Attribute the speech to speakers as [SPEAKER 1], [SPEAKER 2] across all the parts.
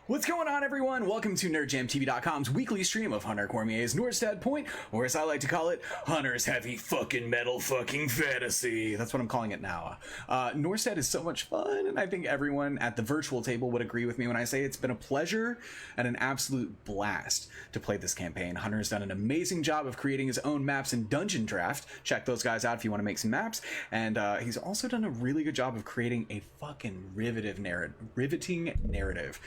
[SPEAKER 1] What's going on, everyone? Welcome to NerdJamTV.com's weekly stream of Hunter Cormier's Nordstead Point, or as I like to call it, Hunter's Heavy Fucking Metal Fucking Fantasy. That's what I'm calling it now. Nordstead is so much fun, and I think everyone at the virtual table would agree with me when I say it's been a pleasure and an absolute blast to play this campaign. Hunter's done an amazing job of creating his own maps in Dungeon Draft. Check those guys out if you want to make some maps. And he's also done a really good job of creating a fucking riveting narrative.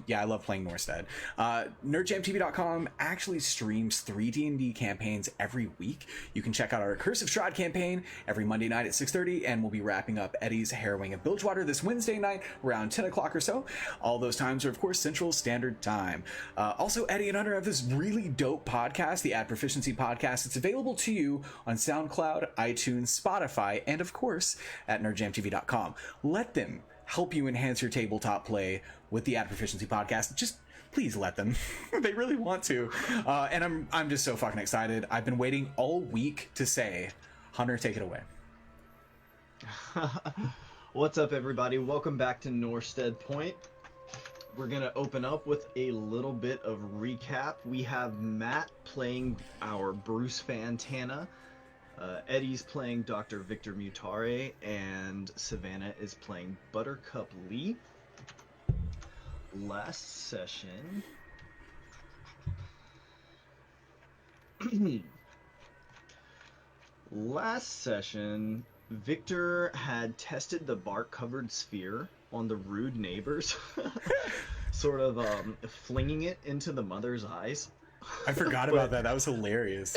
[SPEAKER 1] Yeah, I love playing Nordstead. NerdJamTV.com actually streams 3 D&D campaigns every week. You can check out our Curse of Strahd campaign every Monday night at 6:30, and we'll be wrapping up Eddie's Harrowing of Bilgewater this Wednesday night around 10 o'clock or so. All those times are, of course, Central Standard Time. Also, Eddie and Hunter have this really dope podcast, the Ad Proficiency Podcast. It's available to you on SoundCloud, iTunes, Spotify, and, of course, at NerdJamTV.com. Let them help you enhance your tabletop play with the Ad Proficiency Podcast. Just please let them. They really want to. And I'm just so fucking excited. I've been waiting all week to say, Hunter, take it away.
[SPEAKER 2] What's up, everybody? Welcome back to Nordstead Point. We're gonna open up with a little bit of recap. We have Matt playing our Bruce Fantana. Eddie's playing Dr. Victor Mutare, and Savannah is playing Buttercup Lee. Last session, Victor had tested the bark-covered sphere on the rude neighbors, sort of flinging it into the mother's eyes.
[SPEAKER 1] I forgot about that. That was hilarious.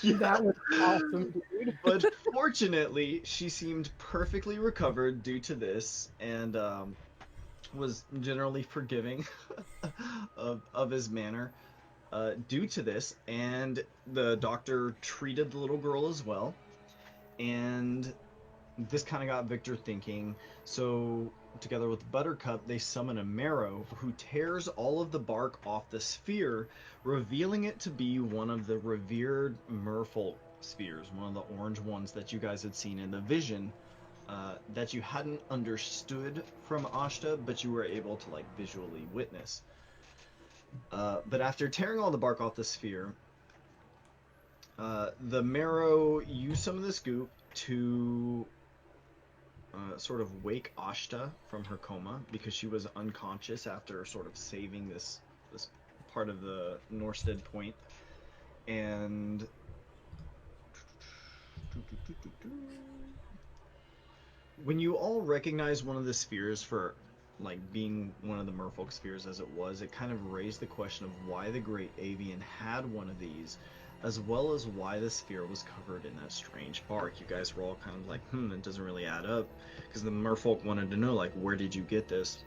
[SPEAKER 2] Yeah, that was awesome, dude. But fortunately, she seemed perfectly recovered due to this, and was generally forgiving of his manner due to this. And the doctor treated the little girl as well. And this kind of got Victor thinking. So together with Buttercup, they summon a Marrow who tears all of the bark off the sphere, revealing it to be one of the revered merfolk spheres, one of the orange ones that you guys had seen in the vision, that you hadn't understood from Ashta, but you were able to visually witness. But after tearing all the bark off the sphere, the Marrow used some of this goop to sort of wake Ashta from her coma, because she was unconscious after sort of saving this part of the Nordstead Point. And when you all recognize one of the spheres for being one of the merfolk spheres as it was, it kind of raised the question of why the Great Avian had one of these, as well as why the sphere was covered in that strange bark. You guys were all kind of like, it doesn't really add up, because the merfolk wanted to know, where did you get this?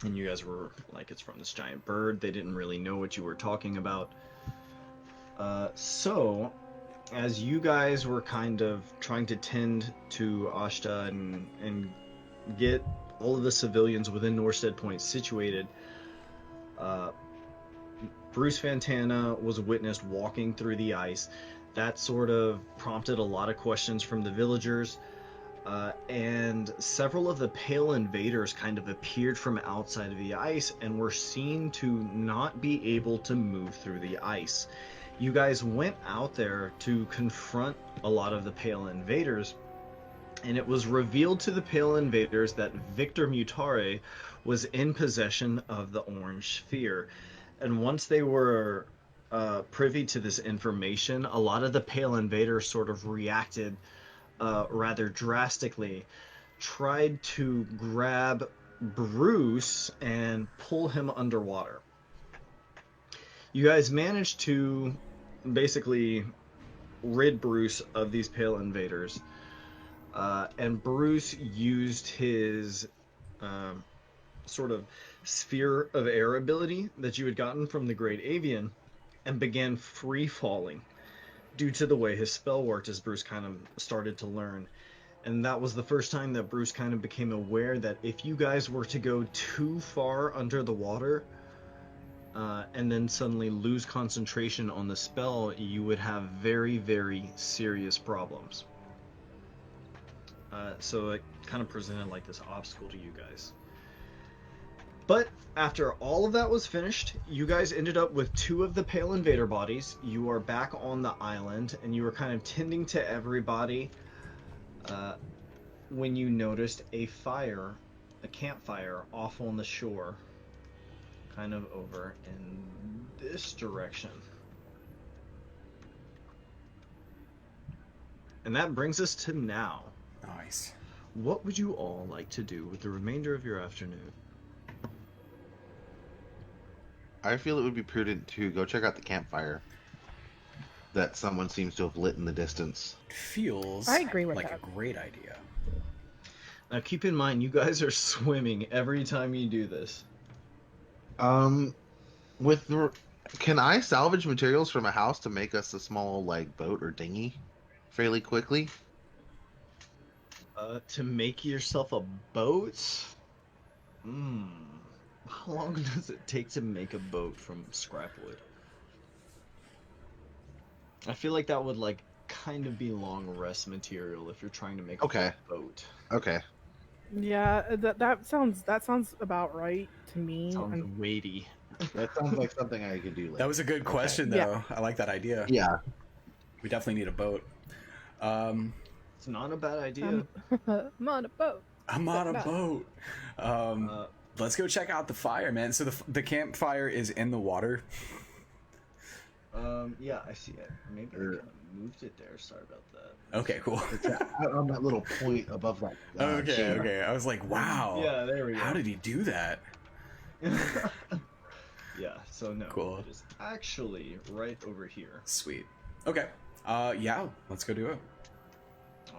[SPEAKER 2] And you guys were like, it's from this giant bird. They didn't really know what you were talking about. So, as you guys were kind of trying to tend to Ashta and get all of the civilians within Nordstead Point situated, Bruce Fantana was witnessed walking through the ice. That sort of prompted a lot of questions from the villagers, and several of the pale invaders kind of appeared from outside of the ice and were seen to not be able to move through the ice. You guys went out there to confront a lot of the pale invaders, and it was revealed to the pale invaders that Victor Mutare was in possession of the orange sphere. And once they were privy to this information, a lot of the pale invaders sort of reacted rather drastically, tried to grab Bruce and pull him underwater. You guys managed to basically rid Bruce of these pale invaders, and Bruce used his sort of sphere of air ability that you had gotten from the Great Avian, and began free falling due to the way his spell worked, as Bruce kind of started to learn. And that was the first time that Bruce kind of became aware that if you guys were to go too far under the water, and then suddenly lose concentration on the spell, you would have very, very serious problems. So it kind of presented this obstacle to you guys. But after all of that was finished, you guys ended up with 2 of the Pale Invader bodies. You are back on the island, and you were kind of tending to everybody when you noticed a campfire off on the shore, kind of over in this direction. And that brings us to now.
[SPEAKER 1] Nice.
[SPEAKER 2] What would you all like to do with the remainder of your afternoon?
[SPEAKER 3] I feel it would be prudent to go check out the campfire that someone seems to have lit in the distance.
[SPEAKER 1] Feels
[SPEAKER 4] I agree with
[SPEAKER 1] like
[SPEAKER 4] that.
[SPEAKER 1] a great idea.
[SPEAKER 2] Now keep in mind, you guys are swimming every time you do this.
[SPEAKER 3] Can I salvage materials from a house to make us a small like boat or dinghy fairly quickly?
[SPEAKER 2] To make yourself a boat? How long does it take to make a boat from scrap wood? I feel like that would like kind of be long rest material if you're trying to make a boat.
[SPEAKER 3] Okay.
[SPEAKER 4] Yeah, that sounds about right to me.
[SPEAKER 2] Sounds weighty.
[SPEAKER 3] That sounds like something I could do later.
[SPEAKER 1] That was a good question, though.
[SPEAKER 4] Yeah.
[SPEAKER 1] I like that idea.
[SPEAKER 3] Yeah.
[SPEAKER 1] We definitely need a boat.
[SPEAKER 2] It's not a bad idea.
[SPEAKER 4] I'm on a boat.
[SPEAKER 1] I'm on a boat. Let's go check out the fire, man. So the campfire is in the water.
[SPEAKER 2] Yeah, I see it. Maybe I kind of moved it there. Sorry about that.
[SPEAKER 1] Okay, cool.
[SPEAKER 3] It's out on that little point above that.
[SPEAKER 1] Okay. I was like, wow.
[SPEAKER 2] Yeah, there we go.
[SPEAKER 1] How did he do that?
[SPEAKER 2] Yeah, so no.
[SPEAKER 1] Cool.
[SPEAKER 2] It is actually right over here.
[SPEAKER 1] Sweet. Okay. Yeah, let's go do it.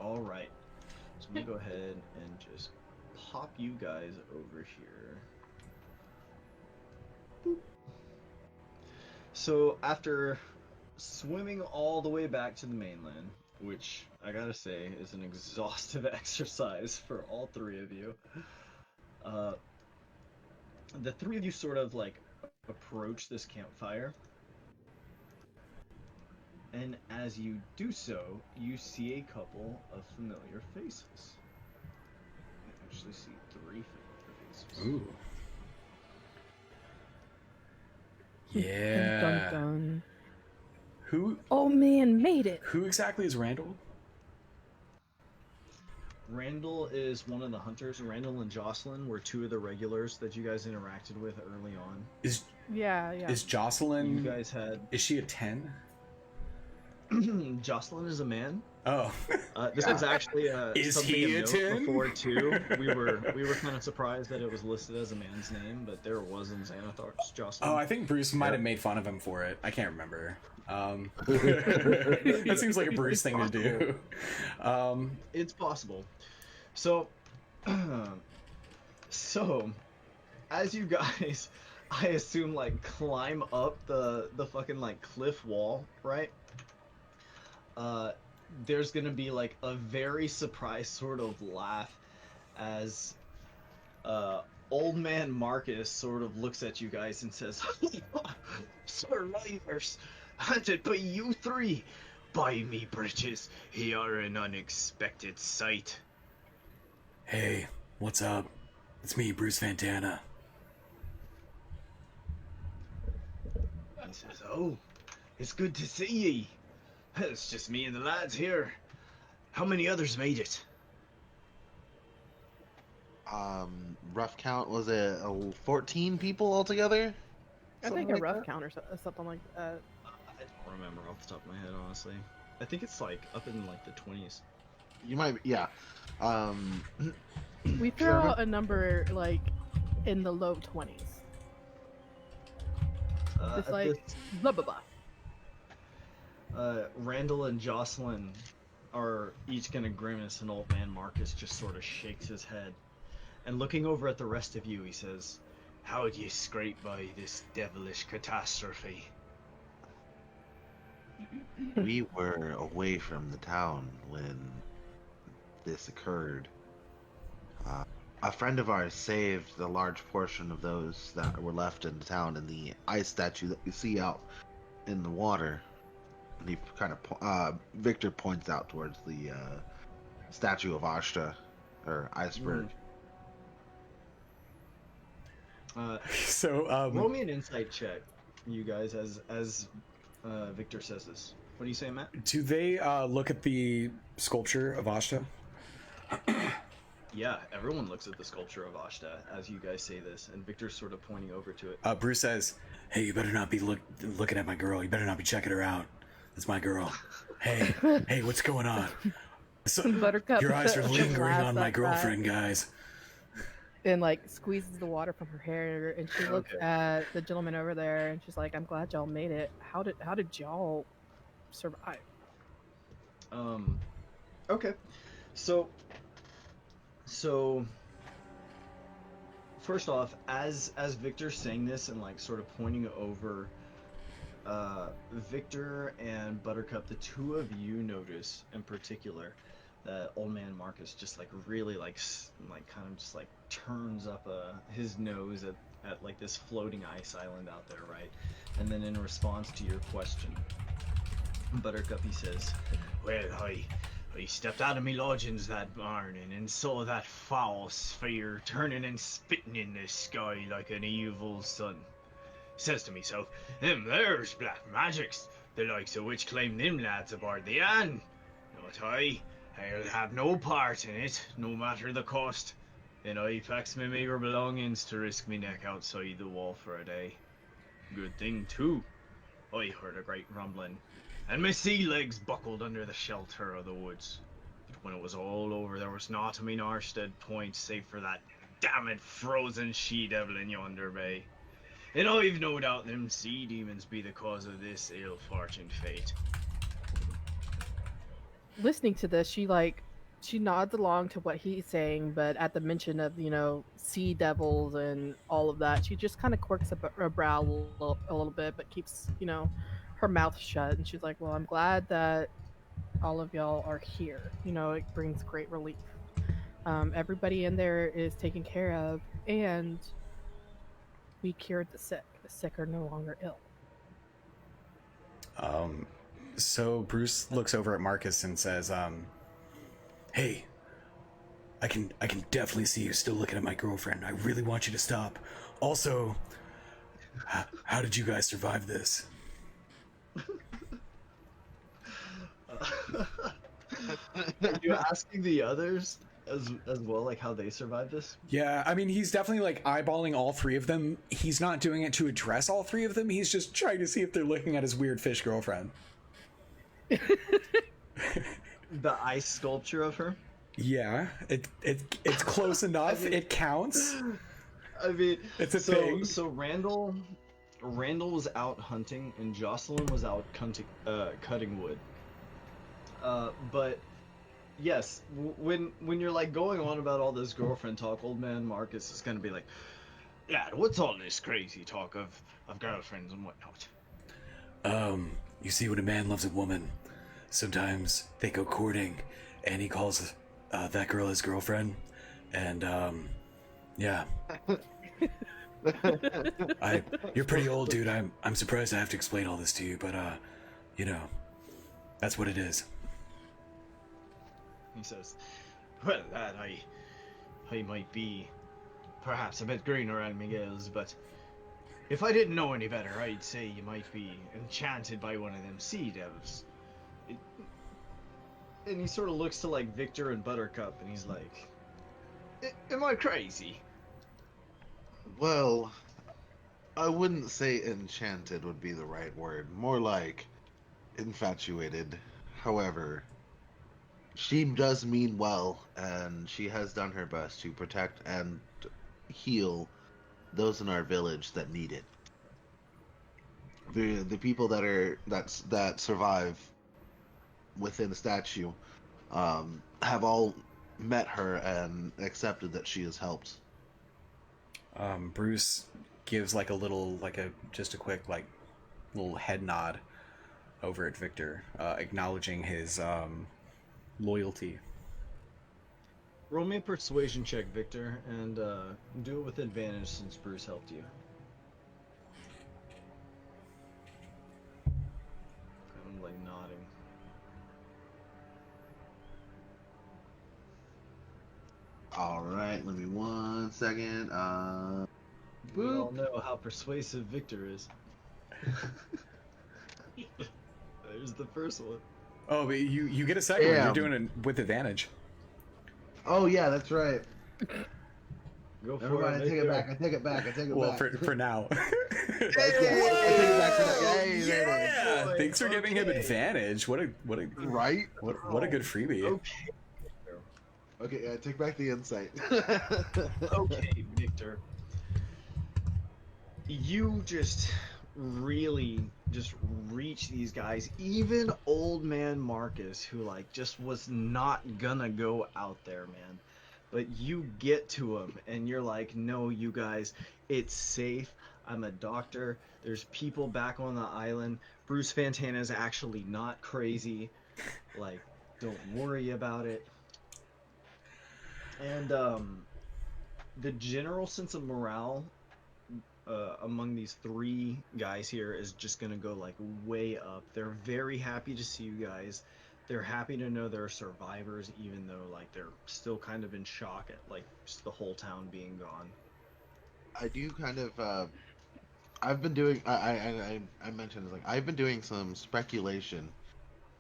[SPEAKER 2] All right. So I'm gonna go ahead and just pop you guys over here. Boop. So after swimming all the way back to the mainland, which I gotta say is an exhaustive exercise for all 3 of you, the 3 of you sort of like approach this campfire. And as you do so, you see a couple of familiar faces. You actually see 3 familiar faces.
[SPEAKER 1] Ooh. Yeah.
[SPEAKER 4] Dun, dun, dun.
[SPEAKER 1] Who
[SPEAKER 4] Oh man, made it.
[SPEAKER 1] who exactly is Randall?
[SPEAKER 2] Randall is one of the hunters. Randall and Jocelyn were 2 of the regulars that you guys interacted with early on.
[SPEAKER 1] Is
[SPEAKER 4] Yeah.
[SPEAKER 1] Jocelyn?
[SPEAKER 2] You guys had...
[SPEAKER 1] Is she a 10?
[SPEAKER 2] Jocelyn is a man.
[SPEAKER 1] Oh.
[SPEAKER 2] This is actually
[SPEAKER 1] Is
[SPEAKER 2] something
[SPEAKER 1] he
[SPEAKER 2] of
[SPEAKER 1] a
[SPEAKER 2] note
[SPEAKER 1] 10?
[SPEAKER 2] before too. We were kind of surprised that it was listed as a man's name, but there was in Xanathar's Jocelyn.
[SPEAKER 1] Oh, I think Bruce might have made fun of him for it. I can't remember. That seems like a Bruce thing to do.
[SPEAKER 2] It's possible. So, as you guys, I assume, like, climb up the fucking, like, cliff wall, right? There's gonna be, like, a very surprised sort of laugh as, old man Marcus sort of looks at you guys and says, "Survivors, hunted by you 3. By me britches, here an unexpected sight."
[SPEAKER 1] Hey, what's up? It's me, Bruce Fantana.
[SPEAKER 2] He says, "Oh, it's good to see ye. It's just me and the lads here. How many others made it?"
[SPEAKER 3] Rough count, was it 14 people altogether?
[SPEAKER 4] I think a rough count or something like that.
[SPEAKER 2] I don't remember off the top of my head, honestly. I think it's like up in like the 20s.
[SPEAKER 3] You might, yeah.
[SPEAKER 4] We throw out a number like in the low 20s. Just
[SPEAKER 2] At
[SPEAKER 4] like blah blah blah.
[SPEAKER 2] Randall and Jocelyn are each gonna grimace, and old man Marcus just sort of shakes his head. And looking over at the rest of you, he says, "How'd you scrape by this devilish catastrophe?"
[SPEAKER 3] We were away from the town when this occurred. A friend of ours saved a large portion of those that were left in the town in the ice statue that you see out in the water. And he kind of, Victor points out towards the statue of Ashta, or iceberg.
[SPEAKER 1] So,
[SPEAKER 2] Roll me an insight check, you guys, as Victor says this. What do you say, Matt?
[SPEAKER 1] do they look at the sculpture of Ashta?
[SPEAKER 2] Yeah, everyone looks at the sculpture of Ashta as you guys say this, and Victor's sort of pointing over to it.
[SPEAKER 1] Bruce says, "Hey, you better not be looking at my girl. You better not be checking her out. That's my girl. Hey, hey, what's going on? So,
[SPEAKER 4] Buttercup
[SPEAKER 1] your eyes are lingering
[SPEAKER 4] laughs
[SPEAKER 1] on my
[SPEAKER 4] at that
[SPEAKER 1] girlfriend, guys."
[SPEAKER 4] and like squeezes the water from her hair, and she looks
[SPEAKER 2] Okay.
[SPEAKER 4] at the gentleman over there, and she's like, "I'm glad y'all made it. How did y'all survive?"
[SPEAKER 2] Okay. So first off, as Victor's saying this and like sort of pointing over, Victor and Buttercup, the two of you notice in particular that old man Marcus just like really like kind of just like turns up his nose at like this floating ice island out there, right? And then in response to your question, Buttercup, he says, "Well, I stepped out of me lodgings that morning and saw that foul sphere turning and spitting in the sky like an evil sun. Says to myself, them there's black magics, the likes of which claim them lads aboard the Anne. Not I'll have no part in it, no matter the cost. And I packs my meagre belongings to risk me neck outside the wall for a day. Good thing, too. I heard a great rumbling, and my sea legs buckled under the shelter of the woods. But when it was all over, there was naught of me Norstead Point save for that damned frozen she-devil in yonder bay. And I've no doubt them sea demons be the cause of this ill-fortuned fate."
[SPEAKER 4] Listening to this, she nods along to what he's saying, but at the mention of sea devils and all of that, she just kind of quirks up her brow a little bit, but keeps her mouth shut. And she's like, "Well, I'm glad that all of y'all are here. It brings great relief. Everybody in there is taken care of, and we cured the sick. The sick are no longer ill."
[SPEAKER 1] So Bruce looks over at Marcus and says, "Hey, I can definitely see you still looking at my girlfriend. I really want you to stop. Also, how did you guys survive this?"
[SPEAKER 2] Are you asking the others as well, like how they survived this?
[SPEAKER 1] Yeah, I mean, he's definitely like eyeballing all three of them. He's not doing it to address all three of them. He's just trying to see if they're looking at his weird fish girlfriend.
[SPEAKER 2] The ice sculpture of her?
[SPEAKER 1] Yeah, it's close enough. It counts.
[SPEAKER 2] I mean,
[SPEAKER 1] It's a thing.
[SPEAKER 2] So Randall was out hunting and Jocelyn was out cutting wood. But yes, when you're like going on about all this girlfriend talk, old man Marcus is gonna be like, "Lad, what's all this crazy talk of girlfriends and whatnot?"
[SPEAKER 1] You see, when a man loves a woman, sometimes they go courting, and he calls that girl his girlfriend, and yeah. You're pretty old, dude. I'm surprised I have to explain all this to you, but that's what it is.
[SPEAKER 2] He says, "Well, lad, I might be perhaps a bit green around my gills, but if I didn't know any better, I'd say you might be enchanted by one of them sea devils." And he sort of looks to like Victor and Buttercup, and he's like, "Am I crazy?"
[SPEAKER 3] Well, I wouldn't say enchanted would be the right word. More like infatuated. However, she does mean well, and she has done her best to protect and heal those in our village that need it. The people that survive within the statue have all met her and accepted that she has helped.
[SPEAKER 1] Bruce gives like a little, just a quick little head nod over at Victor, acknowledging his loyalty.
[SPEAKER 2] Roll me a persuasion check, Victor, and do it with advantage since Bruce helped you. I'm like nodding.
[SPEAKER 3] All right, let me 1 second.
[SPEAKER 2] We all
[SPEAKER 3] Boop.
[SPEAKER 2] know how persuasive Victor is. There's the first one.
[SPEAKER 1] Oh, but you get a second one. You're
[SPEAKER 3] Damn.
[SPEAKER 1] doing it with advantage.
[SPEAKER 3] Oh yeah, that's right.
[SPEAKER 2] Go for
[SPEAKER 3] Never mind. I
[SPEAKER 2] it,
[SPEAKER 3] take it
[SPEAKER 2] Victor.
[SPEAKER 3] back. I take it back. I take it
[SPEAKER 1] Well,
[SPEAKER 3] back.
[SPEAKER 1] for now.
[SPEAKER 3] I take it back for now. Yay, there it
[SPEAKER 1] Yeah,
[SPEAKER 2] boy.
[SPEAKER 1] thanks for giving him
[SPEAKER 2] Okay.
[SPEAKER 1] advantage. What a
[SPEAKER 3] is. Right.
[SPEAKER 1] what a good freebie.
[SPEAKER 2] Okay.
[SPEAKER 3] Okay. I take back the insight.
[SPEAKER 2] Okay, Victor. You just really just reach these guys. Even old man Marcus, who like just was not gonna go out there, man. But you get to him and you're like, no, you guys, it's safe. I'm a doctor. There's people back on the island. Bruce Fantana is actually not crazy. Like, don't worry about it. And the general sense of morale among these three guys here is just gonna go like way up. They're very happy to see you guys. They're happy to know there are survivors, even though like they're still kind of in shock at like just the whole town being gone.
[SPEAKER 3] I do kind of. I've been doing. I mentioned like I've been doing some speculation,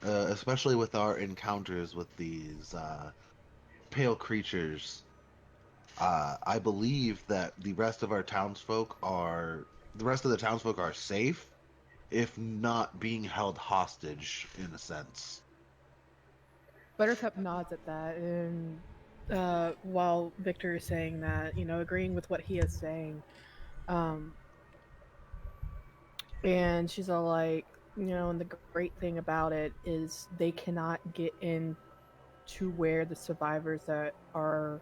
[SPEAKER 3] especially with our encounters with these pale creatures. I believe that the rest of the townsfolk are safe, if not being held hostage in a sense.
[SPEAKER 4] Buttercup nods at that, and while Victor is saying that, you know, agreeing with what he is saying, and she's all like, you know, and the great thing about it is they cannot get in to where the survivors that are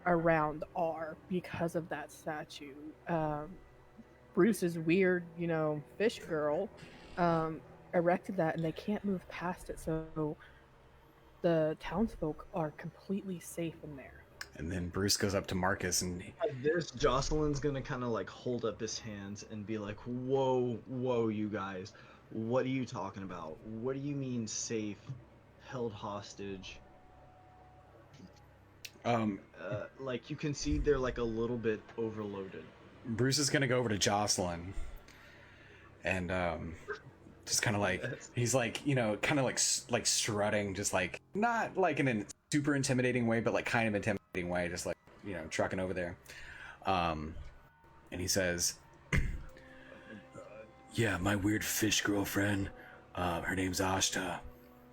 [SPEAKER 4] around are because of that statue. Bruce's weird, you know, fish girl erected that, and they can't move past it, so the townsfolk are completely safe in there.
[SPEAKER 1] And then Bruce goes up to Marcus and
[SPEAKER 2] This Jocelyn's gonna kind of like hold up his hands and be like, whoa, you guys, what are you talking about? What do you mean safe, held hostage? Like you can see they're like a little bit overloaded.
[SPEAKER 1] Bruce is gonna go over to Jocelyn and just kind of like he's like, you know, kind of like strutting, just like not like in a super intimidating way, but like kind of intimidating way, just like, you know, trucking over there. And he says, yeah, my weird fish girlfriend, her name's Ashta,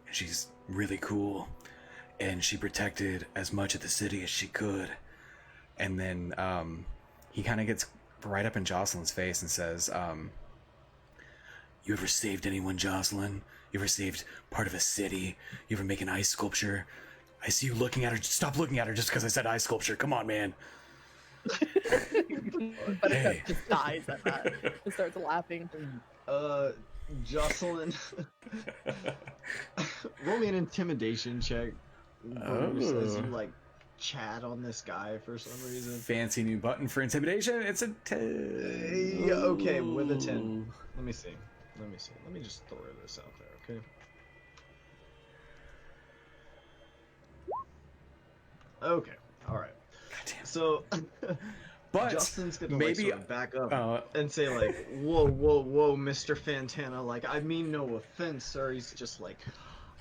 [SPEAKER 1] and she's really cool, and she protected as much of the city as she could. And then he kind of gets right up in Jocelyn's face and says, you ever saved anyone, Jocelyn? You ever saved part of a city? You ever make an ice sculpture? I see you looking at her. Stop looking at her just because I said ice sculpture. Come on, man.
[SPEAKER 4] Buttercup
[SPEAKER 1] Hey.
[SPEAKER 4] just dies at that and starts laughing.
[SPEAKER 2] Jocelyn, roll me an intimidation check. Bruce, as you like chat on this guy for some reason.
[SPEAKER 1] Fancy new button for intimidation. It's a 10.
[SPEAKER 2] Yeah, okay, with a 10. Let me see. Let me just throw this out there, okay? Okay, alright.
[SPEAKER 1] Goddamn.
[SPEAKER 2] So,
[SPEAKER 1] But
[SPEAKER 2] Justin's gonna
[SPEAKER 1] maybe
[SPEAKER 2] like, sort of back up
[SPEAKER 1] uh,
[SPEAKER 2] and say like, whoa, Mr. Fantana, like, I mean no offense, sir. He's just like,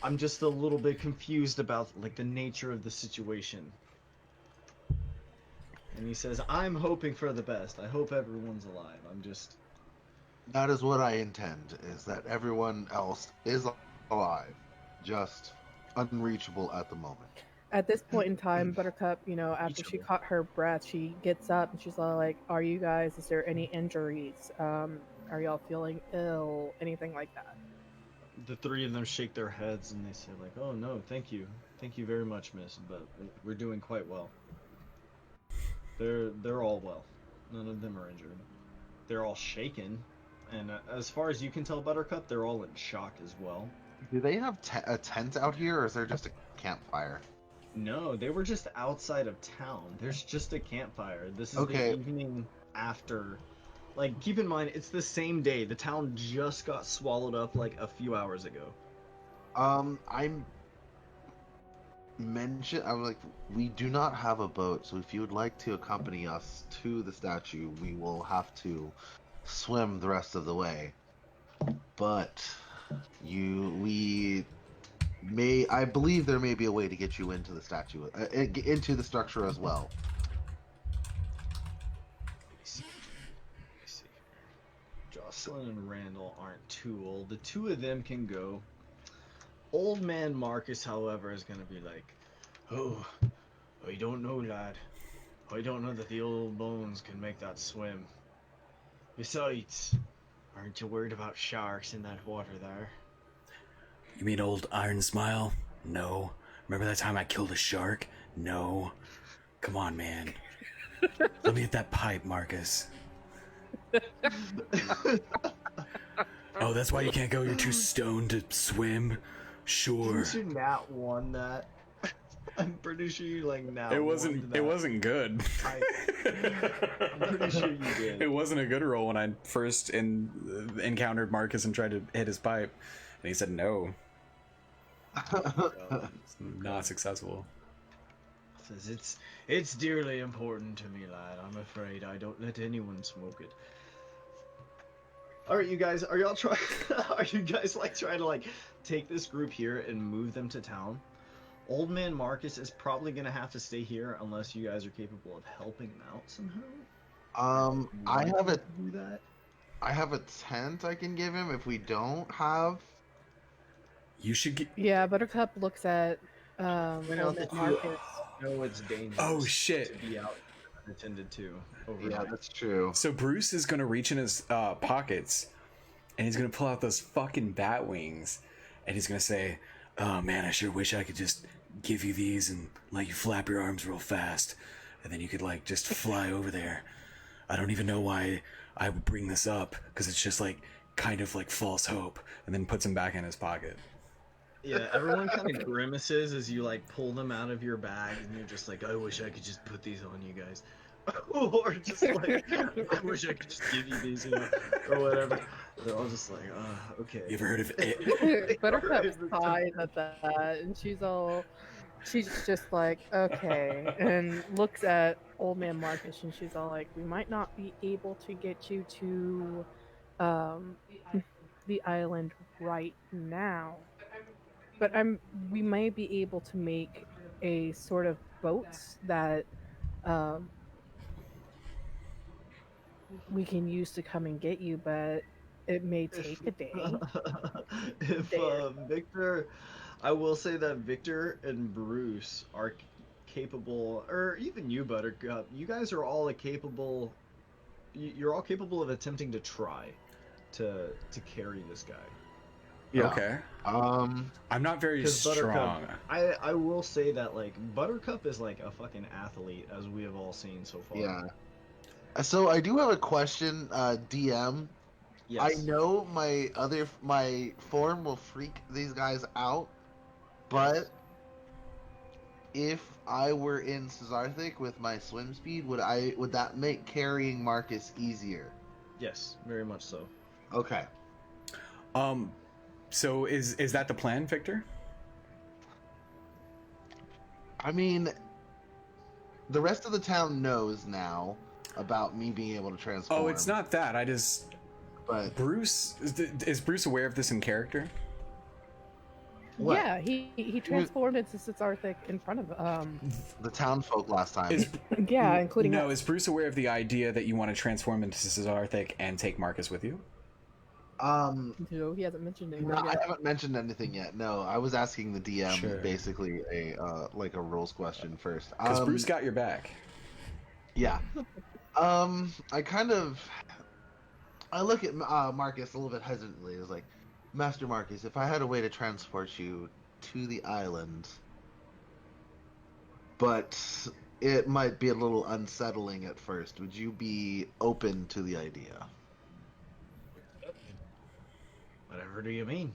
[SPEAKER 2] I'm just a little bit confused about like the nature of the situation. And he says, I'm hoping for the best. I hope everyone's alive. I'm just...
[SPEAKER 3] That is what I intend, is that everyone else is alive, just unreachable at the moment.
[SPEAKER 4] At this point in time, Buttercup, you know, after she caught her breath, she gets up and she's all like, are you guys, is there any injuries? Are y'all feeling ill? Anything like that?
[SPEAKER 2] The three of them shake their heads and they say like, oh no, thank you. Thank you very much, miss, but we're doing quite well. They're all well. None of them are injured. They're all shaken. And as far as you can tell, Buttercup, they're all in shock as well.
[SPEAKER 3] Do they have a tent out here, or is there just a campfire?
[SPEAKER 2] No, they were just outside of town. There's just a campfire. This is
[SPEAKER 3] Okay.
[SPEAKER 2] the evening after. Like, keep in mind, it's the same day. The town just got swallowed up like a few hours ago.
[SPEAKER 3] I'm mention, I'm like, we do not have a boat, so if you would like to accompany us to the statue, we will have to swim the rest of the way. But we may, I believe there may be a way to get you into the statue, into the structure as well.
[SPEAKER 2] Let me see. Jocelyn and Randall aren't too old. The two of them can go. Old man Marcus, however, is gonna be like, "Oh, I don't know, lad. I don't know that the old bones can make that swim. Besides, aren't you worried about sharks in that water there?"
[SPEAKER 1] You mean old Iron Smile? No. Remember that time I killed a shark? No. Come on, man. Let me hit that pipe, Marcus. Oh, that's why you can't go? You're too stoned to swim? Sure.
[SPEAKER 2] Didn't you nat one that? I'm pretty sure you like nat.
[SPEAKER 1] It wasn't.
[SPEAKER 2] one
[SPEAKER 1] It wasn't good.
[SPEAKER 2] I'm pretty sure you did.
[SPEAKER 1] It wasn't a good roll when I first encountered Marcus and tried to hit his pipe, and he said no. It's not successful.
[SPEAKER 2] Says it's dearly important to me, lad. I'm afraid I don't let anyone smoke it. All right, you guys, are y'all trying? Are you guys like trying to like take this group here and move them to town? Old man Marcus is probably gonna have to stay here unless you guys are capable of helping him out somehow.
[SPEAKER 3] I have a
[SPEAKER 2] Do that.
[SPEAKER 3] I have a tent I can give him if we don't have.
[SPEAKER 1] You should get.
[SPEAKER 4] Yeah, Buttercup looks at
[SPEAKER 2] Well,
[SPEAKER 4] old man Marcus.
[SPEAKER 2] No, it's dangerous.
[SPEAKER 1] Oh, shit.
[SPEAKER 2] To be out unattended to.
[SPEAKER 3] Yeah,
[SPEAKER 2] Overnight.
[SPEAKER 3] that's true.
[SPEAKER 1] So Bruce is gonna reach in his pockets, and he's gonna pull out those fucking bat wings, and he's gonna say, "Oh man, I sure wish I could just give you these and let you flap your arms real fast, and then you could like just fly over there. I don't even know why I would bring this up, because it's just like kind of like false hope." And then puts them back in his pocket.
[SPEAKER 2] Yeah, everyone kind of grimaces as you like pull them out of your bag, and you're just like, "I wish I could just put these on you guys," or just like, "I wish I could just give you these," or whatever. They're all just like, okay."
[SPEAKER 1] You ever heard of it?
[SPEAKER 4] Buttercup sighs at that, and she's just like, okay, and looks at old man Marcus, and she's all like, "We might not be able to get you to the island right now, but we may be able to make a sort of boats that we can use to come and get you, but it may take a day."
[SPEAKER 2] If Victor, I will say that Victor and Bruce are capable, or even you, Buttercup, you guys are all capable. You're all capable of attempting to try to carry this guy.
[SPEAKER 3] Yeah.
[SPEAKER 1] Okay.
[SPEAKER 3] Um.
[SPEAKER 1] I'm not very
[SPEAKER 2] 'Cause
[SPEAKER 1] strong.
[SPEAKER 2] I will say that like Buttercup is like a fucking athlete, as we have all seen so far.
[SPEAKER 3] Yeah. So I do have a question, DM.
[SPEAKER 2] Yes.
[SPEAKER 3] I know my form will freak these guys out, but if I were in Cesarthic with my swim speed, would that make carrying Marcus easier?
[SPEAKER 2] Yes, very much so.
[SPEAKER 3] Okay.
[SPEAKER 1] So is that the plan, Victor?
[SPEAKER 3] I mean, the rest of the town knows now about me being able to transform.
[SPEAKER 1] Oh, it's not that. I just
[SPEAKER 3] But
[SPEAKER 1] Bruce is Bruce aware of this in character?
[SPEAKER 3] what?
[SPEAKER 4] Yeah, he transformed into Cesarthic in front of
[SPEAKER 3] The town folk last time.
[SPEAKER 1] Is
[SPEAKER 4] yeah, including
[SPEAKER 1] no, is Bruce aware of the idea that you want to transform into Cesarthic and take Marcus with you?
[SPEAKER 4] No, he hasn't mentioned anything
[SPEAKER 3] No, I
[SPEAKER 4] yet.
[SPEAKER 3] haven't mentioned anything yet. No, I was asking the DM
[SPEAKER 1] Sure.
[SPEAKER 3] basically a like a rules question first.
[SPEAKER 1] Because Bruce got your back.
[SPEAKER 3] Yeah. I look at Marcus a little bit hesitantly. It's like, Master Marcus, if I had a way to transport you to the island, but it might be a little unsettling at first, would you be open to the idea?
[SPEAKER 2] Whatever do you mean?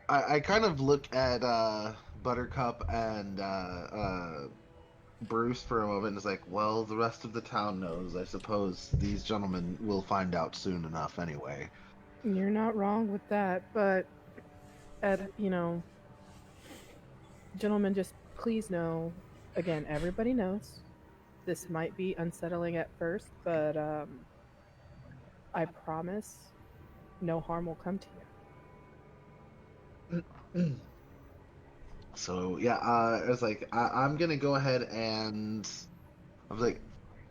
[SPEAKER 3] I kind of look at Buttercup and Bruce for a moment and it's like, well, the rest of the town knows. I suppose these gentlemen will find out soon enough anyway.
[SPEAKER 4] You're not wrong with that, but And, gentlemen, just please know, again, everybody knows this might be unsettling at first, but I promise no harm will come to you.
[SPEAKER 3] So yeah, I was like, I'm gonna go ahead and I was like,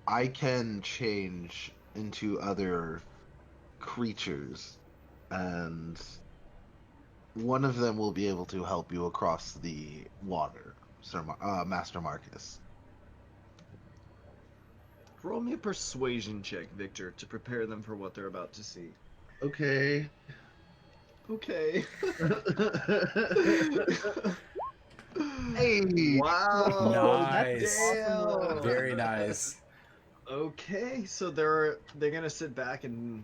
[SPEAKER 3] I can change into other creatures, and one of them will be able to help you across the water, Master Marcus.
[SPEAKER 2] Roll me a persuasion check, Victor, to prepare them for what they're about to see.
[SPEAKER 3] Okay.
[SPEAKER 2] Okay.
[SPEAKER 3] Hey.
[SPEAKER 2] Wow.
[SPEAKER 1] Nice.
[SPEAKER 2] Damn.
[SPEAKER 1] Very nice.
[SPEAKER 2] Okay, so they're gonna sit back and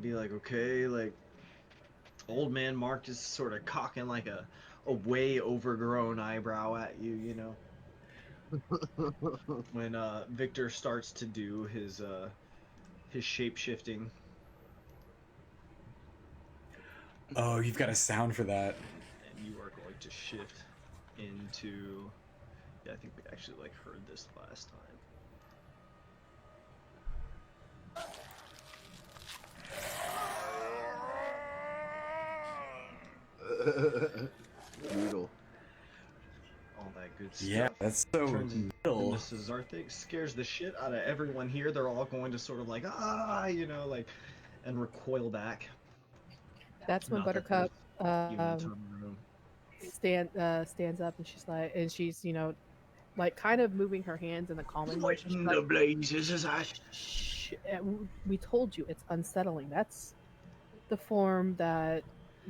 [SPEAKER 2] be like, okay, like old man Mark is sort of cocking like a way overgrown eyebrow at you, you know. When Victor starts to do his shape shifting.
[SPEAKER 1] Oh, you've got a sound for that.
[SPEAKER 2] And you are going to shift into, yeah, I think we actually like heard this last time.
[SPEAKER 3] Brutal.
[SPEAKER 2] All that good stuff.
[SPEAKER 1] Yeah, that's so
[SPEAKER 2] Turns
[SPEAKER 1] middle.
[SPEAKER 2] into Cesarthic, scares the shit out of everyone here. They're all going to sort of like, you know, like, and recoil back.
[SPEAKER 4] That's when
[SPEAKER 2] Not that
[SPEAKER 4] Buttercup
[SPEAKER 2] even a ton of room.
[SPEAKER 4] stands up and she's like kind of moving her hands in the calming motion. She's
[SPEAKER 2] Lighten
[SPEAKER 4] like,
[SPEAKER 2] the blazes,
[SPEAKER 4] Shh, we told you it's unsettling. That's the form that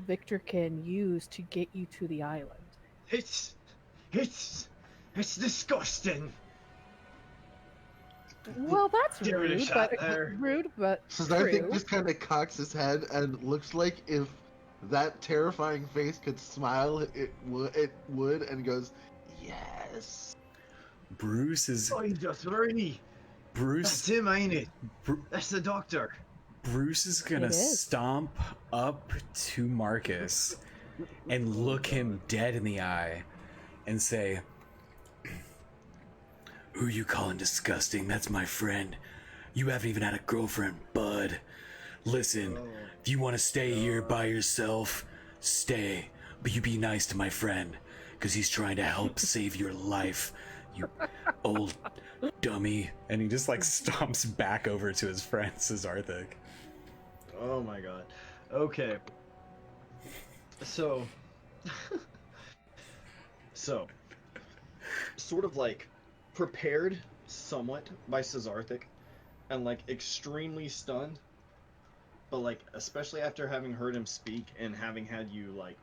[SPEAKER 4] Victor can use to get you to the island.
[SPEAKER 2] It's disgusting.
[SPEAKER 4] Well, that's
[SPEAKER 2] Give it a
[SPEAKER 4] rude,
[SPEAKER 2] shot
[SPEAKER 4] but
[SPEAKER 2] there.
[SPEAKER 3] Cesarthic
[SPEAKER 4] true.
[SPEAKER 3] just kind of cocks his head and looks like if that terrifying face could smile, it would, and goes, "Yes."
[SPEAKER 1] Bruce is
[SPEAKER 2] Oh, just ready. That's
[SPEAKER 1] Bruce.
[SPEAKER 2] him, ain't it?
[SPEAKER 1] Bru-
[SPEAKER 2] That's the doctor.
[SPEAKER 1] Bruce is gonna
[SPEAKER 4] It is.
[SPEAKER 1] stomp up to Marcus and look him dead in the eye and say, "Who you calling disgusting? That's my friend. You haven't even had a girlfriend, bud. Listen, if you want to stay here by yourself, stay. But you be nice to my friend, because he's trying to help save your life, you old dummy." And he just like stomps back over to his friend, Cesarthic.
[SPEAKER 2] Oh my god. Okay. So, sort of like prepared somewhat by Cesarthic, and like extremely stunned, but like especially after having heard him speak and having had you like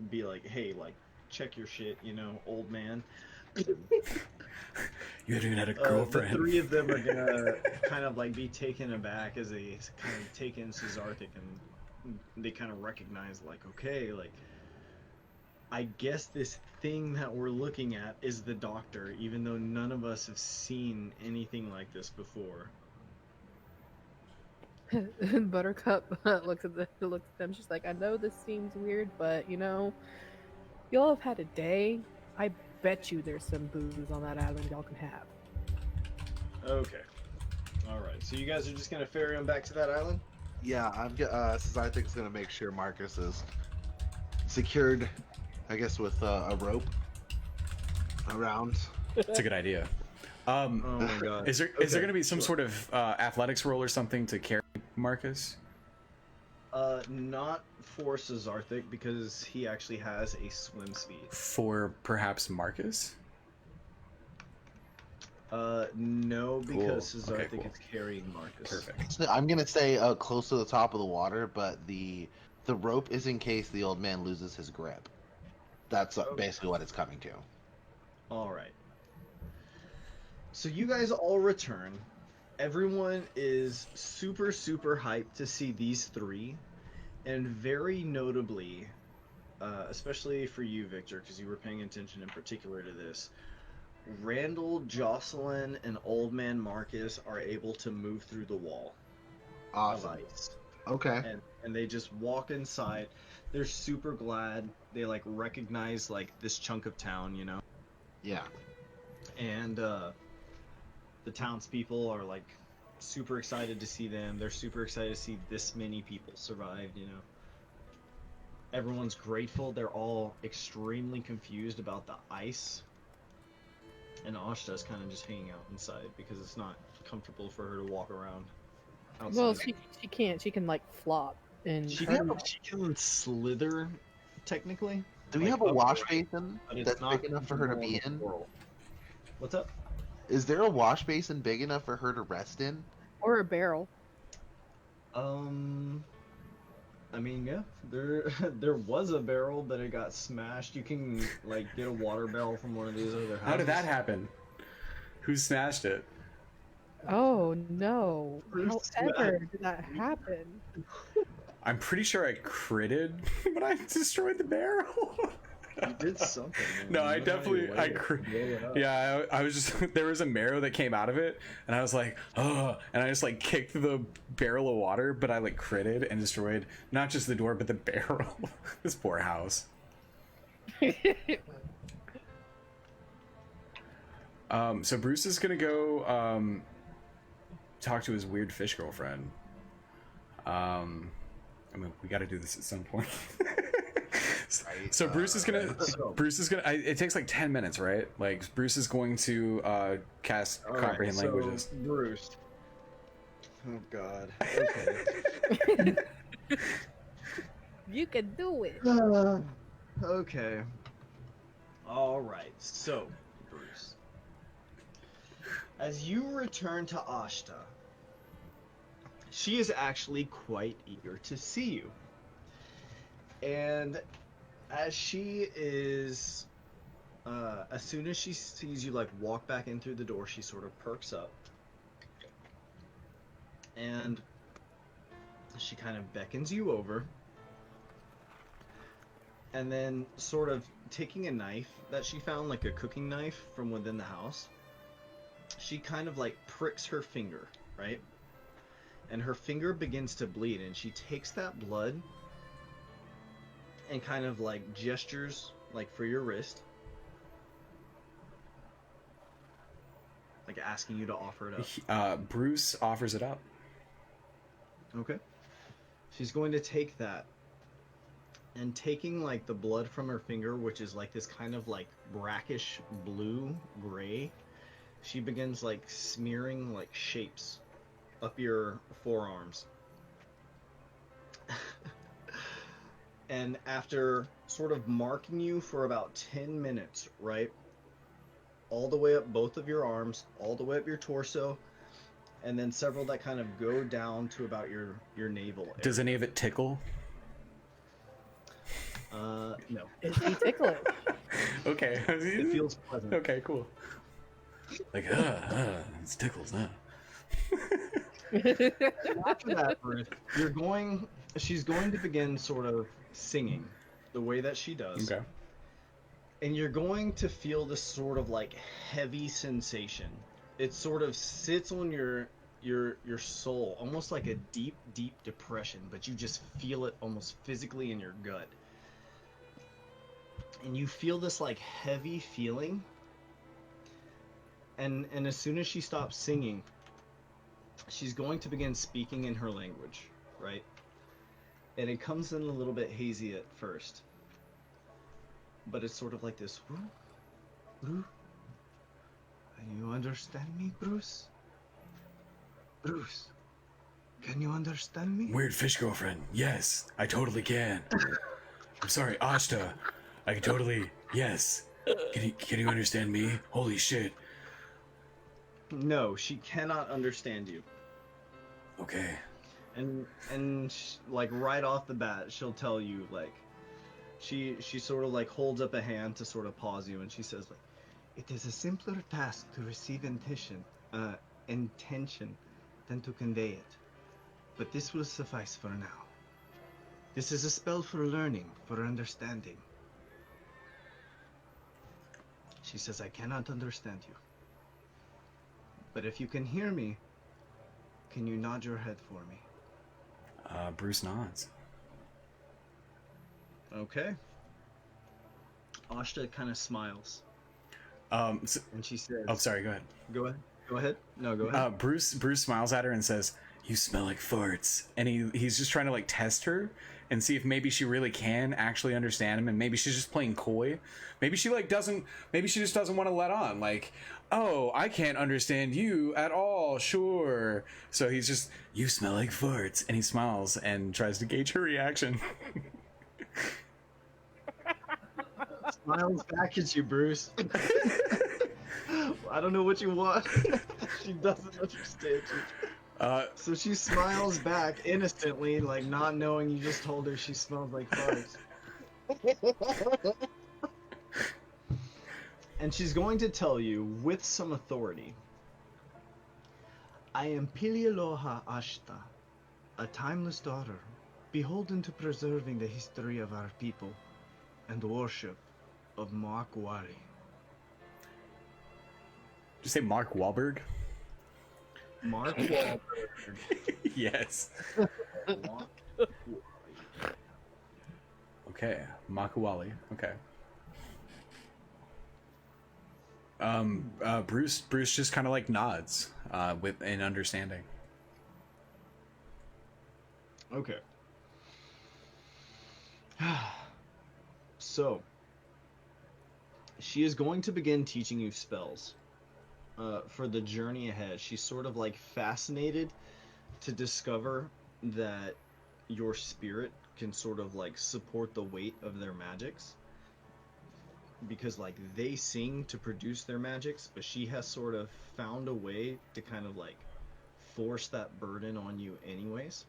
[SPEAKER 2] be like, hey, like check your shit, you know, old man.
[SPEAKER 1] You haven't even had a
[SPEAKER 2] The
[SPEAKER 1] girlfriend.
[SPEAKER 2] three of them are gonna kind of like be taken aback as they kind of take in Cesarthic, and they kind of recognize like, okay, like I guess this thing that we're looking at is the doctor, even though none of us have seen anything like this before.
[SPEAKER 4] And Buttercup looks at them. She's like, I know this seems weird, but y'all have had a day. I bet you there's some booze on that island y'all can have.
[SPEAKER 2] Okay. Alright, so you guys are just gonna ferry him back to that island?
[SPEAKER 3] Yeah, Cesarthic's gonna make sure Marcus is secured, I guess, with a rope around.
[SPEAKER 1] It's a good idea.
[SPEAKER 2] Oh my god.
[SPEAKER 1] Is there
[SPEAKER 2] Okay,
[SPEAKER 1] going to be some
[SPEAKER 2] sure.
[SPEAKER 1] sort of athletics roll or something to carry Marcus?
[SPEAKER 2] Not for Cesarthic, because he actually has a swim speed.
[SPEAKER 1] For perhaps Marcus?
[SPEAKER 2] No, because
[SPEAKER 1] Cool. Okay,
[SPEAKER 2] Cesarthic
[SPEAKER 1] cool.
[SPEAKER 2] is carrying Marcus.
[SPEAKER 1] Perfect.
[SPEAKER 3] I'm gonna stay close to the top of the water, but the rope is in case the old man loses his grip. That's basically what it's coming to.
[SPEAKER 2] Alright. So you guys all return. Everyone is super, super hyped to see these three. And very notably, especially for you, Victor, because you were paying attention in particular to this, Randall, Jocelyn, and Old Man Marcus are able to move through the wall of
[SPEAKER 3] Awesome.
[SPEAKER 2] ice.
[SPEAKER 3] Okay.
[SPEAKER 2] and they just walk inside. They're super glad. They like recognize like this chunk of town, you know.
[SPEAKER 3] Yeah.
[SPEAKER 2] And the townspeople are like super excited to see them. They're super excited to see this many people survived, you know. Everyone's grateful. They're all extremely confused about the ice. And Ashta's kind of just hanging out inside because it's not comfortable for her to walk around outside.
[SPEAKER 4] Well, she can't. She can like flop and
[SPEAKER 2] She
[SPEAKER 4] turn.
[SPEAKER 2] can slither, technically.
[SPEAKER 3] Do we
[SPEAKER 2] like,
[SPEAKER 3] have a wash
[SPEAKER 2] upright,
[SPEAKER 3] basin
[SPEAKER 2] but it's
[SPEAKER 3] that's
[SPEAKER 2] not
[SPEAKER 3] big enough for her to
[SPEAKER 2] comfortable
[SPEAKER 3] be
[SPEAKER 2] in
[SPEAKER 3] in?
[SPEAKER 2] the world. What's up?
[SPEAKER 3] Is there a wash basin big enough for her to rest in?
[SPEAKER 4] or a barrel.
[SPEAKER 2] I mean, yeah, there was a barrel, but it got smashed. You can like get a water barrel from one of these other houses.
[SPEAKER 1] How did that happen? Who smashed it?
[SPEAKER 4] Oh no!
[SPEAKER 2] Bruce
[SPEAKER 4] However, did that happen?
[SPEAKER 1] I'm pretty sure I critted, but I destroyed the barrel.
[SPEAKER 2] You did something. Man.
[SPEAKER 1] No,
[SPEAKER 2] You
[SPEAKER 1] I
[SPEAKER 2] went out of your
[SPEAKER 1] definitely,
[SPEAKER 2] way to blow it up.
[SPEAKER 1] yeah, I was just, there was a marrow that came out of it, and I was like, oh, and I just like kicked the barrel of water, but I like critted and destroyed not just the door, but the barrel. This poor house. So Bruce is gonna go, talk to his weird fish girlfriend. I mean, we gotta do this at some point. So Bruce is gonna. It takes like 10 minutes, right? Like Bruce is going to cast
[SPEAKER 2] All right,
[SPEAKER 1] comprehend
[SPEAKER 2] so,
[SPEAKER 1] languages.
[SPEAKER 2] Bruce. Oh God. Okay.
[SPEAKER 4] You can do it.
[SPEAKER 2] Okay. All right. So, Bruce, as you return to Ashta, she is actually quite eager to see you. And as she is, as soon as she sees you like walk back in through the door, she sort of perks up. And she kind of beckons you over. And then sort of taking a knife that she found, like a cooking knife from within the house, she kind of like pricks her finger, right? And her finger begins to bleed, and she takes that blood and kind of like gestures like for your wrist, like asking you to offer it up.
[SPEAKER 1] Bruce offers it up.
[SPEAKER 2] Okay. She's going to take that, and taking like the blood from her finger, which is like this kind of like brackish blue gray, she begins like smearing like shapes up your forearms. And after sort of marking you for about 10 minutes, right? All the way up both of your arms, all the way up your torso, and then several that kind of go down to about your navel area.
[SPEAKER 1] Does any of it tickle?
[SPEAKER 2] No.
[SPEAKER 4] Is he ticklish?
[SPEAKER 1] Okay.
[SPEAKER 2] It feels pleasant.
[SPEAKER 1] Okay, cool. Like, it's tickles now.
[SPEAKER 2] After that, Ruth, she's going to begin sort of singing the way that she does.
[SPEAKER 1] Okay.
[SPEAKER 2] And you're going to feel this sort of like heavy sensation. It sort of sits on your soul, almost like a deep, deep depression, but you just feel it almost physically in your gut. And you feel this like heavy feeling. And as soon as she stops singing, she's going to begin speaking in her language, right? And it comes in a little bit hazy at first. But it's sort of like this, woo, woo. Can you understand me, Bruce? Bruce, can you understand me?
[SPEAKER 1] Weird fish girlfriend. Yes, I totally can. I'm sorry, Ashta. I can totally. Yes. Can you understand me? Holy shit.
[SPEAKER 2] No, she cannot understand you.
[SPEAKER 1] Okay.
[SPEAKER 2] And like right off the bat, she'll tell you like, she sort of like holds up a hand to sort of pause you, and she says like, it is a simpler task to receive intention than to convey it. But this will suffice for now. This is a spell for learning, for understanding. She says, I cannot understand you. But if you can hear me, can you nod your head for me?
[SPEAKER 1] Bruce nods.
[SPEAKER 2] Okay. Ashta kind of smiles,
[SPEAKER 1] So,
[SPEAKER 2] and she says,
[SPEAKER 1] oh, sorry. Go ahead.
[SPEAKER 2] Go ahead. Go ahead. No, go ahead.
[SPEAKER 1] Bruce smiles at her and says, "You smell like farts," and he's just trying to like test her and see if maybe she really can actually understand him, and maybe she's just playing coy. Maybe she just doesn't want to let on. Like, oh, I can't understand you at all. Sure. So he's just, "You smell like farts," and he smiles and tries to gauge her reaction.
[SPEAKER 2] Smiles back at you, Bruce. I don't know what you want. She doesn't understand you. So she smiles back innocently, like not knowing you just told her she smells like farts. And she's going to tell you with some authority. I am Pilialoha Ashta, a timeless daughter, beholden to preserving the history of our people and worship of Moakwari.
[SPEAKER 1] Did you say Mark Wahlberg?
[SPEAKER 2] Mark Wahlberg.
[SPEAKER 1] Yes. Okay, Makawali. Okay. Bruce just kind of like nods with an understanding.
[SPEAKER 2] Okay. So, she is going to begin teaching you spells. For the journey ahead, she's sort of like fascinated to discover that your spirit can sort of like support the weight of their magics. Because like they sing to produce their magics, but she has sort of found a way to kind of like force that burden on you anyways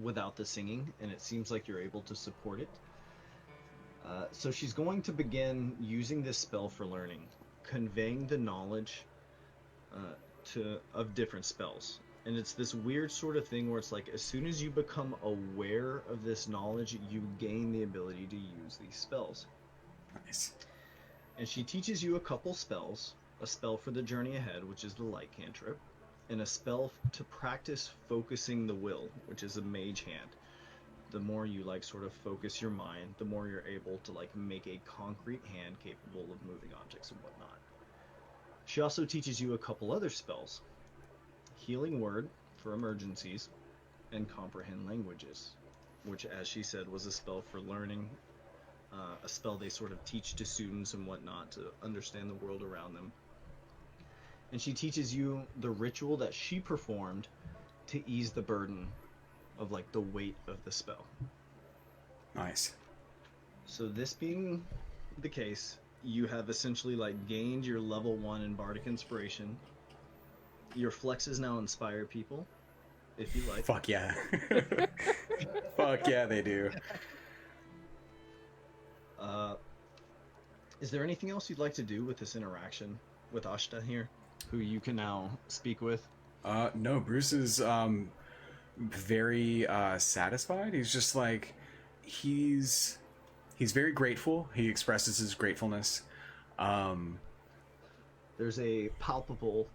[SPEAKER 2] without the singing, and it seems like you're able to support it. So she's going to begin using this spell for learning, conveying the knowledge of different spells. And it's this weird sort of thing where it's like as soon as you become aware of this knowledge, you gain the ability to use these spells.
[SPEAKER 1] Nice.
[SPEAKER 2] And she teaches you a couple spells. A spell for the journey ahead, which is the light cantrip, and a spell to practice focusing the will, which is a mage hand. The more you like sort of focus your mind, the more you're able to like make a concrete hand capable of moving objects and whatnot. She also teaches you a couple other spells. Healing Word for emergencies, and Comprehend Languages, which as she said was a spell for learning, a spell they sort of teach to students and whatnot to understand the world around them. And she teaches you the ritual that she performed to ease the burden of like the weight of the spell.
[SPEAKER 1] Nice.
[SPEAKER 2] So this being the case, you have essentially like gained your level 1 in Bardic Inspiration. Your flexes now inspire people, if you like.
[SPEAKER 1] Fuck yeah. Fuck yeah, they do.
[SPEAKER 2] Is there anything else you'd like to do with this interaction with Ashta here, who you can now speak with?
[SPEAKER 1] No, Bruce is very satisfied. He's just like he's very grateful. He expresses his gratefulness.
[SPEAKER 2] There's a palpable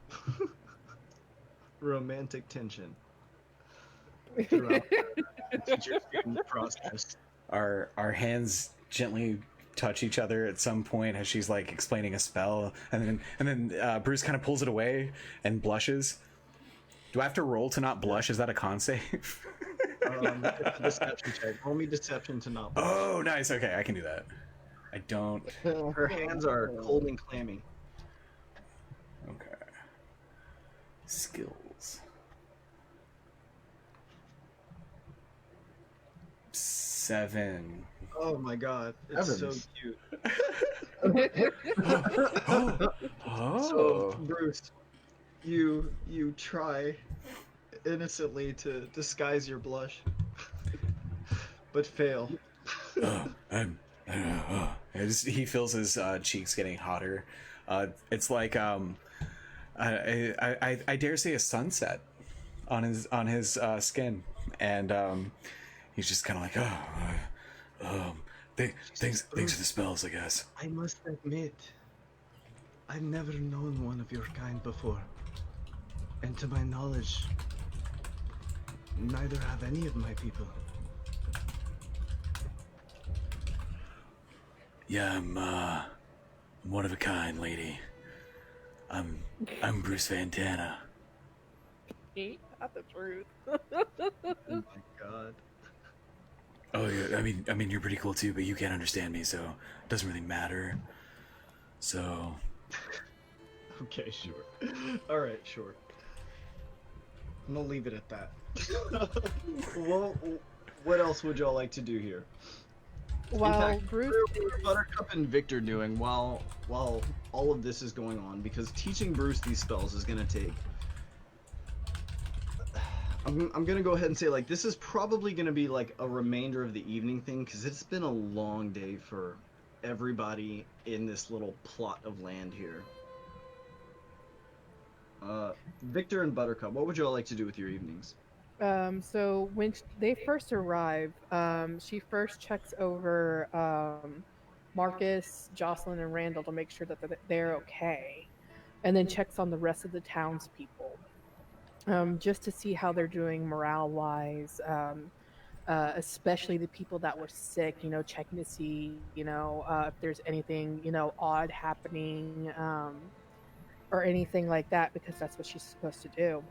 [SPEAKER 2] romantic tension throughout the teacher-student process.
[SPEAKER 1] Our hands gently touch each other at some point as she's like explaining a spell, and then Bruce kind of pulls it away and blushes. Do I have to roll to not blush? Is that a con save?
[SPEAKER 2] It's a deception check. Roll me deception to not blush.
[SPEAKER 1] Oh, nice. Okay, I can do that. I don't.
[SPEAKER 2] Her hands are cold and clammy.
[SPEAKER 1] Okay. Skills. 7.
[SPEAKER 2] Oh my god, it's so cute.
[SPEAKER 1] Oh.
[SPEAKER 2] So, Bruce, you try innocently to disguise your blush, but fail.
[SPEAKER 1] He feels his cheeks getting hotter. It's like I dare say a sunset on his skin, and he's just kind of like, thanks for the spells, I guess.
[SPEAKER 2] I must admit, I've never known one of your kind before, and to my knowledge, neither have any of my people.
[SPEAKER 1] Yeah, I'm one of a kind, lady. I'm Bruce Fantana.
[SPEAKER 4] Not the truth.
[SPEAKER 2] Oh my god.
[SPEAKER 1] Oh yeah, I mean you're pretty cool too, but you can't understand me, so it doesn't really matter. So
[SPEAKER 2] Okay, sure. Alright, sure. I'm gonna leave it at that. Well, what else would y'all like to do here?
[SPEAKER 4] While
[SPEAKER 2] fact,
[SPEAKER 4] Bruce
[SPEAKER 2] What are Buttercup and Victor doing while all of this is going on? Because teaching Bruce these spells is gonna take. I'm gonna go ahead and say like this is probably gonna be like a remainder of the evening thing because it's been a long day for everybody in this little plot of land here. Victor and Buttercup, what would y'all like to do with your evenings?
[SPEAKER 4] So when they first arrive, she first checks over Marcus, Jocelyn, and Randall to make sure that they're okay, and then checks on the rest of the townspeople, just to see how they're doing morale-wise. Especially the people that were sick, checking to see, if there's anything, odd happening, or anything like that, because that's what she's supposed to do.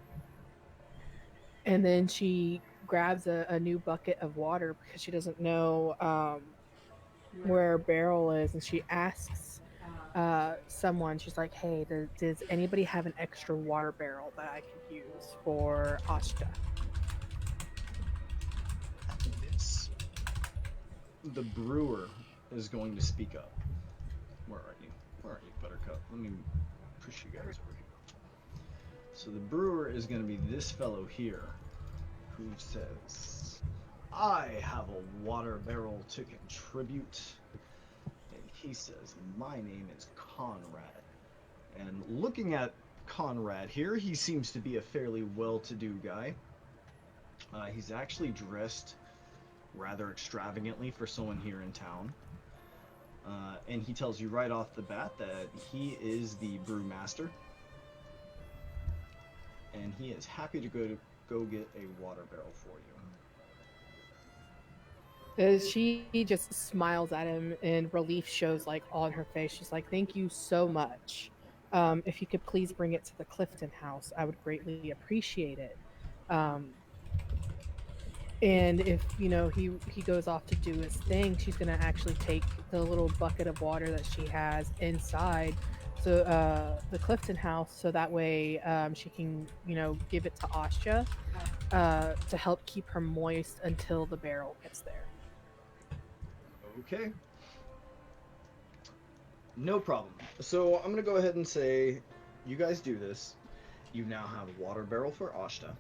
[SPEAKER 4] And then she grabs a new bucket of water because she doesn't know where Beryl is, and she asks someone. She's like, "Hey, does anybody have an extra water barrel that I could use for Asta?"
[SPEAKER 2] This, the brewer is going to speak up. Where are you? Where are you, Buttercup? Let me push you guys over here. So the brewer is going to be this fellow here, who says, "I have a water barrel to contribute." And he says, "My name is Conrad." And looking at Conrad here, he seems to be a fairly well-to-do guy. He's actually dressed rather extravagantly for someone here in town. And he tells you right off the bat that he is the brewmaster. And he is happy to go get a water barrel for you.
[SPEAKER 4] She just smiles at him, and relief shows like on her face. She's like, "Thank you so much. If you could please bring it to the Clifton house, I would greatly appreciate it." And if he goes off to do his thing, she's gonna actually take the little bucket of water that she has inside, so the Clifton house, so that way she can give it to Asha to help keep her moist until the barrel gets there.
[SPEAKER 2] Okay. No problem. So I'm gonna go ahead and say, you guys do this. You now have a water barrel for Ashta.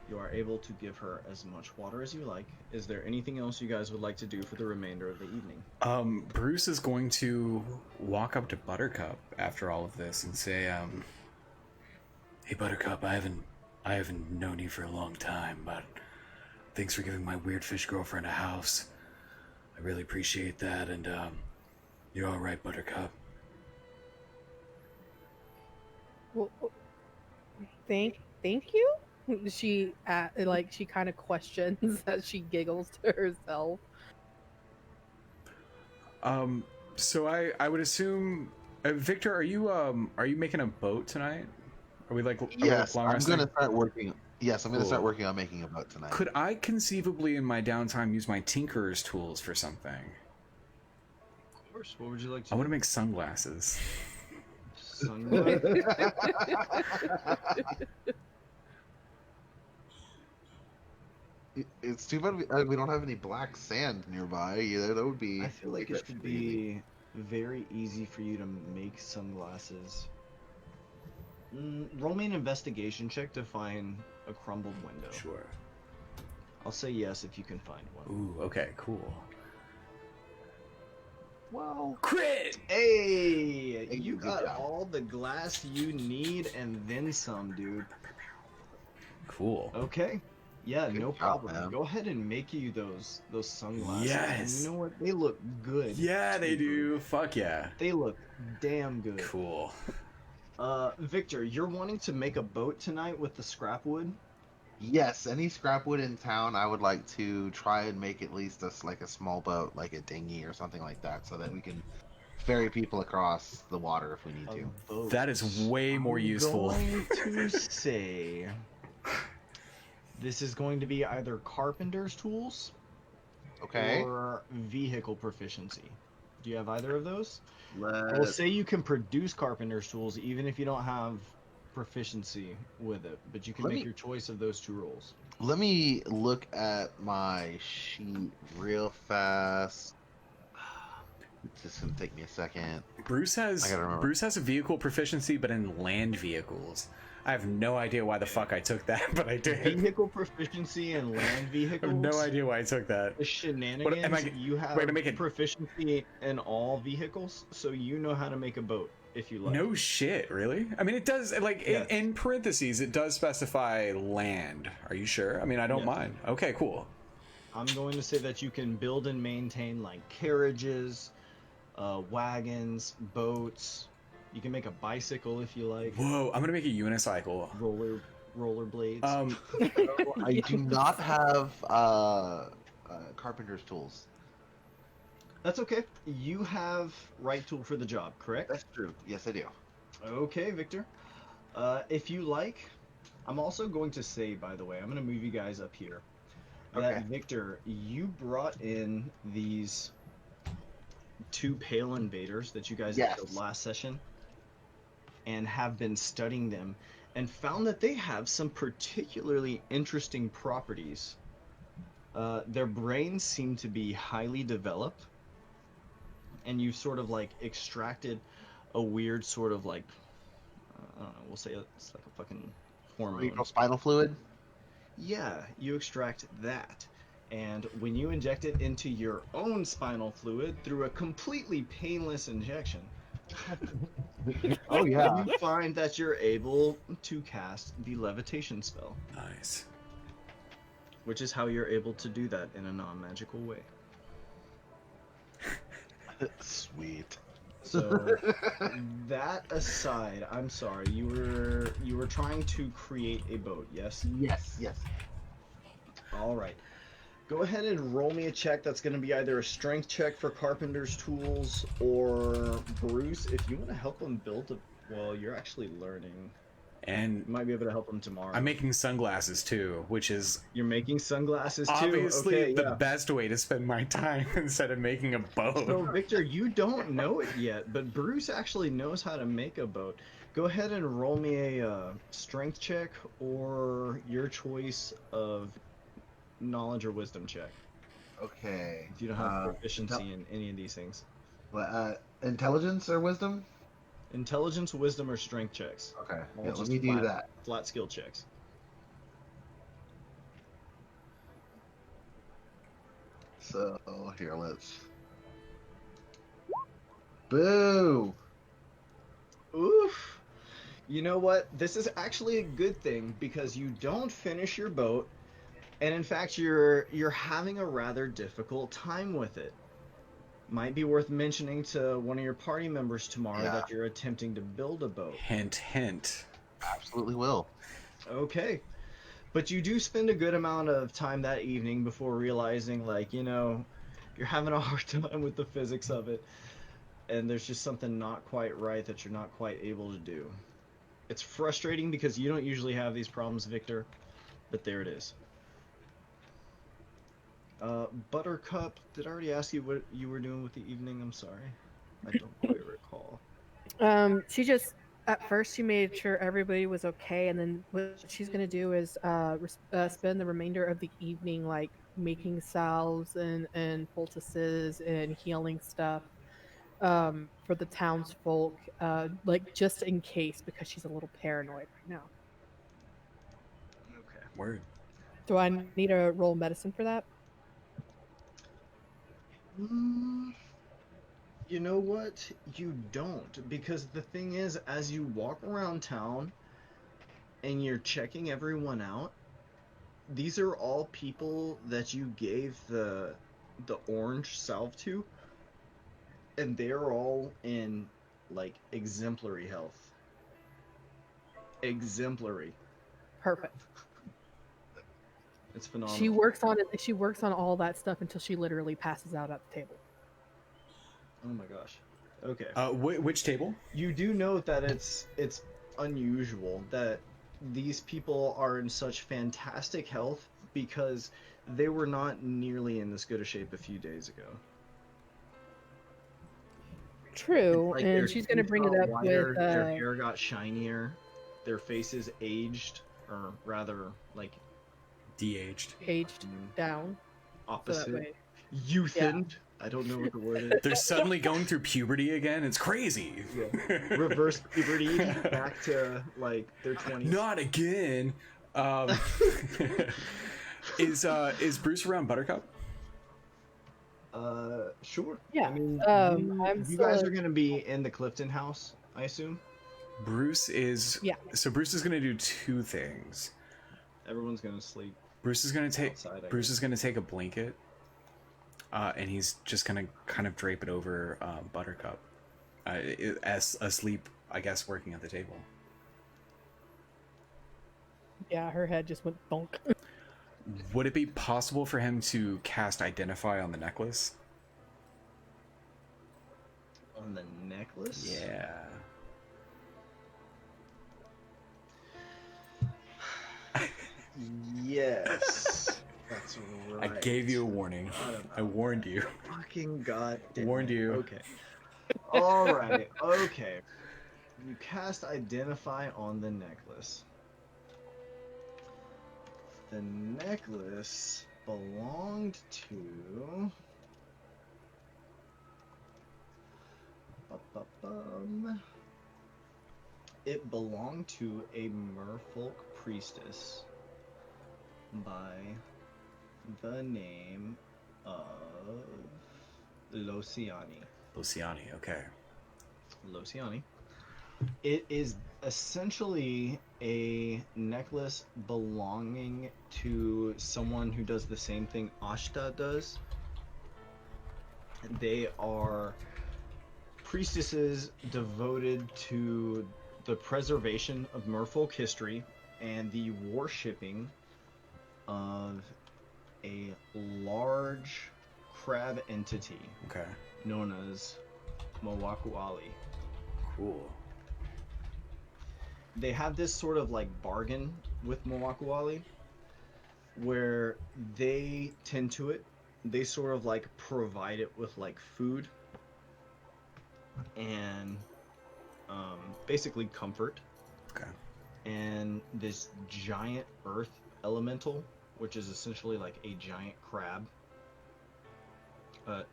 [SPEAKER 2] You are able to give her as much water as you like. Is there anything else you guys would like to do for the remainder of the evening?
[SPEAKER 1] Bruce is going to walk up to Buttercup after all of this and say, "Hey Buttercup, I haven't known you for a long time, but thanks for giving my weird fish girlfriend a house. I really appreciate that, and you're all right, Buttercup."
[SPEAKER 4] Well, thank you. She she kind of questions as she giggles to herself.
[SPEAKER 1] So I would assume, Victor, are you making a boat tonight? Are we
[SPEAKER 3] Yes,
[SPEAKER 1] long
[SPEAKER 3] I'm
[SPEAKER 1] resting?
[SPEAKER 3] gonna start working. Yes, I'm gonna start
[SPEAKER 1] Cool.
[SPEAKER 3] working on making a boat tonight.
[SPEAKER 1] Could I conceivably in my downtime use my tinkerer's tools for something?
[SPEAKER 2] Of course. What would you like to
[SPEAKER 1] I want to make sunglasses.
[SPEAKER 2] Sunglasses?
[SPEAKER 3] It's too bad we don't have any black sand nearby either. That would be.
[SPEAKER 2] I feel like it should be very easy for you to make sunglasses. Roll me an investigation check to find a crumbled window.
[SPEAKER 1] Sure.
[SPEAKER 2] I'll say yes if you can find one.
[SPEAKER 1] Ooh, okay, cool.
[SPEAKER 2] Well,
[SPEAKER 1] Crit!
[SPEAKER 2] hey,
[SPEAKER 3] Hey,
[SPEAKER 2] you
[SPEAKER 3] good
[SPEAKER 2] got
[SPEAKER 3] job.
[SPEAKER 2] all the glass you need and then some, dude.
[SPEAKER 1] Cool.
[SPEAKER 2] Okay. Yeah,
[SPEAKER 3] Good
[SPEAKER 2] no
[SPEAKER 3] job,
[SPEAKER 2] problem.
[SPEAKER 3] man.
[SPEAKER 2] Go ahead and make you those sunglasses.
[SPEAKER 1] Yes.
[SPEAKER 2] And you know what? They look good.
[SPEAKER 1] Yeah, they
[SPEAKER 2] too.
[SPEAKER 1] do. Fuck yeah.
[SPEAKER 2] They look damn good.
[SPEAKER 1] Cool.
[SPEAKER 2] Victor, you're wanting to make a boat tonight with the scrap wood?
[SPEAKER 3] Yes, any scrap wood in town, I would like to try and make at least like a small boat, like a dinghy or something like that, so that we can ferry people across the water if we need
[SPEAKER 2] A
[SPEAKER 3] to.
[SPEAKER 2] boat.
[SPEAKER 1] That is way more
[SPEAKER 2] I'm
[SPEAKER 1] useful.
[SPEAKER 2] going to say this is going to be either carpenter's tools
[SPEAKER 3] Okay.
[SPEAKER 2] or vehicle proficiency. Do you have either of those? We'll
[SPEAKER 3] Let
[SPEAKER 2] say you can produce carpenter's tools even if you don't have proficiency with it, but you can
[SPEAKER 3] Let
[SPEAKER 2] make
[SPEAKER 3] me-
[SPEAKER 2] your choice of those 2 rolls.
[SPEAKER 3] let me look at my sheet real fast. It's just gonna take me a second.
[SPEAKER 1] Bruce
[SPEAKER 3] I
[SPEAKER 1] has
[SPEAKER 3] gotta remember.
[SPEAKER 1] Bruce has a vehicle proficiency, but in land vehicles. I have no idea why the fuck I took that, but I did.
[SPEAKER 2] Vehicle proficiency and land
[SPEAKER 1] I
[SPEAKER 2] vehicles.
[SPEAKER 1] have no idea why I took that.
[SPEAKER 2] The shenanigans.
[SPEAKER 1] am I-
[SPEAKER 2] you have
[SPEAKER 1] wait, I'm making-
[SPEAKER 2] proficiency in all vehicles, so you know how to make a boat if you like.
[SPEAKER 1] No shit, really? I mean, it does, like,
[SPEAKER 2] Yes.
[SPEAKER 1] in parentheses, it does specify land. Are you sure? I mean, I don't
[SPEAKER 2] Yes.
[SPEAKER 1] mind. Okay, cool.
[SPEAKER 2] I'm going to say that you can build and maintain like carriages, wagons, boats. You can make a bicycle if you like.
[SPEAKER 1] Whoa, I'm gonna make a unicycle.
[SPEAKER 2] Rollerblades.
[SPEAKER 3] I do not have carpenter's tools.
[SPEAKER 2] That's okay. You have right tool for the job, correct?
[SPEAKER 3] That's true. Yes, I do.
[SPEAKER 2] Okay, Victor. If you like, I'm also going to say, by the way, I'm going to move you guys up here. That
[SPEAKER 3] Okay.
[SPEAKER 2] Victor, you brought in these 2 pale invaders that you guys
[SPEAKER 3] Yes.
[SPEAKER 2] killed last session, and have been studying them, and found that they have some particularly interesting properties. Their brains seem to be highly developed, and you've sort of like extracted a weird sort of like I don't know, we'll say it's like a fucking hormone.
[SPEAKER 3] Cerebral spinal fluid.
[SPEAKER 2] Yeah, you extract that. And when you inject it into your own spinal fluid through a completely painless injection,
[SPEAKER 3] Oh yeah.
[SPEAKER 2] you find that you're able to cast the levitation spell,
[SPEAKER 1] Nice.
[SPEAKER 2] which is how you're able to do that in a non-magical way.
[SPEAKER 3] Sweet.
[SPEAKER 2] So that aside, I'm sorry, you were trying to create a boat, yes?
[SPEAKER 3] Yes. Yes.
[SPEAKER 2] All right. Go ahead and roll me a check that's going to be either a strength check for carpenter's tools or Bruce, if you want to help him build a... Well, you're actually learning. You
[SPEAKER 1] And
[SPEAKER 2] might be able to help him tomorrow.
[SPEAKER 1] I'm making sunglasses too, which is
[SPEAKER 2] You're making sunglasses too.
[SPEAKER 1] obviously
[SPEAKER 2] Okay,
[SPEAKER 1] the
[SPEAKER 2] yeah.
[SPEAKER 1] best way to spend my time instead of making a boat.
[SPEAKER 2] So, Victor, you don't know it yet, but Bruce actually knows how to make a boat. Go ahead and roll me a strength check or your choice of knowledge or wisdom check.
[SPEAKER 3] Okay.
[SPEAKER 2] If you don't have proficiency in any of these things.
[SPEAKER 3] Intelligence or wisdom?
[SPEAKER 2] Intelligence, wisdom, or strength checks.
[SPEAKER 3] Okay.
[SPEAKER 2] All
[SPEAKER 3] Yeah,
[SPEAKER 2] just
[SPEAKER 3] let me do
[SPEAKER 2] flat-
[SPEAKER 3] that.
[SPEAKER 2] Flat skill checks.
[SPEAKER 3] So here, let's. Boo!
[SPEAKER 2] Oof. You know what? This is actually a good thing because you don't finish your boat, and in fact, you're having a rather difficult time with it. Might be worth mentioning to one of your party members tomorrow
[SPEAKER 3] Yeah.
[SPEAKER 2] that you're attempting to build a boat.
[SPEAKER 1] Hint, hint.
[SPEAKER 3] Absolutely will.
[SPEAKER 2] Okay. But you do spend a good amount of time that evening before realizing, like, you know, you're having a hard time with the physics of it, and there's just something not quite right that you're not quite able to do. It's frustrating because you don't usually have these problems, Victor, but there it is. Buttercup, did I already ask you what you were doing with the evening? I'm sorry. I don't quite recall.
[SPEAKER 4] She just at first she made sure everybody was okay, and then what she's gonna do is spend the remainder of the evening like making salves and poultices and healing stuff for the townsfolk, like just in case, because she's a little paranoid right now.
[SPEAKER 2] Okay.
[SPEAKER 1] Word.
[SPEAKER 4] Do I need to roll medicine for that?
[SPEAKER 2] You know what? You don't, because the thing is, as you walk around town and you're checking everyone out, these are all people that you gave the orange salve to, and they're all in like exemplary health. Exemplary.
[SPEAKER 4] Perfect.
[SPEAKER 2] It's phenomenal.
[SPEAKER 4] She works on it. She works on all that stuff until she literally passes out at the table.
[SPEAKER 2] Oh my gosh. Okay.
[SPEAKER 1] Which table?
[SPEAKER 2] You do note that it's unusual that these people are in such fantastic health because they were not nearly in this good a shape a few days ago.
[SPEAKER 4] True,
[SPEAKER 2] Like,
[SPEAKER 4] and
[SPEAKER 2] their
[SPEAKER 4] she's gonna
[SPEAKER 2] teeth
[SPEAKER 4] bring
[SPEAKER 2] got
[SPEAKER 4] it up
[SPEAKER 2] whiter,
[SPEAKER 4] with
[SPEAKER 2] their hair got shinier, their faces aged, or rather, like
[SPEAKER 1] De-aged.
[SPEAKER 4] aged down. So that
[SPEAKER 2] opposite,
[SPEAKER 4] way,
[SPEAKER 2] youthened. I don't know what the word is.
[SPEAKER 1] They're suddenly going through puberty again. It's crazy.
[SPEAKER 2] Reverse puberty back to like their 20s.
[SPEAKER 1] Not again. Is Bruce around Buttercup?
[SPEAKER 2] Sure.
[SPEAKER 4] yeah.
[SPEAKER 2] I mean,
[SPEAKER 4] I'm
[SPEAKER 2] you guys
[SPEAKER 4] still-
[SPEAKER 2] are gonna be in the Clifton house, I assume.
[SPEAKER 1] Bruce is.
[SPEAKER 4] Yeah.
[SPEAKER 1] So Bruce is gonna do two things.
[SPEAKER 2] Everyone's gonna sleep
[SPEAKER 1] Bruce is gonna take.
[SPEAKER 2] outside. I
[SPEAKER 1] Bruce
[SPEAKER 2] guess.
[SPEAKER 1] is gonna take a blanket, and he's just gonna kind of drape it over Buttercup, as asleep, I guess, working at the table.
[SPEAKER 4] Yeah, her head just went bonk.
[SPEAKER 1] Would it be possible for him to cast Identify on the necklace?
[SPEAKER 2] On the necklace.
[SPEAKER 1] Yeah.
[SPEAKER 2] Yes. That's right.
[SPEAKER 1] I gave you a warning. I warned you.
[SPEAKER 2] Fucking goddamn.
[SPEAKER 1] Warned you.
[SPEAKER 2] Okay. All right. Okay. You cast Identify on the necklace. The necklace belonged to. Ba-ba-bum. It belonged to a merfolk priestess by the name of Losiani.
[SPEAKER 1] Luciani, okay.
[SPEAKER 2] Losiani. It is essentially a necklace belonging to someone who does the same thing Ashta does. They are priestesses devoted to the preservation of merfolk history and the worshipping of a large crab entity
[SPEAKER 1] Okay.
[SPEAKER 2] known as Mowakuali.
[SPEAKER 1] Cool.
[SPEAKER 2] They have this sort of like bargain with Mowakuali where they tend to it. They sort of like provide it with like food and basically comfort.
[SPEAKER 1] Okay.
[SPEAKER 2] And this giant earth elemental, which is essentially like a giant crab,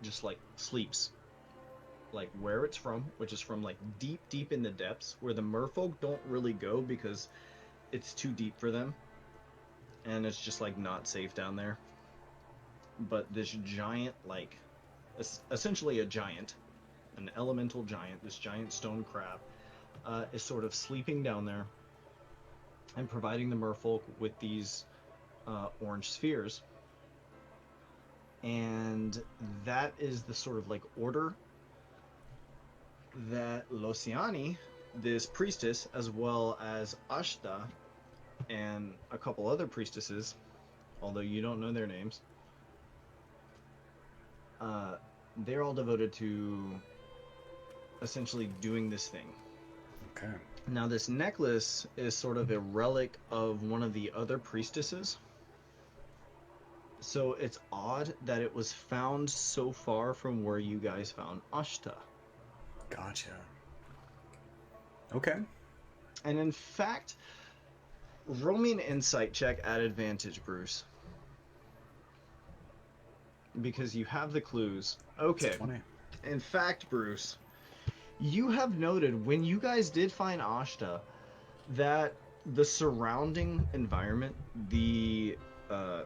[SPEAKER 2] just like sleeps like where it's from, which is from like deep in the depths where the merfolk don't really go because it's too deep for them and it's just like not safe down there. But this giant, like essentially a giant, an elemental giant, this giant stone crab is sort of sleeping down there and providing the merfolk with these orange spheres. And that is the sort of like order that Losiani, this priestess, as well as Ashta and a couple other priestesses, although you don't know their names, they're all devoted to essentially doing this thing.
[SPEAKER 1] Okay.
[SPEAKER 2] Now this necklace is sort of a relic of one of the other priestesses. So it's odd that it was found so far from where you guys found Ashta.
[SPEAKER 1] Gotcha. Okay.
[SPEAKER 2] And in fact, roll me an insight check at advantage, Bruce. Because you have the clues. Okay.
[SPEAKER 1] It's 20.
[SPEAKER 2] In fact, Bruce, you have noted when you guys did find Ashta that the surrounding environment, the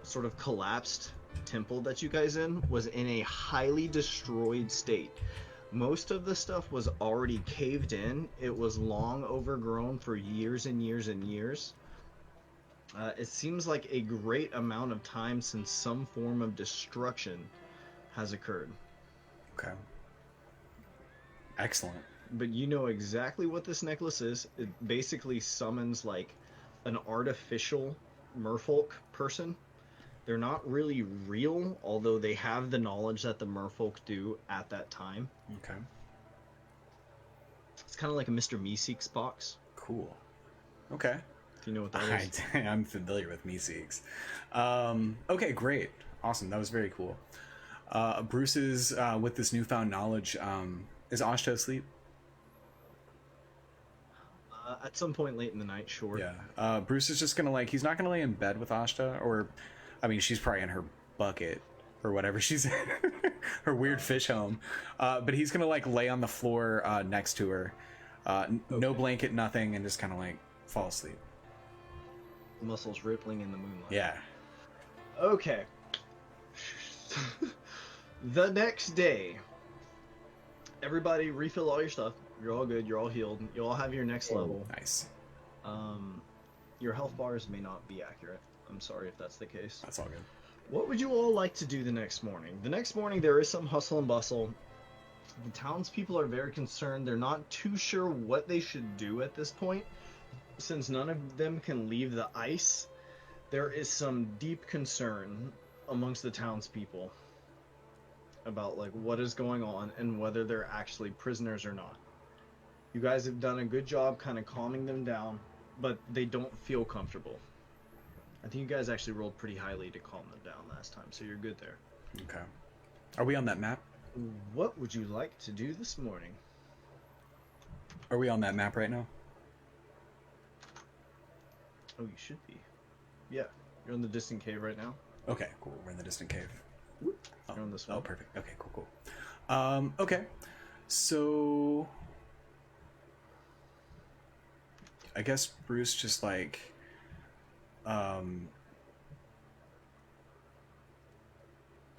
[SPEAKER 2] sort of collapsed temple that you guys in, was in a highly destroyed state. Most of the stuff was already caved in. It was long overgrown for years and years and years. It seems like a great amount of time since some form of destruction has occurred.
[SPEAKER 1] Okay. Excellent.
[SPEAKER 2] But you know exactly what this necklace is. It basically summons like an artificial merfolk person They're not really real, although they have the knowledge that the merfolk do at that time.
[SPEAKER 1] Okay.
[SPEAKER 2] It's kind of like a Mr. Meeseeks box,
[SPEAKER 1] Cool. Okay.
[SPEAKER 2] if you know what that is.
[SPEAKER 1] I'm familiar with Meeseeks. Okay, great. Awesome. That was very cool. Bruce is, with this newfound knowledge, is Ashta asleep?
[SPEAKER 2] At some point late in the night, sure.
[SPEAKER 1] Yeah. Bruce is just gonna he's not gonna lay in bed with Ashta, or, I mean, she's probably in her bucket or whatever she's in, her weird fish home. But he's gonna lay on the floor next to her, no blanket, nothing, and just kind of fall asleep.
[SPEAKER 2] Muscles rippling in the moonlight.
[SPEAKER 1] Yeah.
[SPEAKER 2] Okay. The next day, everybody refill all your stuff. You're all good. You're all healed. You all have your next level.
[SPEAKER 1] Nice.
[SPEAKER 2] Your health bars may not be accurate. I'm sorry if that's the case.
[SPEAKER 1] That's all good.
[SPEAKER 2] What would you all like to do the next morning? The next morning, there is some hustle and bustle. The townspeople are very concerned. They're not too sure what they should do at this point. Since none of them can leave the ice, there is some deep concern amongst the townspeople about what is going on and whether they're actually prisoners or not. You guys have done a good job kind of calming them down, but they don't feel comfortable. I think you guys actually rolled pretty highly to calm them down last time, so you're good there.
[SPEAKER 1] Okay. Are we on that map?
[SPEAKER 2] What would you like to do this morning?
[SPEAKER 1] Are we on that map right now?
[SPEAKER 2] Oh, you should be. Yeah, you're in the distant cave right now.
[SPEAKER 1] Okay, cool. We're in the distant cave.
[SPEAKER 2] You're on this one.
[SPEAKER 1] Oh, perfect. Okay, cool. Okay. So I guess Bruce just I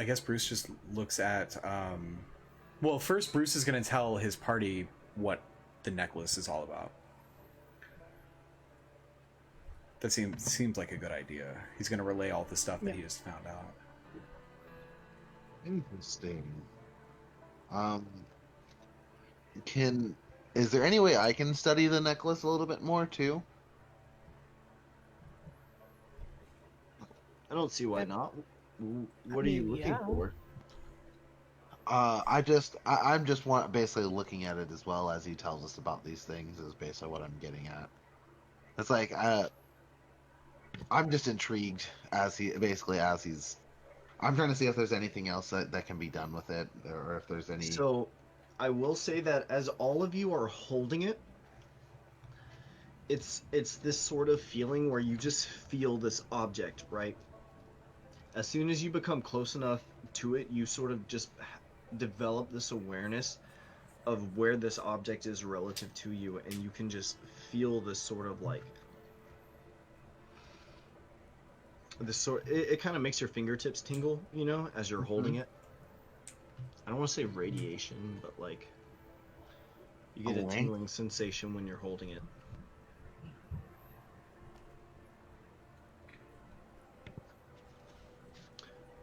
[SPEAKER 1] guess Bruce just looks at well, first Bruce is going to tell his party what the necklace is all about. That seems like a good idea. He's going to relay all the stuff that he just found out.
[SPEAKER 3] Interesting. Is there any way I can study the necklace a little bit more too?
[SPEAKER 2] I don't see why not. What are you looking for?
[SPEAKER 3] I'm just basically looking at it as well as he tells us about these things is basically what I'm getting at. It's I'm just intrigued as he's. I'm trying to see if there's anything else that can be done with it, or if there's any.
[SPEAKER 2] So, I will say that as all of you are holding it, it's this sort of feeling where you just feel this object, right? As soon as you become close enough to it, you sort of just develop this awareness of where this object is relative to you, and you can just feel this sort of it kind of makes your fingertips tingle, as you're holding it. I don't want to say radiation, but you get a tingling sensation when you're holding it.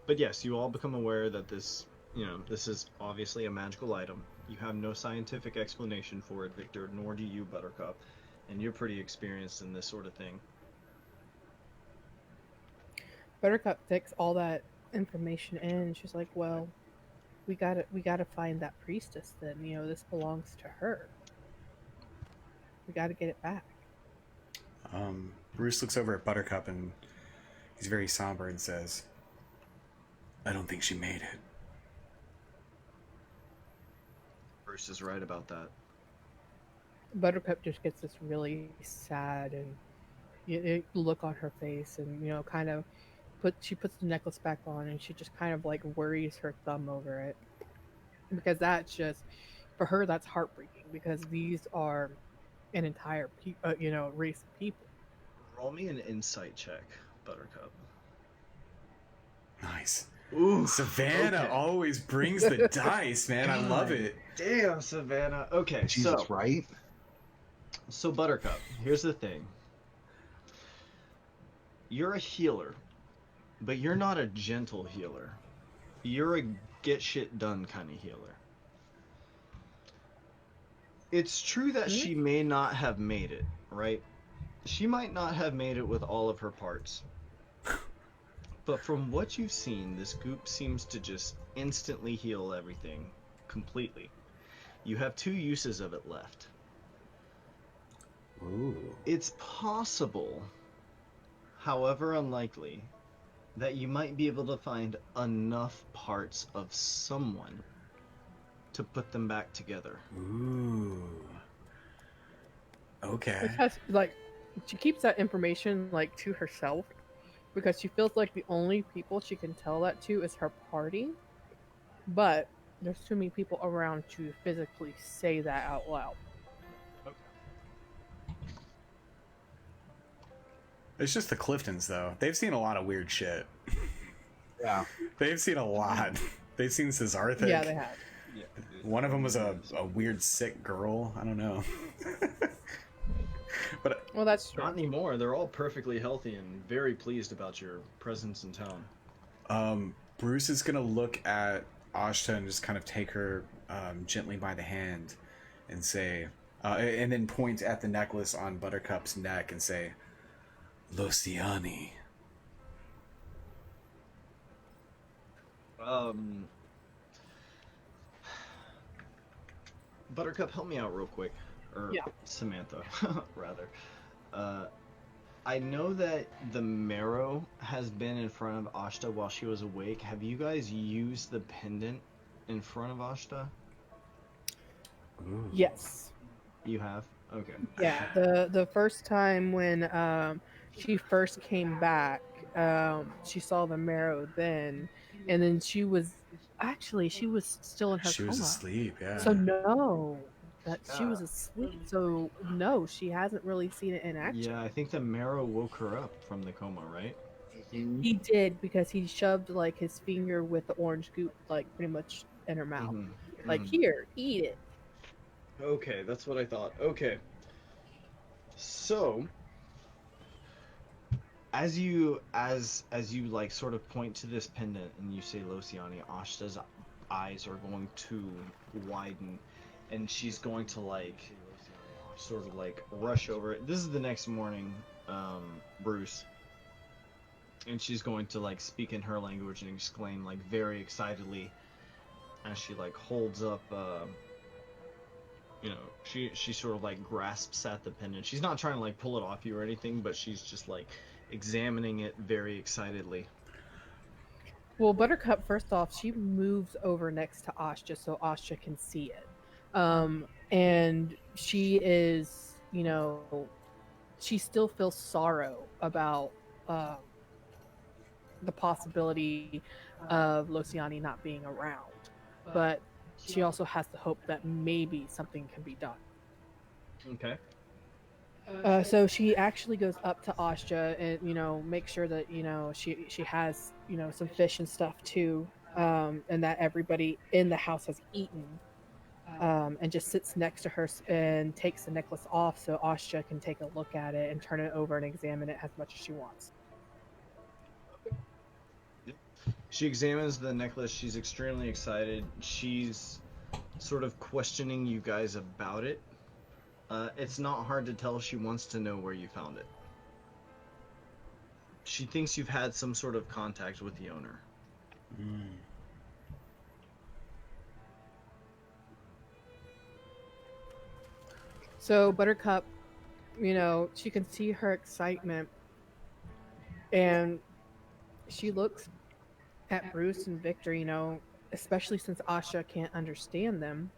[SPEAKER 2] But yes, you all become aware that this is obviously a magical item. You have no scientific explanation for it, Victor, nor do you, Buttercup, and you're pretty experienced in this sort of thing.
[SPEAKER 4] Buttercup takes all that information in, and she's like, well, we gotta find that priestess then. This belongs to her. We gotta get it back.
[SPEAKER 1] Bruce looks over at Buttercup and he's very somber and says, I don't think she made it.
[SPEAKER 2] Bruce is right about that.
[SPEAKER 4] Buttercup just gets this really sad and look on her face, and kind of she puts the necklace back on, and she just kind of worries her thumb over it, because that's just, for her, that's heartbreaking, because these are an entire race of people.
[SPEAKER 2] Roll me an insight check, Buttercup.
[SPEAKER 1] Nice.
[SPEAKER 2] Ooh,
[SPEAKER 1] Savannah always brings the dice, man. I love it.
[SPEAKER 2] Damn, Savannah. Okay,
[SPEAKER 3] Jesus, right?
[SPEAKER 2] So Buttercup, here's the thing. You're a healer, but you're not a gentle healer. You're a get shit done kind of healer. It's true that she may not have made it, right? She might not have made it with all of her parts. But from what you've seen, this goop seems to just instantly heal everything completely. You have 2 uses of it left.
[SPEAKER 1] Ooh.
[SPEAKER 2] It's possible, however unlikely, that you might be able to find enough parts of someone to put them back together.
[SPEAKER 1] Ooh. Okay.
[SPEAKER 4] Because like she keeps that information like to herself because she feels like the only people she can tell that to is her party. But there's too many people around to physically say that out loud.
[SPEAKER 1] It's just the Cliftons, though. They've seen a lot of weird shit.
[SPEAKER 3] Yeah.
[SPEAKER 1] They've seen a lot. They've seen Cesarthic.
[SPEAKER 4] Yeah, they have.
[SPEAKER 2] Yeah.
[SPEAKER 1] One of them was a weird, sick girl. I don't know. But
[SPEAKER 4] Well, that's true.
[SPEAKER 2] Not anymore. They're all perfectly healthy and very pleased about your presence in town.
[SPEAKER 1] Bruce is going to look at Ashta and just kind of take her gently by the hand and say, and then point at the necklace on Buttercup's neck and say, Losiani.
[SPEAKER 2] Buttercup, help me out real quick. Or
[SPEAKER 4] Yeah.
[SPEAKER 2] Samantha, rather. I know that the marrow has been in front of Ashta while she was awake. Have you guys used the pendant in front of Ashta?
[SPEAKER 1] Ooh.
[SPEAKER 4] Yes.
[SPEAKER 2] You have? Okay.
[SPEAKER 4] Yeah. The first time when she first came back, she saw the marrow then, and then she was still in her
[SPEAKER 1] She
[SPEAKER 4] coma.
[SPEAKER 1] was asleep, yeah.
[SPEAKER 4] So no, that she was asleep. So no, she hasn't really seen it in action.
[SPEAKER 2] Yeah, I think the marrow woke her up from the coma, right?
[SPEAKER 4] He did because he shoved like his finger with the orange goop like pretty much in her mouth.
[SPEAKER 2] Mhm.
[SPEAKER 4] Like,
[SPEAKER 2] Mhm.
[SPEAKER 4] here, eat it.
[SPEAKER 2] Okay, that's what I thought. Okay. So, as you like sort of point to this pendant and you say Losiani, Ashta's eyes are going to widen and she's going to like sort of like rush over it. This is the next morning, Bruce. And she's going to like speak in her language and exclaim like very excitedly as she like holds up you know, she sort of like grasps at the pendant. She's not trying to like pull it off you or anything, but she's just like examining it very excitedly.
[SPEAKER 4] Well, Buttercup, first off, she moves over next to Asha so Asha can see it. And she is, you know, she still feels sorrow about the possibility of Losiani not being around. But she also has the hope that maybe something can be done.
[SPEAKER 2] Okay.
[SPEAKER 4] So she actually goes up to Asha and make sure that she has some fish and stuff too, and that everybody in the house has eaten, and just sits next to her and takes the necklace off so Asha can take a look at it and turn it over and examine it as much as she wants.
[SPEAKER 2] She examines the necklace. She's extremely excited. She's sort of questioning you guys about it. It's not hard to tell she wants to know where you found it. She thinks you've had some sort of contact with the owner.
[SPEAKER 4] So Buttercup, she can see her excitement, and she looks at Bruce and Victor, especially since Asha can't understand them.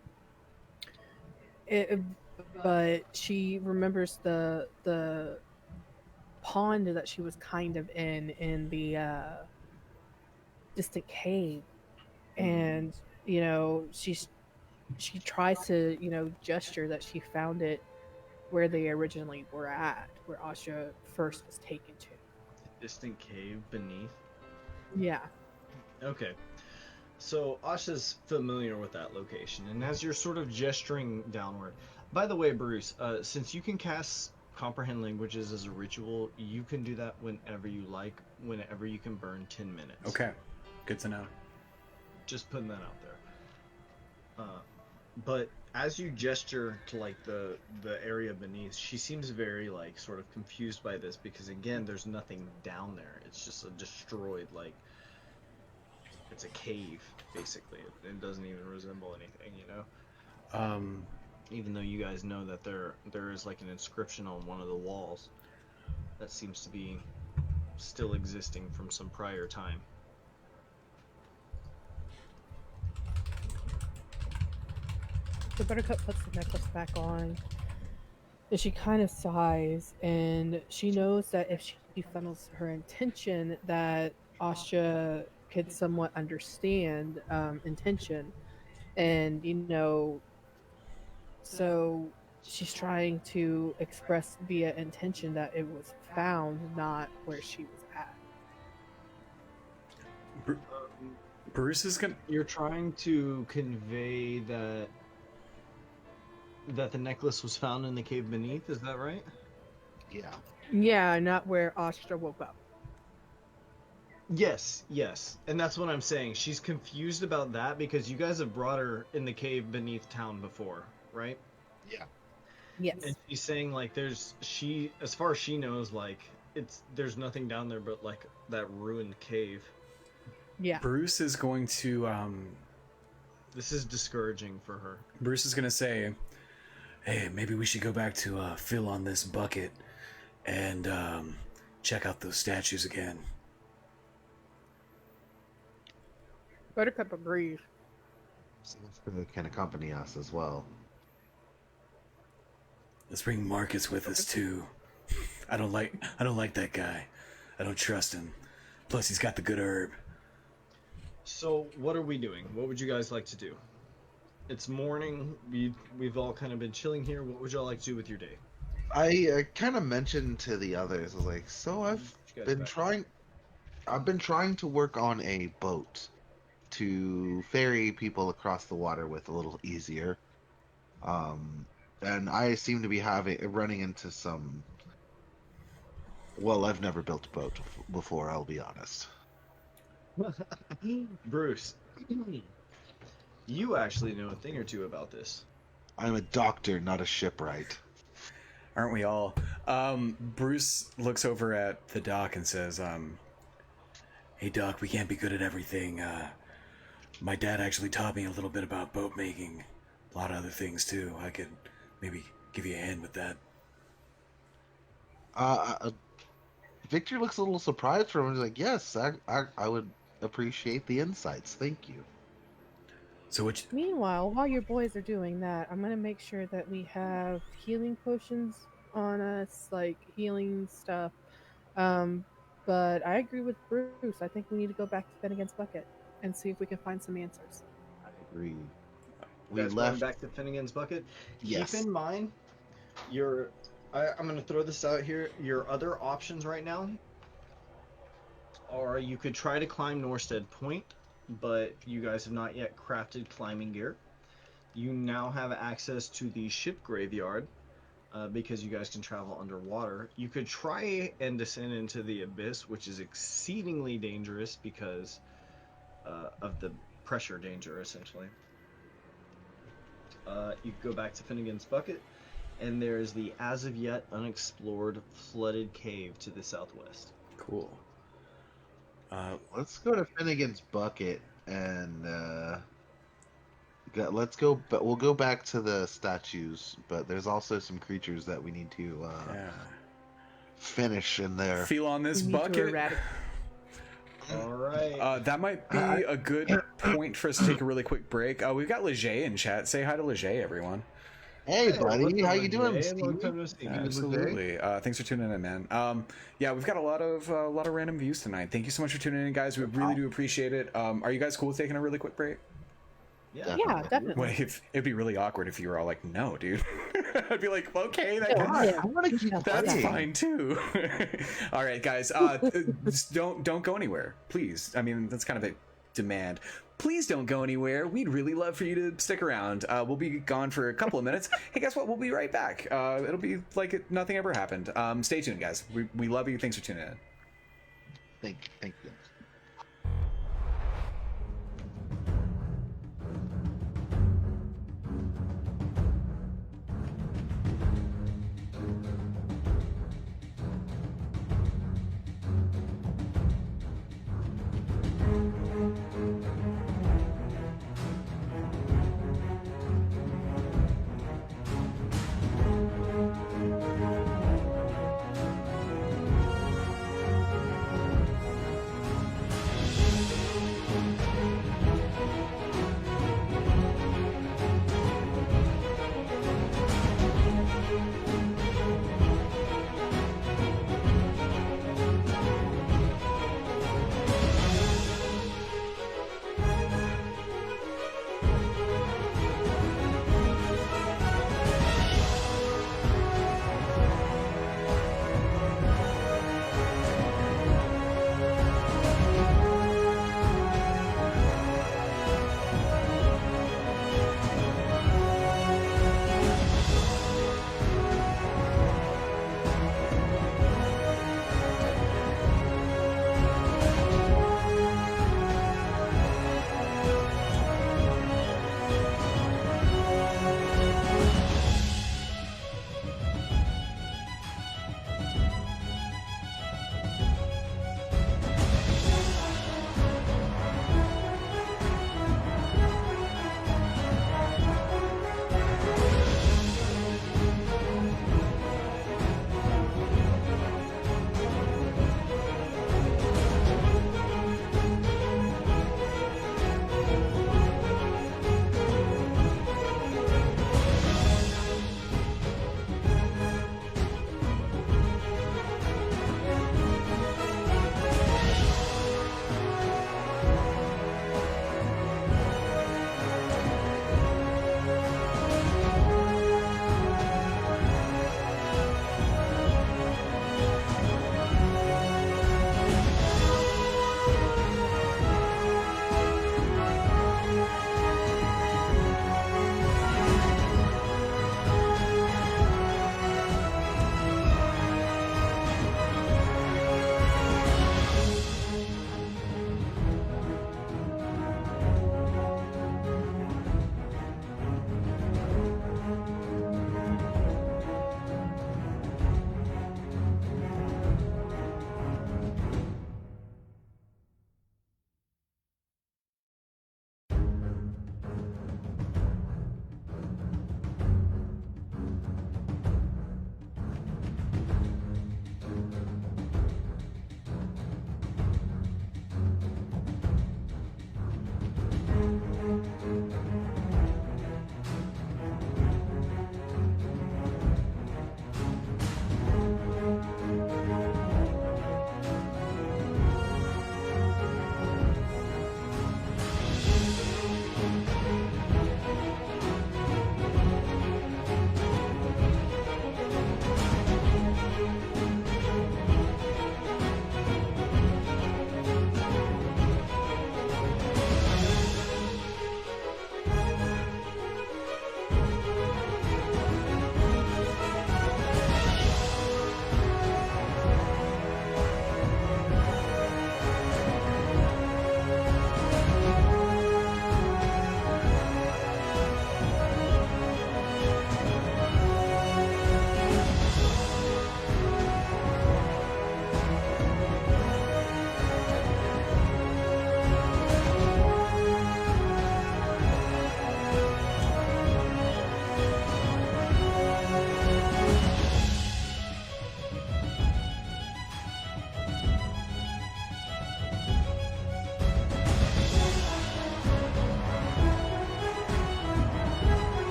[SPEAKER 4] But she remembers the pond that she was kind of in the distant cave, and she tries to gesture that she found it where they originally were at, where Asha first was taken to.
[SPEAKER 2] Distant cave beneath?
[SPEAKER 4] Yeah.
[SPEAKER 2] Okay. So Asha's familiar with that location, and as you're sort of gesturing downward. By the way, Bruce, since you can cast Comprehend Languages as a ritual, you can do that whenever you like, whenever you can burn 10 minutes.
[SPEAKER 1] Okay. Good to know.
[SPEAKER 2] Just putting that out there. But as you gesture to like the area beneath, she seems very like sort of confused by this because again, there's nothing down there. It's just a destroyed like it's a cave basically. It doesn't even resemble anything, you know. Even though you guys know that there is like an inscription on one of the walls that seems to be still existing from some prior time.
[SPEAKER 4] So Buttercup puts the necklace back on, and she kind of sighs, and she knows that if she funnels her intention, that Asha could somewhat understand intention, and so she's trying to express via intention that it was found, not where she was at.
[SPEAKER 1] Bruce is gonna.
[SPEAKER 2] You're trying to convey that the necklace was found in the cave beneath, is that right?
[SPEAKER 3] Yeah.
[SPEAKER 4] Yeah, not where Asha woke up.
[SPEAKER 2] Yes, and that's what I'm saying. She's confused about that because you guys have brought her in the cave beneath town before, right?
[SPEAKER 3] Yeah.
[SPEAKER 4] Yes.
[SPEAKER 2] And she's saying like as far as she knows, like there's nothing down there but like that ruined cave.
[SPEAKER 4] Yeah.
[SPEAKER 1] Bruce is going to.
[SPEAKER 2] This is discouraging for her.
[SPEAKER 1] Bruce is gonna say, "Hey, maybe we should go back to fill on this bucket and check out those statues again."
[SPEAKER 4] Buttercup agrees.
[SPEAKER 3] Someone can accompany us as well.
[SPEAKER 1] Let's bring Marcus with us too. I don't like that guy. I don't trust him. Plus, he's got the good herb.
[SPEAKER 2] So what are we doing? What would you guys like to do? It's morning. We've all kind of been chilling here. What would y'all like to do with your day?
[SPEAKER 3] I kind of mentioned to the others, I was like, so I've been trying to work on a boat to ferry people across the water with a little easier. And I seem to be running into some. Well, I've never built a boat before, I'll be honest.
[SPEAKER 2] Bruce, you actually know a thing or two about this.
[SPEAKER 3] I'm a doctor, not a shipwright.
[SPEAKER 1] Aren't we all? Bruce looks over at the doc and says, "Hey Doc, we can't be good at everything. My dad actually taught me a little bit about boat making. A lot of other things too. I could maybe give you a hand with that."
[SPEAKER 3] Victor looks a little surprised for him. He's like, yes, I would appreciate the insights. Thank you.
[SPEAKER 1] So which?
[SPEAKER 4] Meanwhile, while your boys are doing that, I'm gonna make sure that we have healing potions on us, like healing stuff. But I agree with Bruce. I think we need to go back to Finnegan's Bucket and see if we can find some answers.
[SPEAKER 3] I agree.
[SPEAKER 2] We left back to Finnegan's Bucket.
[SPEAKER 3] Yes.
[SPEAKER 2] Keep in mind, I'm going to throw this out here. Your other options right now are you could try to climb Norstead Point, but you guys have not yet crafted climbing gear. You now have access to the ship graveyard because you guys can travel underwater. You could try and descend into the abyss, which is exceedingly dangerous because of the pressure danger, essentially. You could go back to Finnegan's Bucket, and there's the as of yet unexplored flooded cave to the southwest.
[SPEAKER 1] Cool.
[SPEAKER 3] Let's go to Finnegan's Bucket and let's go. But we'll go back to the statues. But there's also some creatures that we need to finish in there.
[SPEAKER 1] Feel on this
[SPEAKER 4] We need to
[SPEAKER 1] bucket.
[SPEAKER 4] eradicate-
[SPEAKER 2] All right.
[SPEAKER 1] That might be a good point for us to take a really quick break. We've got Leger in chat. Say hi to Leger, everyone.
[SPEAKER 3] Hey, buddy,
[SPEAKER 2] what's
[SPEAKER 3] how
[SPEAKER 2] up,
[SPEAKER 3] you doing,
[SPEAKER 2] Jay?
[SPEAKER 3] Steve?
[SPEAKER 2] Long time no see.
[SPEAKER 1] Absolutely. Thanks for tuning in, man. Yeah, we've got a lot of random views tonight. Thank you so much for tuning in, guys. We really do appreciate it. Are you guys cool with taking a really quick break?
[SPEAKER 2] Yeah.
[SPEAKER 4] Yeah, definitely.
[SPEAKER 1] Well, it'd be really awkward if you were all like, "No, dude." I'd be like, "Okay,
[SPEAKER 4] Yeah.
[SPEAKER 3] I want to keep
[SPEAKER 1] that's
[SPEAKER 3] playing.
[SPEAKER 1] fine too." All right, guys. Just don't go anywhere, please. I mean, that's kind of a demand. Please don't go anywhere. We'd really love for you to stick around. We'll be gone for a couple of minutes. Hey, guess what? We'll be right back. It'll be like nothing ever happened. Stay tuned, guys. We love you. Thanks for tuning in.
[SPEAKER 3] Thank you.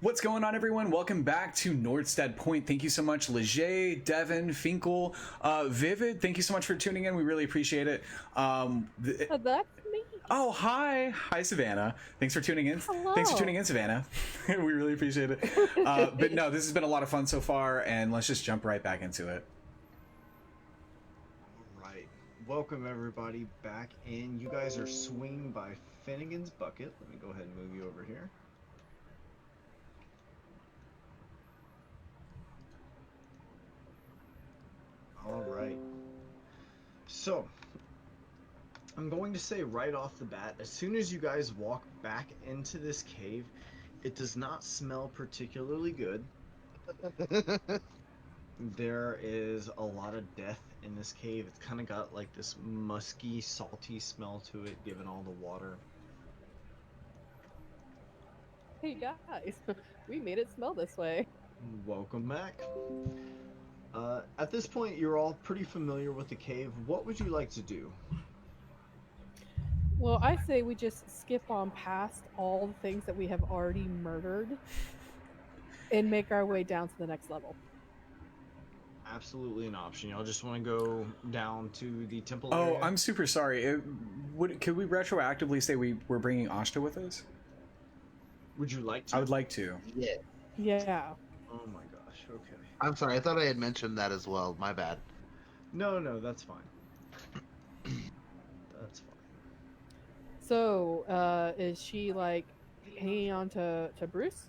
[SPEAKER 1] What's going on, everyone? Welcome back to Nordstead Point. Thank you so much, Leger, Devin, Finkel, Vivid. Thank you so much for tuning in. We really appreciate it.
[SPEAKER 4] Oh, that's me.
[SPEAKER 1] Oh, hi, Savannah. Thanks for tuning in.
[SPEAKER 4] Hello.
[SPEAKER 1] Thanks for tuning in, Savannah. We really appreciate it. But no, this has been a lot of fun so far, and let's just jump right back into it.
[SPEAKER 2] Right. Welcome everybody back in. You guys are swinging by Finnegan's Bucket. Let me go ahead and move you over here. All right. So, I'm going to say right off the bat, as soon as you guys walk back into this cave, it does not smell particularly good. There is a lot of death in this cave. It's kind of got like this musky, salty smell to it, given all the water.
[SPEAKER 4] Hey guys, we made it smell this way.
[SPEAKER 2] Welcome back. At this point, you're all pretty familiar with the cave. What would you like to do?
[SPEAKER 4] Well, I say we just skip on past all the things that we have already murdered and make our way down to the next level.
[SPEAKER 2] Absolutely an option. Y'all just want to go down to the temple
[SPEAKER 1] Oh,
[SPEAKER 2] area?
[SPEAKER 1] I'm super sorry. Could we retroactively say we're bringing Ashta with us?
[SPEAKER 2] Would you like to?
[SPEAKER 1] I would like to.
[SPEAKER 3] Yeah.
[SPEAKER 4] Yeah.
[SPEAKER 2] Oh my gosh, okay.
[SPEAKER 3] I'm sorry. I thought I had mentioned that as well. My bad.
[SPEAKER 2] No, that's fine. That's fine.
[SPEAKER 4] So, is she like hanging on to Bruce?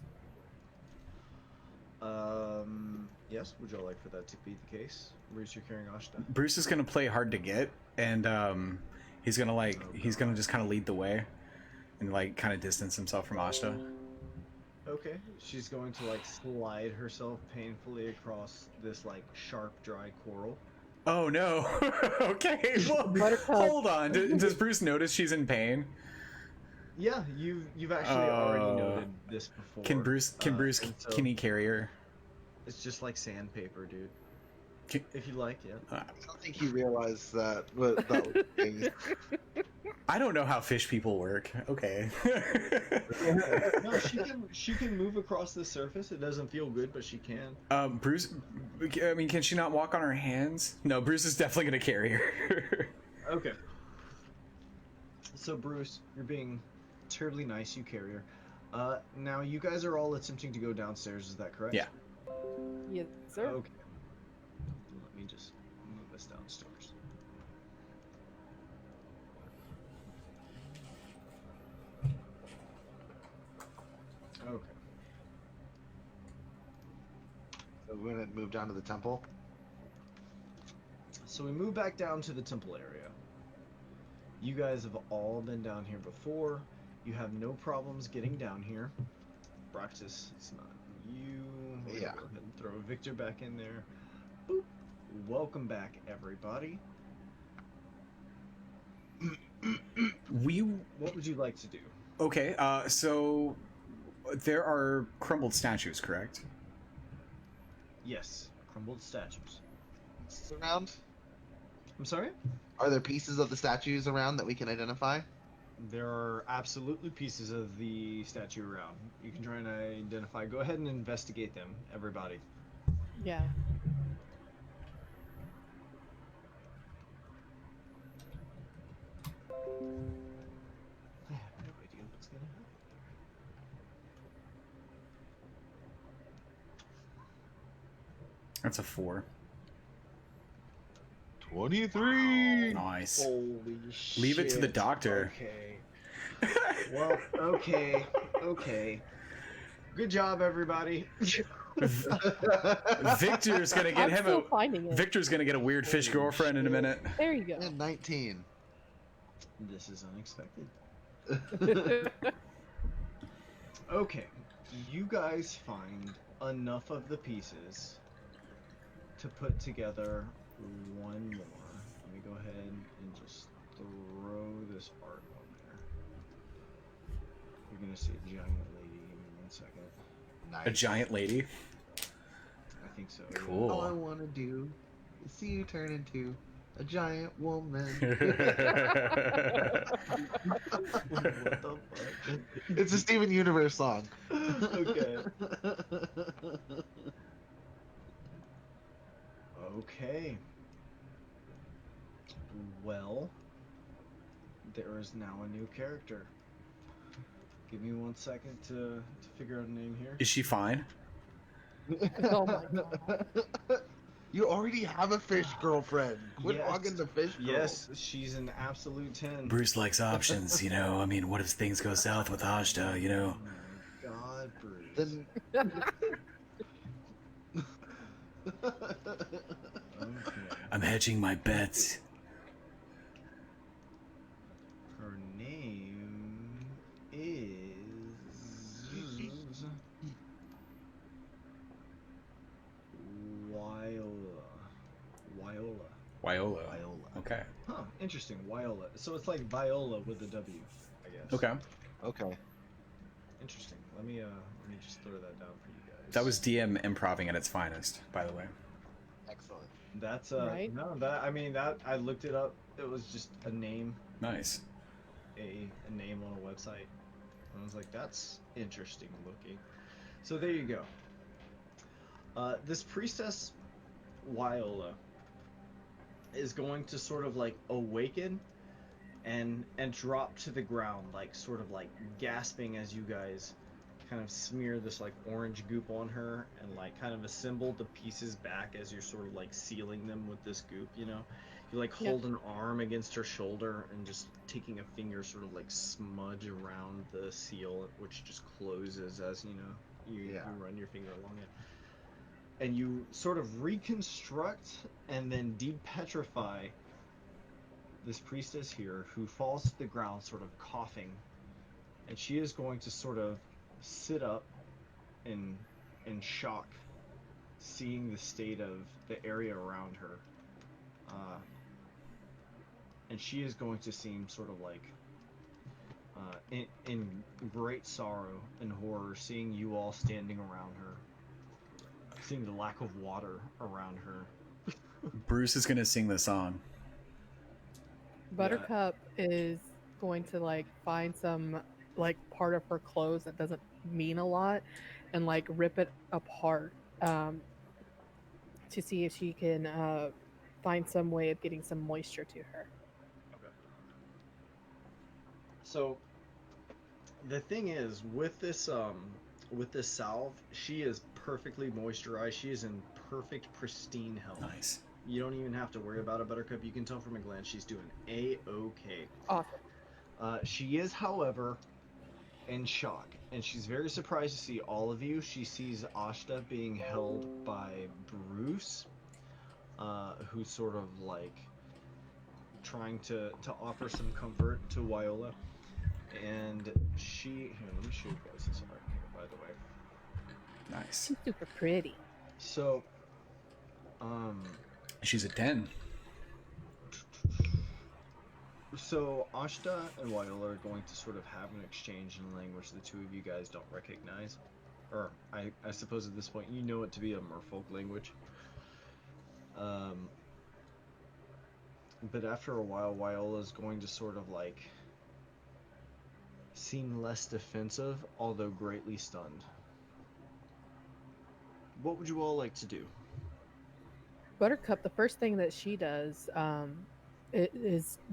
[SPEAKER 2] Yes, would y'all like for that to be the case? Bruce, you're carrying Ashta?
[SPEAKER 1] Bruce is gonna play hard to get, and he's gonna just kind of lead the way, and like kind of distance himself from Ashta.
[SPEAKER 2] Okay, she's going to like slide herself painfully across this like sharp, dry coral.
[SPEAKER 1] Oh no! Okay, well,
[SPEAKER 4] Buttercup.
[SPEAKER 1] hold on. Does Bruce notice she's in pain?
[SPEAKER 2] Yeah, you've actually already noted this before.
[SPEAKER 1] Can Bruce
[SPEAKER 2] and so
[SPEAKER 1] can he carry her?
[SPEAKER 2] It's just like sandpaper, dude.
[SPEAKER 1] Can-
[SPEAKER 2] If you like, yeah.
[SPEAKER 3] I don't think he realized that. What that was the case.
[SPEAKER 1] I don't know how fish people work. Okay.
[SPEAKER 2] No, she can move across the surface. It doesn't feel good, but she can.
[SPEAKER 1] Bruce, I mean, can she not walk on her hands? No, Bruce is definitely gonna carry her.
[SPEAKER 2] Okay. So Bruce, you're being terribly nice. You carry her. Now you guys are all attempting to go downstairs. Is that correct?
[SPEAKER 1] Yeah.
[SPEAKER 4] Yes, sir.
[SPEAKER 2] Okay. Let me just move us downstairs. Okay.
[SPEAKER 3] So we're gonna move down to the temple.
[SPEAKER 2] So we move back down to the temple area. You guys have all been down here before. You have no problems getting down here. Braxis, it's not you. We're gonna
[SPEAKER 3] Yeah.
[SPEAKER 2] Go ahead and throw Victor back in there. Boop. Welcome back, everybody. What would you like to do?
[SPEAKER 1] Okay. So there are crumbled statues, correct?
[SPEAKER 2] Yes, crumbled statues.
[SPEAKER 3] Pieces around?
[SPEAKER 2] I'm sorry?
[SPEAKER 3] Are there pieces of the statues around that we can identify?
[SPEAKER 2] There are absolutely pieces of the statue around. You can try and identify. Go ahead and investigate them, everybody.
[SPEAKER 4] Yeah.
[SPEAKER 2] I have no idea what's gonna happen.
[SPEAKER 1] That's a 4.
[SPEAKER 3] 23.
[SPEAKER 1] Nice.
[SPEAKER 2] Holy shit.
[SPEAKER 1] Leave it to the doctor.
[SPEAKER 2] Okay. Well, okay. Good job, everybody.
[SPEAKER 1] Victor's gonna get
[SPEAKER 4] I'm
[SPEAKER 1] him
[SPEAKER 4] still
[SPEAKER 1] a
[SPEAKER 4] finding it.
[SPEAKER 1] Victor's gonna get a weird fish
[SPEAKER 2] Holy
[SPEAKER 1] girlfriend in a
[SPEAKER 2] shit.
[SPEAKER 1] minute.
[SPEAKER 4] There you go.
[SPEAKER 3] And 19.
[SPEAKER 2] This is unexpected. Okay, you guys find enough of the pieces to put together one more. Let me go ahead and just throw this art on there. You're gonna see a giant lady. Give me 1 second.
[SPEAKER 3] Nice.
[SPEAKER 1] A giant lady.
[SPEAKER 2] I think so.
[SPEAKER 1] Cool.
[SPEAKER 3] All I want to do is see you turn into a giant woman.
[SPEAKER 2] What the fuck?
[SPEAKER 3] It's a Steven Universe song.
[SPEAKER 2] Okay. Okay. Well, there is now a new character. Give me 1 second to figure out a name here.
[SPEAKER 1] Is she fine?
[SPEAKER 4] Oh my god.
[SPEAKER 3] You already have a fish girlfriend. Quit
[SPEAKER 2] Yes.
[SPEAKER 3] hogging the fish girl.
[SPEAKER 2] Yes, she's an absolute 10.
[SPEAKER 1] Bruce likes options, you know. I mean, what if things go south with Ashta, you know?
[SPEAKER 2] Oh my god, Bruce.
[SPEAKER 3] Then
[SPEAKER 2] Okay.
[SPEAKER 1] I'm hedging my bets.
[SPEAKER 2] Her name is Wyola.
[SPEAKER 1] Wyola.
[SPEAKER 3] Viola.
[SPEAKER 1] Okay.
[SPEAKER 2] Huh, interesting. Wyola. So it's like Viola with a W, I guess.
[SPEAKER 1] Okay.
[SPEAKER 3] Okay.
[SPEAKER 2] Interesting. Let me just throw that down for you guys.
[SPEAKER 1] That was DM improving at its finest, by the way.
[SPEAKER 3] Excellent.
[SPEAKER 2] That's
[SPEAKER 4] Right?
[SPEAKER 2] no, that I mean that I looked it up. It was just a name,
[SPEAKER 1] Nice.
[SPEAKER 2] a name on a website. And I was like, that's interesting looking. So there you go. This priestess Wyola is going to sort of like awaken and drop to the ground, like sort of like gasping as you guys kind of smear this like orange goop on her and like kind of assemble the pieces back as you're sort of like sealing them with this goop, you know. You like
[SPEAKER 4] Yeah.
[SPEAKER 2] hold an arm against her shoulder and just taking a finger sort of like smudge around the seal, which just closes as you know you run your finger along it. And you sort of reconstruct and then depetrify this priestess here, who falls to the ground sort of coughing, and she is going to sort of sit up in shock, seeing the state of the area around her, and she is going to seem sort of like in great sorrow and horror, seeing you all standing around her, seeing the lack of water around her.
[SPEAKER 1] Bruce is gonna sing the song.
[SPEAKER 4] Buttercup is going to like find some like part of her clothes that doesn't mean a lot and like rip it apart to see if she can find some way of getting some moisture to her.
[SPEAKER 2] Okay. So the thing is with this salve, she is perfectly moisturized. She is in perfect pristine health.
[SPEAKER 1] Nice.
[SPEAKER 2] You don't even have to worry about a Buttercup. You can tell from a glance she's doing a-okay.
[SPEAKER 4] Awesome.
[SPEAKER 2] She is, however, in shock, and she's very surprised to see all of you. She sees Ashta being held by Bruce, who's sort of like trying to offer some comfort to Wyola. And she... Here, let me show you guys this art here, by the way.
[SPEAKER 1] Nice.
[SPEAKER 4] She's super pretty.
[SPEAKER 2] So,
[SPEAKER 1] She's a 10.
[SPEAKER 2] So Ashta and Wyola are going to sort of have an exchange in a language the two of you guys don't recognize. Or I suppose at this point you know it to be a merfolk language. But after a while, Wyola is going to sort of like seem less defensive, although greatly stunned. What would you all like to do?
[SPEAKER 4] Buttercup, the first thing that she does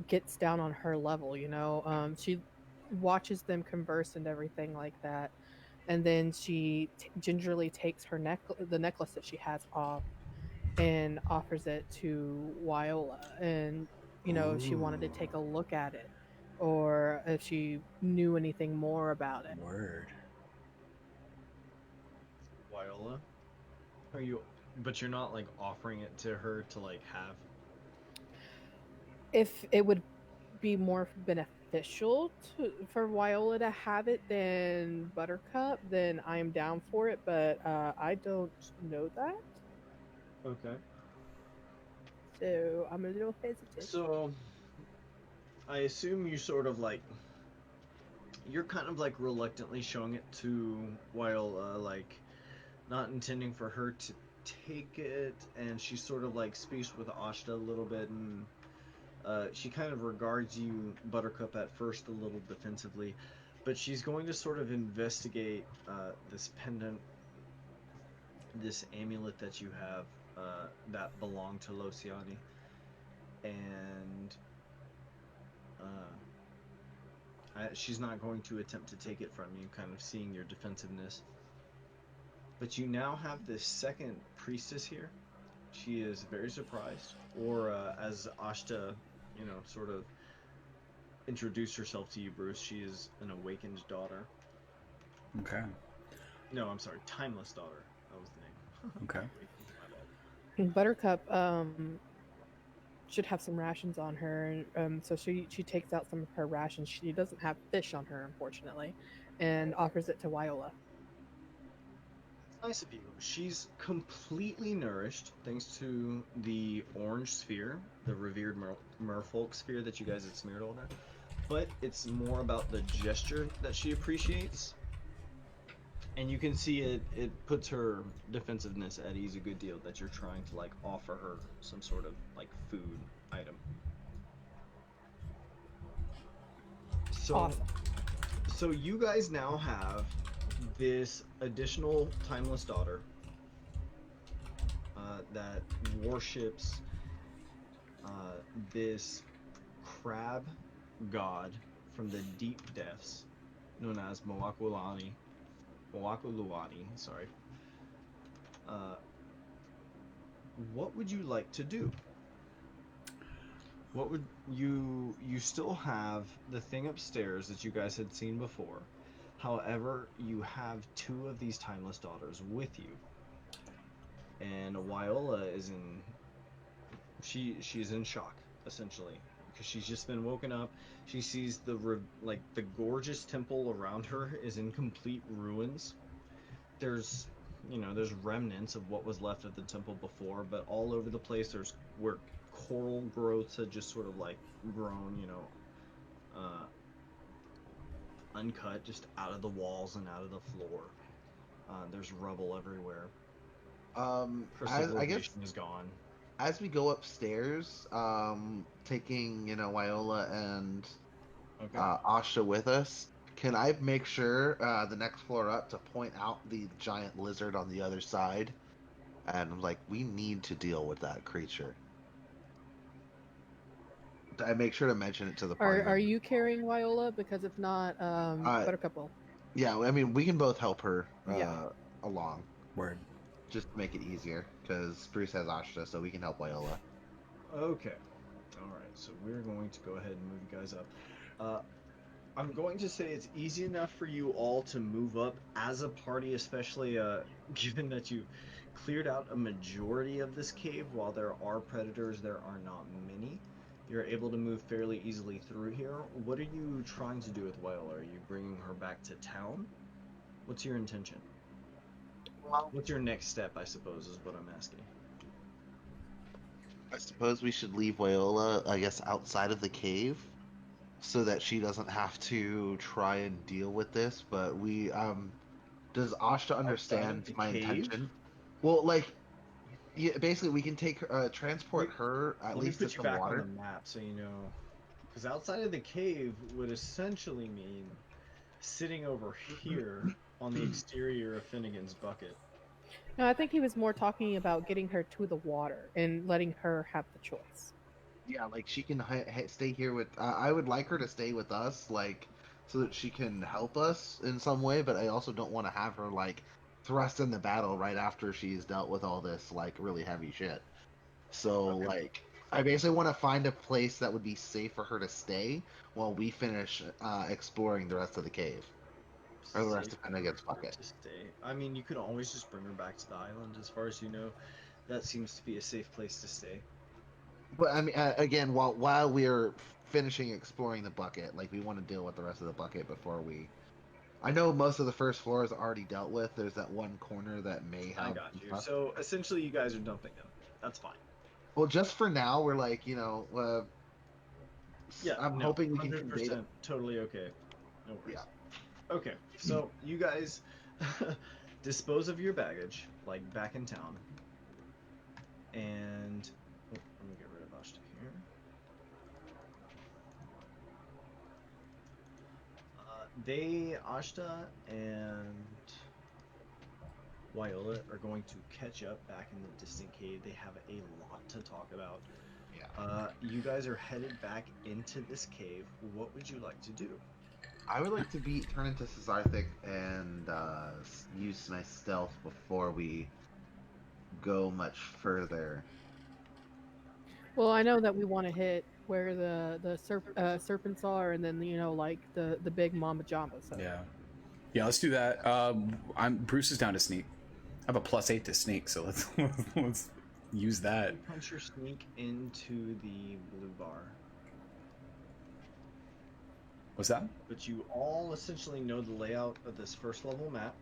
[SPEAKER 4] gets down on her level, you know. She watches them converse and everything like that, and then she gingerly takes her the necklace that she has off and offers it to Wyola, and you know, if she wanted to take a look at it or if she knew anything more about it.
[SPEAKER 1] Word.
[SPEAKER 2] Wyola? Are you... But you're not like offering it to her to like have...
[SPEAKER 4] If it would be more beneficial for Wyola to have it than Buttercup, then I am down for it, but I don't know that.
[SPEAKER 2] Okay.
[SPEAKER 4] So I'm a little hesitant.
[SPEAKER 2] So, I assume you sort of like... You're kind of like reluctantly showing it to Wyola, like not intending for her to take it, and she sort of like speaks with Ashta a little bit, and She kind of regards you, Buttercup, at first a little defensively, but she's going to sort of investigate this pendant, this amulet that you have that belonged to Lociani, and she's not going to attempt to take it from you, kind of seeing your defensiveness. But you now have this second priestess here. She is very surprised, or as Ashta, sort of introduced herself to you, Bruce, she is an awakened daughter.
[SPEAKER 1] Okay.
[SPEAKER 2] No, I'm sorry, timeless daughter. That was the name.
[SPEAKER 1] Okay.
[SPEAKER 4] Buttercup should have some rations on her, so she takes out some of her rations. She doesn't have fish on her, unfortunately, and offers it to Viola.
[SPEAKER 2] Nice of you. She's completely nourished thanks to the orange sphere, the revered merfolk sphere that you guys had smeared on her. But it's more about the gesture that she appreciates. And you can see it puts her defensiveness at ease a good deal that you're trying to like offer her some sort of like food item. So,
[SPEAKER 4] Awesome.
[SPEAKER 2] So you guys now have this additional timeless daughter that worships this crab god from the deep depths known as Moakuluani, sorry. What would you like to do? What would you still have the thing upstairs that you guys had seen before. However, you have two of these timeless daughters with you. And Viola is in she's in shock essentially because she's just been woken up. She sees the gorgeous temple around her is in complete ruins. There's remnants of what was left of the temple before, but all over the place there's where coral growths had just sort of like grown, uncut just out of the walls and out of the floor. There's rubble everywhere.
[SPEAKER 3] I guess
[SPEAKER 2] Is gone.
[SPEAKER 3] as we go upstairs, taking Viola and
[SPEAKER 2] Okay.
[SPEAKER 3] Asha with us, can I make sure the next floor up to point out the giant lizard on the other side? And I'm like, we need to deal with that creature. I make sure to mention it to the party.
[SPEAKER 4] Are you carrying Viola? Because if not, Buttercup will.
[SPEAKER 3] Yeah, I mean, we can both help her
[SPEAKER 4] Yeah.
[SPEAKER 3] along.
[SPEAKER 1] Word.
[SPEAKER 3] Just to make it easier, because Bruce has Ashta, so we can help Viola.
[SPEAKER 2] Okay. Alright, so we're going to go ahead and move you guys up. I'm going to say it's easy enough for you all to move up as a party, especially given that you cleared out a majority of this cave. While there are predators, there are not many. You're able to move fairly easily through here. What are you trying to do with Viola? Are you bringing her back to town? What's your intention? What's your next step, I suppose, is what I'm asking.
[SPEAKER 3] I suppose we should leave Viola, I guess, outside of the cave, so that she doesn't have to try and deal with this. But we, does Ashta understand my intention? Well, like, yeah, basically, we can take her, transport her at least to the water.
[SPEAKER 2] Let me put you back on the map so you know, because outside of the cave would essentially mean sitting over here on the exterior of Finnegan's bucket.
[SPEAKER 4] No, I think he was more talking about getting her to the water and letting her have the choice.
[SPEAKER 3] Yeah, like she can stay here with. I would like her to stay with us, like, so that she can help us in some way. But I also don't want to have her like thrust in the battle right after she's dealt with all this like really heavy shit. So
[SPEAKER 2] Okay.
[SPEAKER 3] like, I basically want to find a place that would be safe for her to stay while we finish exploring the rest of the cave. Or the rest of Finnegan's bucket.
[SPEAKER 2] To stay. I mean, you could always just bring her back to the island. As far as you know, that seems to be a safe place to stay.
[SPEAKER 3] But I mean, again, while we're finishing exploring the bucket, like we want to deal with the rest of the bucket before we. I know most of the first floor is already dealt with. There's that one corner that may have.
[SPEAKER 2] I got you. So essentially, you guys are dumping them. That's fine.
[SPEAKER 3] Well, just for now, we're like,
[SPEAKER 2] yeah,
[SPEAKER 3] I'm hoping we can convey.
[SPEAKER 2] Totally okay. No worries.
[SPEAKER 3] Yeah.
[SPEAKER 2] Okay, so you guys dispose of your baggage, like back in town, and let me get rid of Ashta here. Ashta and Viola are going to catch up back in the distant cave. They have a lot to talk about.
[SPEAKER 3] Yeah.
[SPEAKER 2] You guys are headed back into this cave. What would you like to do?
[SPEAKER 3] I would like to turn into Cesarthic and use my stealth before we go much further.
[SPEAKER 4] Well, I know that we want to hit where the serpents are, and then like the big mama jamba. So
[SPEAKER 1] Yeah, let's do that. Bruce is down to sneak. I have a +8 to sneak, so let's use that.
[SPEAKER 2] You punch your sneak into the blue bar.
[SPEAKER 1] What's that?
[SPEAKER 2] But you all essentially know the layout of this first level map.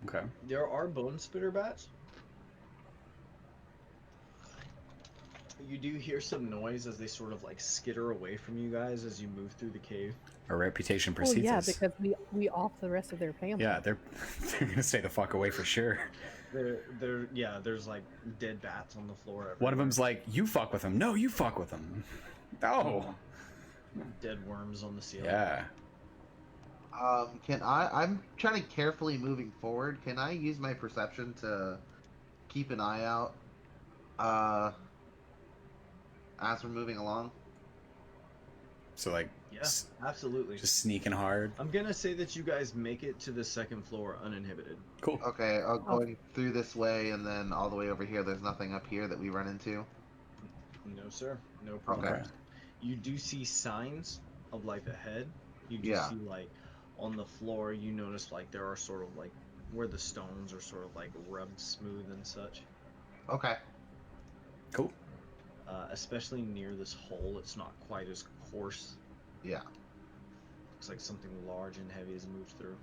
[SPEAKER 1] Okay.
[SPEAKER 2] There are bone spitter bats. You do hear some noise as they sort of like skitter away from you guys as you move through the cave.
[SPEAKER 1] Our reputation
[SPEAKER 4] well,
[SPEAKER 1] precedes
[SPEAKER 4] yeah,
[SPEAKER 1] us.
[SPEAKER 4] because we off the rest of their family.
[SPEAKER 1] Yeah, they're gonna stay the fuck away for sure.
[SPEAKER 2] There's like dead bats on the floor everywhere.
[SPEAKER 1] One of them's like, "You fuck with them." No, you fuck with them. Oh.
[SPEAKER 2] Dead worms on the ceiling.
[SPEAKER 1] Yeah.
[SPEAKER 3] Can I'm trying to carefully moving forward. Can I use my perception to keep an eye out as we're moving along?
[SPEAKER 1] So like,
[SPEAKER 2] Yeah, absolutely.
[SPEAKER 1] just sneaking hard.
[SPEAKER 2] I'm gonna say that you guys make it to the second floor uninhibited.
[SPEAKER 1] Cool.
[SPEAKER 3] Okay, going through this way and then all the way over here. There's nothing up here that we run into.
[SPEAKER 2] No, sir. No problem.
[SPEAKER 1] Okay.
[SPEAKER 2] You do see signs of life ahead. You do
[SPEAKER 3] Yeah.
[SPEAKER 2] see like on the floor. You notice like there are sort of like where the stones are sort of like rubbed smooth and such.
[SPEAKER 3] Okay.
[SPEAKER 1] Cool.
[SPEAKER 2] Especially near this hole, it's not quite as coarse.
[SPEAKER 3] Yeah.
[SPEAKER 2] Looks like something large and heavy has moved through.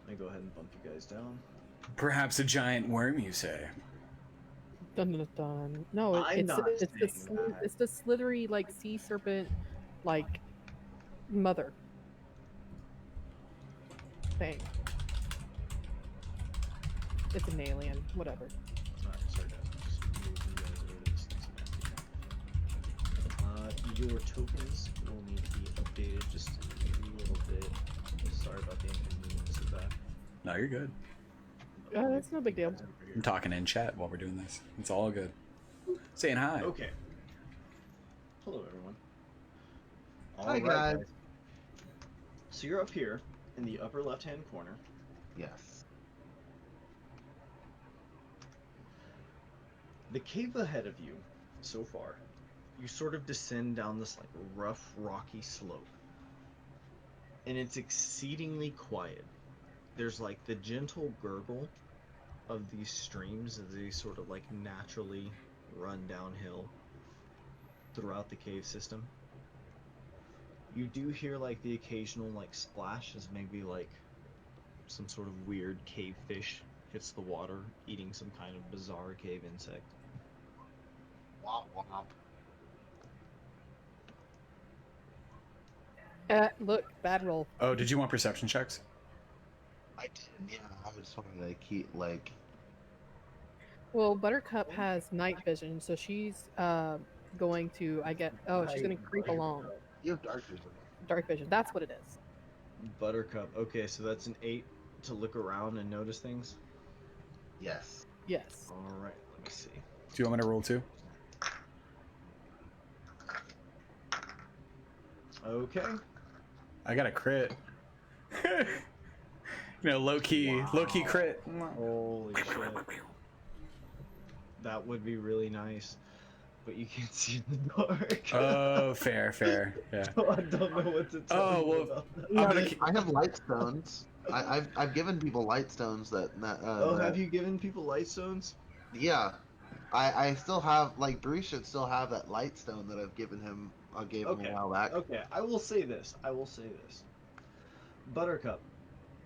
[SPEAKER 2] Let me go ahead and bump you guys down.
[SPEAKER 1] Perhaps a giant worm, you say?
[SPEAKER 4] Dun, dun, dun. No,
[SPEAKER 2] I'm not saying that.
[SPEAKER 4] it's the slithery like sea serpent, like mother thing. It's an alien, whatever.
[SPEAKER 2] Alright, sorry guys. Just move you guys over to this next map. Your tokens will need to be updated just a little bit. Sorry about the inconvenience of that.
[SPEAKER 1] No, you're good.
[SPEAKER 4] That's no big deal.
[SPEAKER 1] I'm talking in chat while we're doing this. It's all good. Saying hi.
[SPEAKER 2] Okay. Hello, everyone.
[SPEAKER 3] Hi,
[SPEAKER 2] Alright,
[SPEAKER 3] guys.
[SPEAKER 2] So you're up here in the upper left-hand corner.
[SPEAKER 3] Yes.
[SPEAKER 2] The cave ahead of you, so far, you sort of descend down this like rough, rocky slope. And it's exceedingly quiet. There's like the gentle gurgle of these streams as they sort of like naturally run downhill throughout the cave system. You do hear like the occasional like splash as maybe like some sort of weird cave fish hits the water eating some kind of bizarre cave insect.
[SPEAKER 3] Womp womp.
[SPEAKER 4] Look, bad roll.
[SPEAKER 1] Oh, did you want perception checks?
[SPEAKER 3] I did. Yeah. I just wanted to keep like.
[SPEAKER 4] Well, Buttercup has night vision, so she's going to she's gonna creep along.
[SPEAKER 3] You have dark vision.
[SPEAKER 4] Dark vision. That's what it is.
[SPEAKER 2] Buttercup. Okay, so that's an 8 to look around and notice things.
[SPEAKER 3] Yes.
[SPEAKER 4] Yes.
[SPEAKER 2] All right, let me see.
[SPEAKER 1] Do you want me to roll too?
[SPEAKER 2] Okay.
[SPEAKER 1] I got a crit. Low key crit.
[SPEAKER 2] Holy shit. That would be really nice, but you can't see in the dark.
[SPEAKER 1] Oh, fair. Yeah.
[SPEAKER 2] I don't know what to tell
[SPEAKER 1] Oh,
[SPEAKER 2] you
[SPEAKER 1] well,
[SPEAKER 2] about that.
[SPEAKER 1] I'm gonna
[SPEAKER 3] I have light stones. I've given people light stones that.
[SPEAKER 2] Have you given people light stones?
[SPEAKER 3] Yeah. I still have like Bruce should still have that light stone that I've given him. I gave him a while back.
[SPEAKER 2] Okay, I will say this. Buttercup,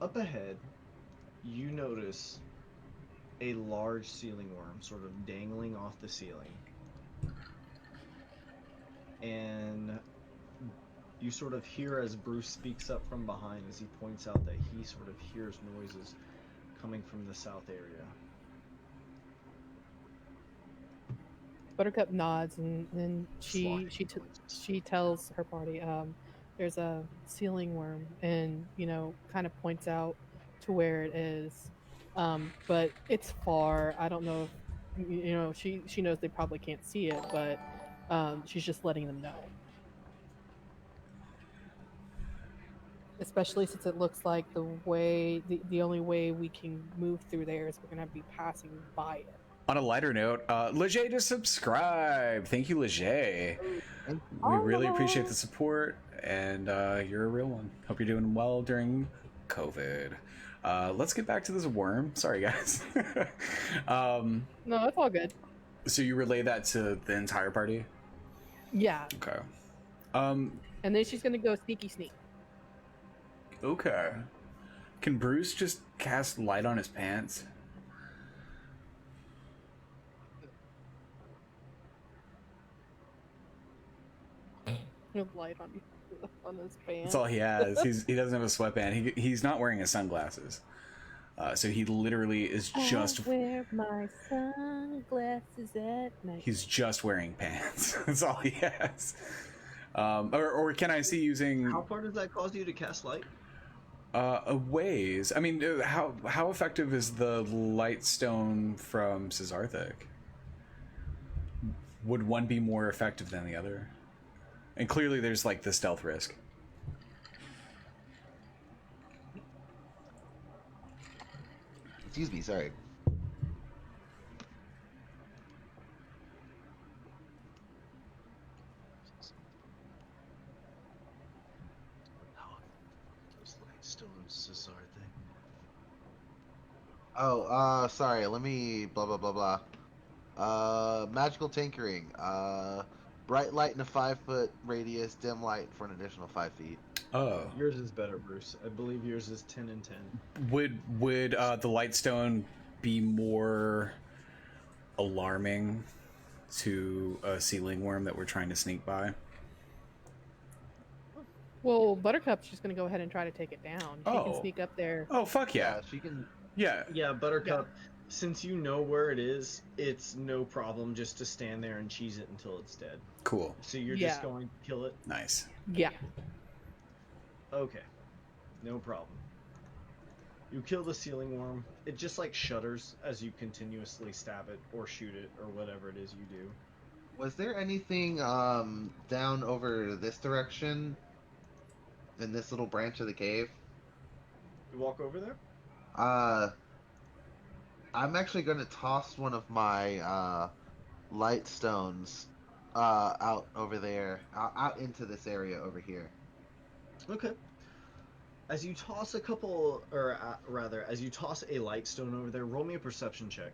[SPEAKER 2] up ahead, you notice a large ceiling worm sort of dangling off the ceiling. And you sort of hear as Bruce speaks up from behind as he points out that he sort of hears noises coming from the south area.
[SPEAKER 4] Buttercup nods and then she
[SPEAKER 2] Sliding
[SPEAKER 4] she
[SPEAKER 2] noises.
[SPEAKER 4] she tells her party, there's a ceiling worm, and kind of points out to where it is. But it's far. I don't know if she knows they probably can't see it, but she's just letting them know. Especially since it looks like the only way we can move through there is we're gonna be passing by it.
[SPEAKER 1] On a lighter note, Leger just subscribed. Thank you, Leger. We really appreciate the support, and you're a real one. Hope you're doing well during COVID. Let's get back to this worm. Sorry, guys.
[SPEAKER 4] No, it's all good.
[SPEAKER 1] So you relay that to the entire party?
[SPEAKER 4] Yeah.
[SPEAKER 1] Okay.
[SPEAKER 4] And then she's gonna go sneaky sneak.
[SPEAKER 1] Okay. Can Bruce just cast light on his pants?
[SPEAKER 4] Light on his pants.
[SPEAKER 1] That's all he has. He doesn't have a sweatband. He's not wearing his sunglasses. So he literally is just.
[SPEAKER 4] I wear my sunglasses at night.
[SPEAKER 1] He's just wearing pants. That's all he has. Or can I see using?
[SPEAKER 2] How far does that cause you to cast light?
[SPEAKER 1] A ways. I mean, how effective is the light stone from Cesarthic? Would one be more effective than the other? And clearly, there's like the stealth risk.
[SPEAKER 3] Excuse me, sorry. Oh, sorry, let me blah blah blah blah. Magical tinkering. Bright light in a 5-foot radius, dim light for an additional 5 feet.
[SPEAKER 1] Oh.
[SPEAKER 2] Yours is better, Bruce. I believe yours is 10 and 10.
[SPEAKER 1] Would the light stone be more alarming to a ceiling worm that we're trying to sneak by?
[SPEAKER 4] Well, Buttercup's just gonna go ahead and try to take it down. She
[SPEAKER 1] Oh.
[SPEAKER 4] can sneak up there.
[SPEAKER 1] Oh, fuck yeah.
[SPEAKER 3] She can.
[SPEAKER 1] Yeah.
[SPEAKER 2] Yeah, Buttercup, since you know where it is, it's no problem just to stand there and cheese it until it's dead.
[SPEAKER 1] Cool.
[SPEAKER 2] So you're just going to kill it?
[SPEAKER 1] Nice.
[SPEAKER 4] Yeah.
[SPEAKER 2] Okay. No problem. You kill the ceiling worm. It just like shudders as you continuously stab it or shoot it or whatever it is you do.
[SPEAKER 3] Was there anything down over this direction in this little branch of the cave?
[SPEAKER 2] You walk over there?
[SPEAKER 3] I'm actually going to toss one of my light stones out over there, out into this area over here.
[SPEAKER 2] Okay. As you toss a couple, or rather, as you toss a light stone over there, roll me a perception check.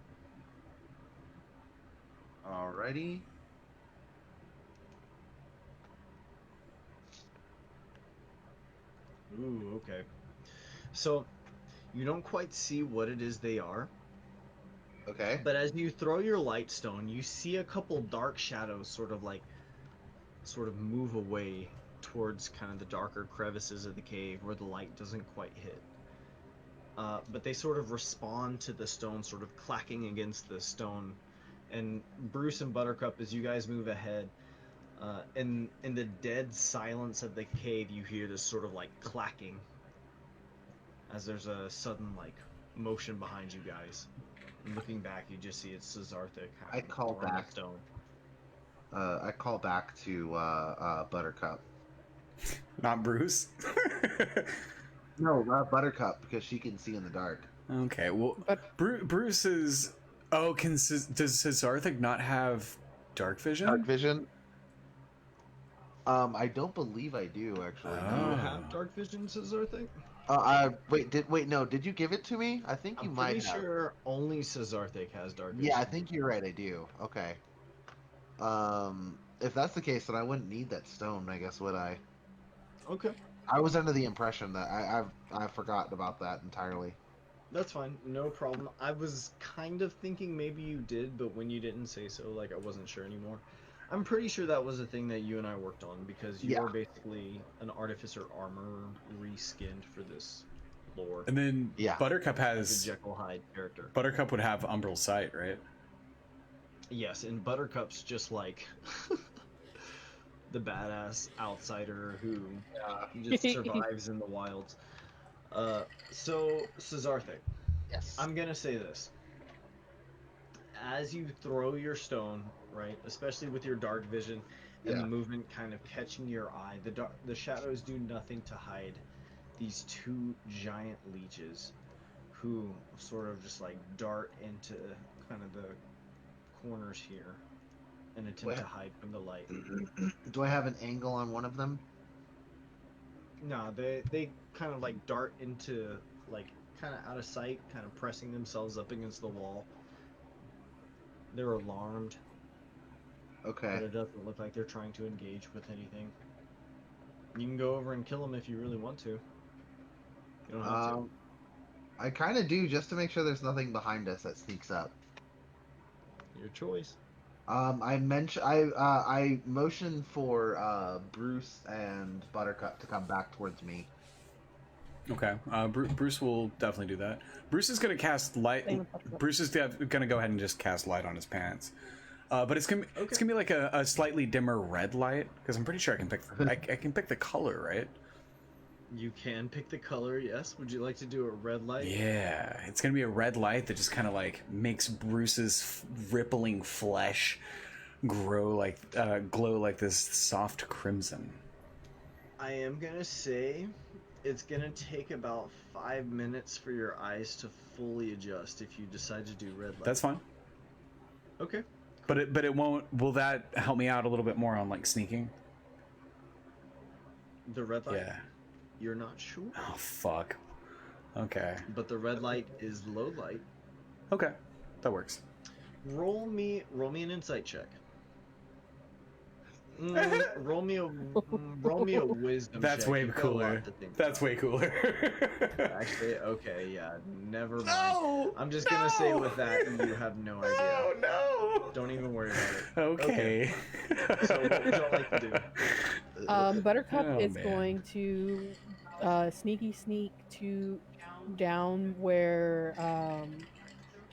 [SPEAKER 3] Alrighty.
[SPEAKER 2] Ooh, okay. So, you don't quite see what it is they are,
[SPEAKER 3] Okay.
[SPEAKER 2] but as you throw your light stone, you see a couple dark shadows sort of move away towards kind of the darker crevices of the cave where the light doesn't quite hit. But they sort of respond to the stone sort of clacking against the stone. And Bruce and Buttercup, as you guys move ahead, in the dead silence of the cave, you hear this sort of like clacking as there's a sudden like motion behind you guys. And looking back, you just see it's Cesarthic.
[SPEAKER 3] I call back.
[SPEAKER 2] Stone.
[SPEAKER 3] I call back to Buttercup.
[SPEAKER 1] Not Bruce?
[SPEAKER 3] No, Buttercup, because she can see in the dark.
[SPEAKER 1] Okay, well,
[SPEAKER 4] But-
[SPEAKER 1] Bruce is... Oh, does Cesarthic not have dark vision?
[SPEAKER 3] Dark vision? I don't believe I do, actually.
[SPEAKER 2] Do
[SPEAKER 1] Oh.
[SPEAKER 2] you have dark vision, Cesarthic?
[SPEAKER 3] Did you give it to me? I think you
[SPEAKER 2] I'm
[SPEAKER 3] might
[SPEAKER 2] pretty
[SPEAKER 3] have.
[SPEAKER 2] sure only Cesarthic has dark vision.
[SPEAKER 3] Yeah, I think you're right, I do. Okay. If that's the case, then I wouldn't need that stone, I guess, would I?
[SPEAKER 2] Okay,
[SPEAKER 3] I was under the impression that I've forgotten about that entirely.
[SPEAKER 2] that's fine. No problem. I was kind of thinking maybe you did, but when you didn't say so, like, I wasn't sure anymore. I'm pretty sure that was a thing that you and I worked on, because you
[SPEAKER 3] Yeah.
[SPEAKER 2] are basically an artificer armor reskinned for this lore.
[SPEAKER 1] And then
[SPEAKER 3] Yeah.
[SPEAKER 1] Buttercup
[SPEAKER 2] As a
[SPEAKER 1] has...
[SPEAKER 2] Jekyll Hyde character.
[SPEAKER 1] Buttercup would have Umbral Sight, right?
[SPEAKER 2] Yes, and Buttercup's just like the badass outsider who just survives in the wilds. So Cesarthic,
[SPEAKER 3] Yes.
[SPEAKER 2] I'm gonna say this. As you throw your stone, right, especially with your dark vision and the
[SPEAKER 3] Yeah.
[SPEAKER 2] movement kind of catching your eye, the shadows do nothing to hide these two giant leeches who sort of just like dart into kind of the corners here and attempt to
[SPEAKER 3] Where?
[SPEAKER 2] hide from the light.
[SPEAKER 3] Do I have an angle on one of them?
[SPEAKER 2] No, they kind of like dart into like kind of out of sight, kind of pressing themselves up against the wall. They're alarmed, but
[SPEAKER 3] Okay.
[SPEAKER 2] it doesn't look like they're trying to engage with anything. You can go over and kill them if you really want to. You don't have to.
[SPEAKER 3] I kind of do just to make sure there's nothing behind us that sneaks up.
[SPEAKER 2] Your choice.
[SPEAKER 3] I motioned for Bruce and Buttercup to come back towards me.
[SPEAKER 1] Okay. Bruce will definitely do that. Bruce is gonna cast light.
[SPEAKER 4] Same with Buttercup.
[SPEAKER 1] Bruce is gonna go ahead and just cast light on his pants. But it's gonna be like a slightly dimmer red light because I'm pretty sure I can pick I can pick the color, right?
[SPEAKER 2] You can pick the color, yes. Would you like to do a red light?
[SPEAKER 1] Yeah, it's gonna be a red light that just kind of like makes Bruce's rippling flesh glow like this soft crimson.
[SPEAKER 2] I am gonna say it's gonna take about 5 minutes for your eyes to fully adjust if you decide to do red light.
[SPEAKER 1] That's fine.
[SPEAKER 2] Okay.
[SPEAKER 1] But it won't. Will that help me out a little bit more on like sneaking?
[SPEAKER 2] The red light?
[SPEAKER 1] Yeah.
[SPEAKER 2] You're not sure.
[SPEAKER 1] Oh fuck. Okay.
[SPEAKER 2] But the red light is low light.
[SPEAKER 1] Okay. That works.
[SPEAKER 2] Roll me an insight check. Roll me a wisdom
[SPEAKER 1] That's
[SPEAKER 2] check.
[SPEAKER 1] way
[SPEAKER 2] You've got a lot
[SPEAKER 1] cooler.
[SPEAKER 2] to think
[SPEAKER 1] That's
[SPEAKER 2] about.
[SPEAKER 1] way cooler.
[SPEAKER 2] Actually, okay, yeah, never mind.
[SPEAKER 1] No!
[SPEAKER 2] I'm just gonna say with that, you have no idea.
[SPEAKER 1] Oh no!
[SPEAKER 2] Don't even worry about it.
[SPEAKER 1] Okay.
[SPEAKER 2] So what would y'all like to do?
[SPEAKER 4] Buttercup
[SPEAKER 1] Oh,
[SPEAKER 4] is
[SPEAKER 1] man.
[SPEAKER 4] going to sneak to down where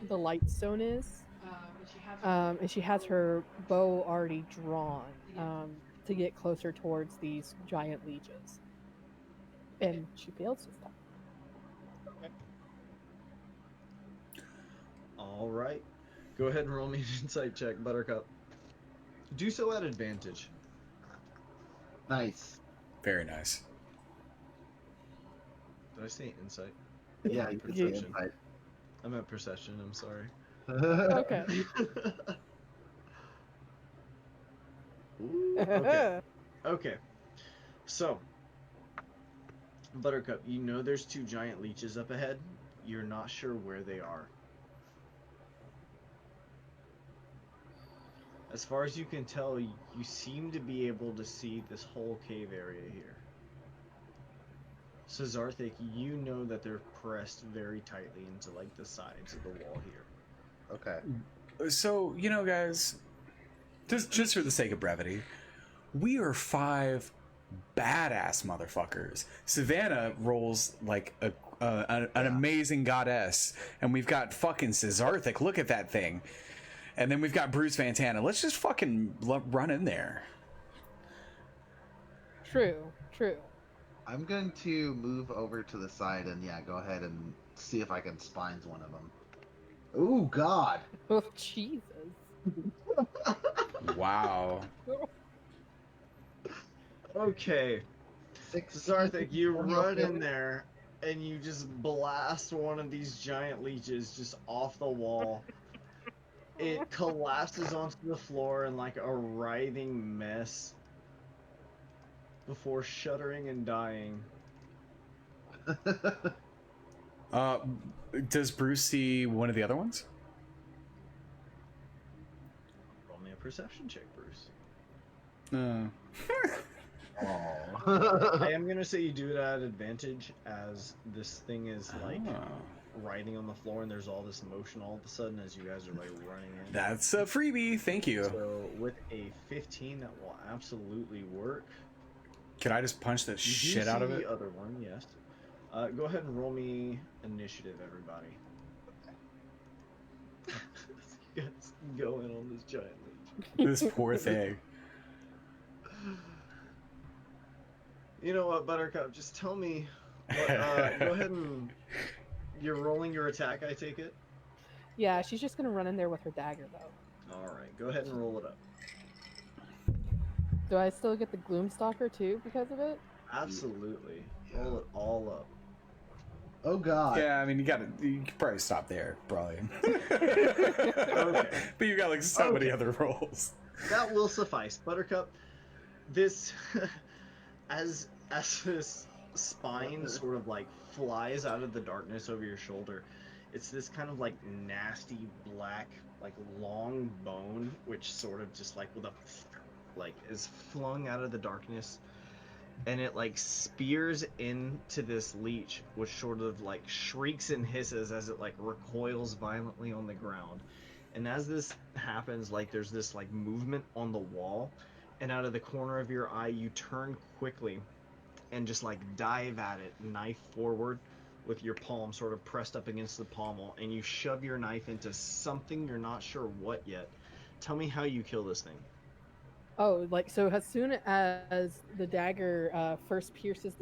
[SPEAKER 4] the light stone is, and she has her bow already drawn to get closer towards these giant leeches, and she fails this time.
[SPEAKER 2] All right, go ahead and roll me an insight check, Buttercup. Do so at advantage.
[SPEAKER 3] Nice.
[SPEAKER 1] Very nice.
[SPEAKER 2] Did I say insight?
[SPEAKER 3] Yeah, you can say
[SPEAKER 2] Perception.
[SPEAKER 3] insight.
[SPEAKER 2] I'm at perception. I'm sorry.
[SPEAKER 4] Okay.
[SPEAKER 2] Ooh, okay. Okay. So, Buttercup, you know there's two giant leeches up ahead. You're not sure where they are. As far as you can tell, you seem to be able to see this whole cave area here. Cesarthic, you know that they're pressed very tightly into like the sides of the wall here.
[SPEAKER 3] Okay.
[SPEAKER 1] So, guys, just for the sake of brevity, we are 5 badass motherfuckers. Savannah rolls like an amazing goddess, and we've got fucking Cesarthic. Look at that thing. And then we've got Bruce Fantana. Let's just fucking run in there.
[SPEAKER 4] True.
[SPEAKER 3] I'm going to move over to the side and go ahead and see if I can spines one of them. Ooh, God.
[SPEAKER 4] Oh, Jesus.
[SPEAKER 1] Wow.
[SPEAKER 2] Okay.
[SPEAKER 3] 6.
[SPEAKER 2] Cesarthic, you run in there and you just blast one of these giant leeches just off the wall. It collapses onto the floor in like a writhing mess before shuddering and dying.
[SPEAKER 1] Does Bruce see one of the other ones?
[SPEAKER 2] Roll me a perception check, Bruce.
[SPEAKER 3] Oh.
[SPEAKER 2] I am gonna say you do it at advantage as this thing is like writhing on the floor and there's all this motion all of a sudden as you guys are like running in.
[SPEAKER 1] That's a freebie. Thank you.
[SPEAKER 2] So with a 15, that will absolutely work.
[SPEAKER 1] Can I just punch the
[SPEAKER 2] You do
[SPEAKER 1] shit out of
[SPEAKER 2] see
[SPEAKER 1] it?
[SPEAKER 2] the other one, yes. Go ahead and roll me initiative, everybody. You guys go in on this giant leech.
[SPEAKER 1] This poor thing.
[SPEAKER 2] You know what, Buttercup? Just tell me. What, go ahead and you're rolling your attack. I take it.
[SPEAKER 4] Yeah, she's just gonna run in there with her dagger though.
[SPEAKER 2] All right, go ahead and roll it up.
[SPEAKER 4] Do I still get the Gloomstalker too because of it?
[SPEAKER 2] Absolutely.
[SPEAKER 3] Yeah.
[SPEAKER 2] Roll it all up.
[SPEAKER 3] Oh God.
[SPEAKER 1] Yeah, I mean, you could probably stop there, probably.
[SPEAKER 2] Okay.
[SPEAKER 1] But you got like so many other rolls.
[SPEAKER 2] That will suffice, Buttercup. This, as this spine sort of like flies out of the darkness over your shoulder, it's this kind of like nasty black, like long bone, which sort of just like with a like is flung out of the darkness, and it like spears into this leech, which sort of like shrieks and hisses as it like recoils violently on the ground. And as this happens, like there's this like movement on the wall, and out of the corner of your eye you turn quickly and just like dive at it, knife forward with your palm sort of pressed up against the pommel, and you shove your knife into something you're not sure what yet. Tell me how you kill this thing.
[SPEAKER 4] Oh, like so as soon as the dagger first pierces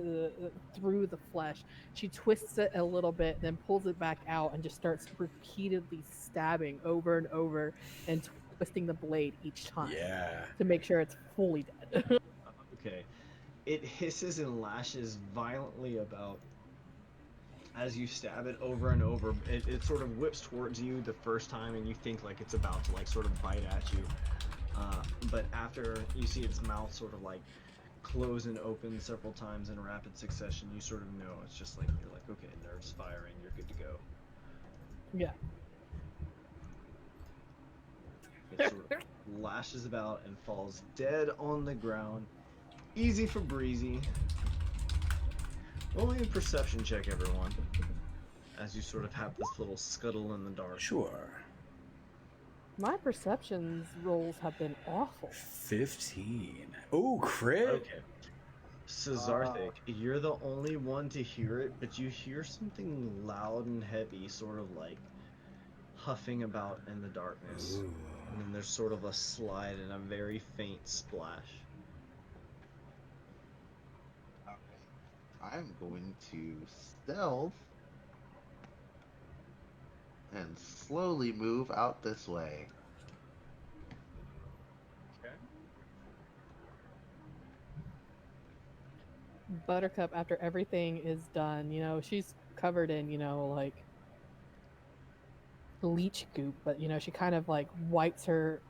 [SPEAKER 4] through the flesh, she twists it a little bit, then pulls it back out and just starts repeatedly stabbing over and over and twisting the blade each time
[SPEAKER 1] Yeah.
[SPEAKER 4] to make sure it's fully dead.
[SPEAKER 2] Okay. It hisses and lashes violently about as you stab it over and over. It sort of whips towards you the first time, and you think like it's about to like sort of bite at you. But after you see its mouth sort of like close and open several times in rapid succession, you sort of know it's just like you're like, okay, nerves firing, you're good to go.
[SPEAKER 4] Yeah.
[SPEAKER 2] It sort of lashes about and falls dead on the ground. Easy for breezy. Roll me a perception check, everyone, as you sort of have this little scuttle in the dark.
[SPEAKER 1] Sure.
[SPEAKER 4] My perceptions rolls have been awful.
[SPEAKER 1] 15. Oh, crit.
[SPEAKER 2] Okay. Cesarthic, you're the only one to hear it, but you hear something loud and heavy, sort of like huffing about in the darkness.
[SPEAKER 1] Ooh.
[SPEAKER 2] And then there's sort of a slide and a very faint splash.
[SPEAKER 3] I'm going to stealth and slowly move out this way.
[SPEAKER 2] Okay.
[SPEAKER 4] Buttercup, after everything is done, you know, she's covered in, you know, like leech goop, but you know, she kind of like wipes her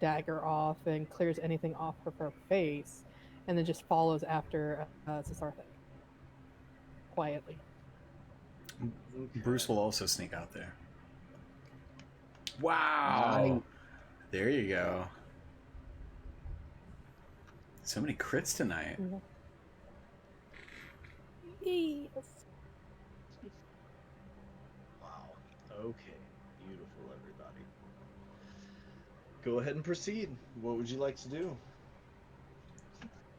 [SPEAKER 4] dagger off and clears anything off of her face, and then just follows after Cesarthic quietly.
[SPEAKER 1] Bruce will also sneak out there. Wow. There you go. So many crits tonight.
[SPEAKER 4] Yes.
[SPEAKER 2] Wow. Okay. Beautiful, everybody. Go ahead and proceed. What would you like to do?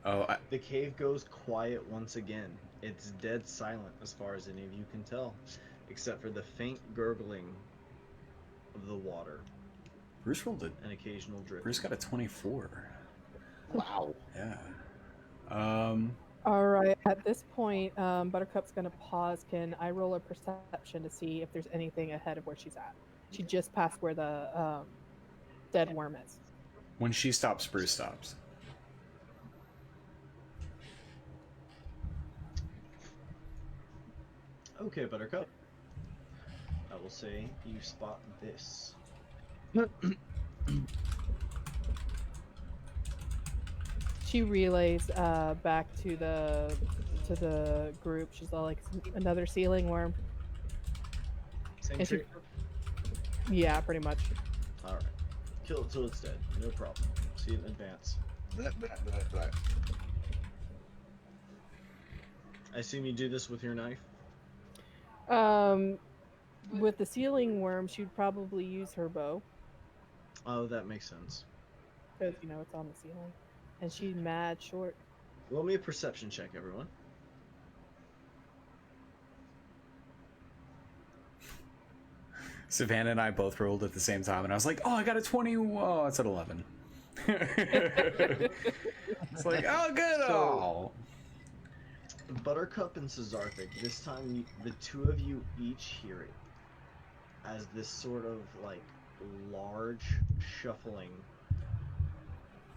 [SPEAKER 1] Oh,
[SPEAKER 2] The cave goes quiet once again. It's dead silent as far as any of you can tell, except for the faint gurgling of the water,
[SPEAKER 1] Bruce rolled it.
[SPEAKER 2] an occasional drip.
[SPEAKER 1] Bruce got a 24.
[SPEAKER 4] Wow.
[SPEAKER 1] Yeah.
[SPEAKER 4] All right. At this point, Buttercup's gonna pause. Can I roll a perception to see if there's anything ahead of where she's at? She just passed where the dead worm is.
[SPEAKER 1] When she stops, Bruce stops.
[SPEAKER 2] Okay, Buttercup. I will say you spot this.
[SPEAKER 4] She relays back to the group. She's all like, another ceiling worm.
[SPEAKER 2] Same
[SPEAKER 4] And she-
[SPEAKER 2] trick.
[SPEAKER 4] Yeah, pretty much.
[SPEAKER 2] Alright. Kill it till it's dead. No problem. See it in advance. I assume you do this with your knife?
[SPEAKER 4] With the ceiling worm, she'd probably use her bow
[SPEAKER 2] Oh, that makes sense.
[SPEAKER 4] because you know it's on the ceiling, and she's mad short.
[SPEAKER 2] Roll me a perception check, everyone.
[SPEAKER 1] Savannah and I both rolled at the same time, and I was like, oh, I got a 20. Oh, it's at 11. It's like, oh, good.
[SPEAKER 2] So-
[SPEAKER 1] Oh.
[SPEAKER 2] Buttercup and Cesarthic, this time the two of you each hear it as this sort of like large shuffling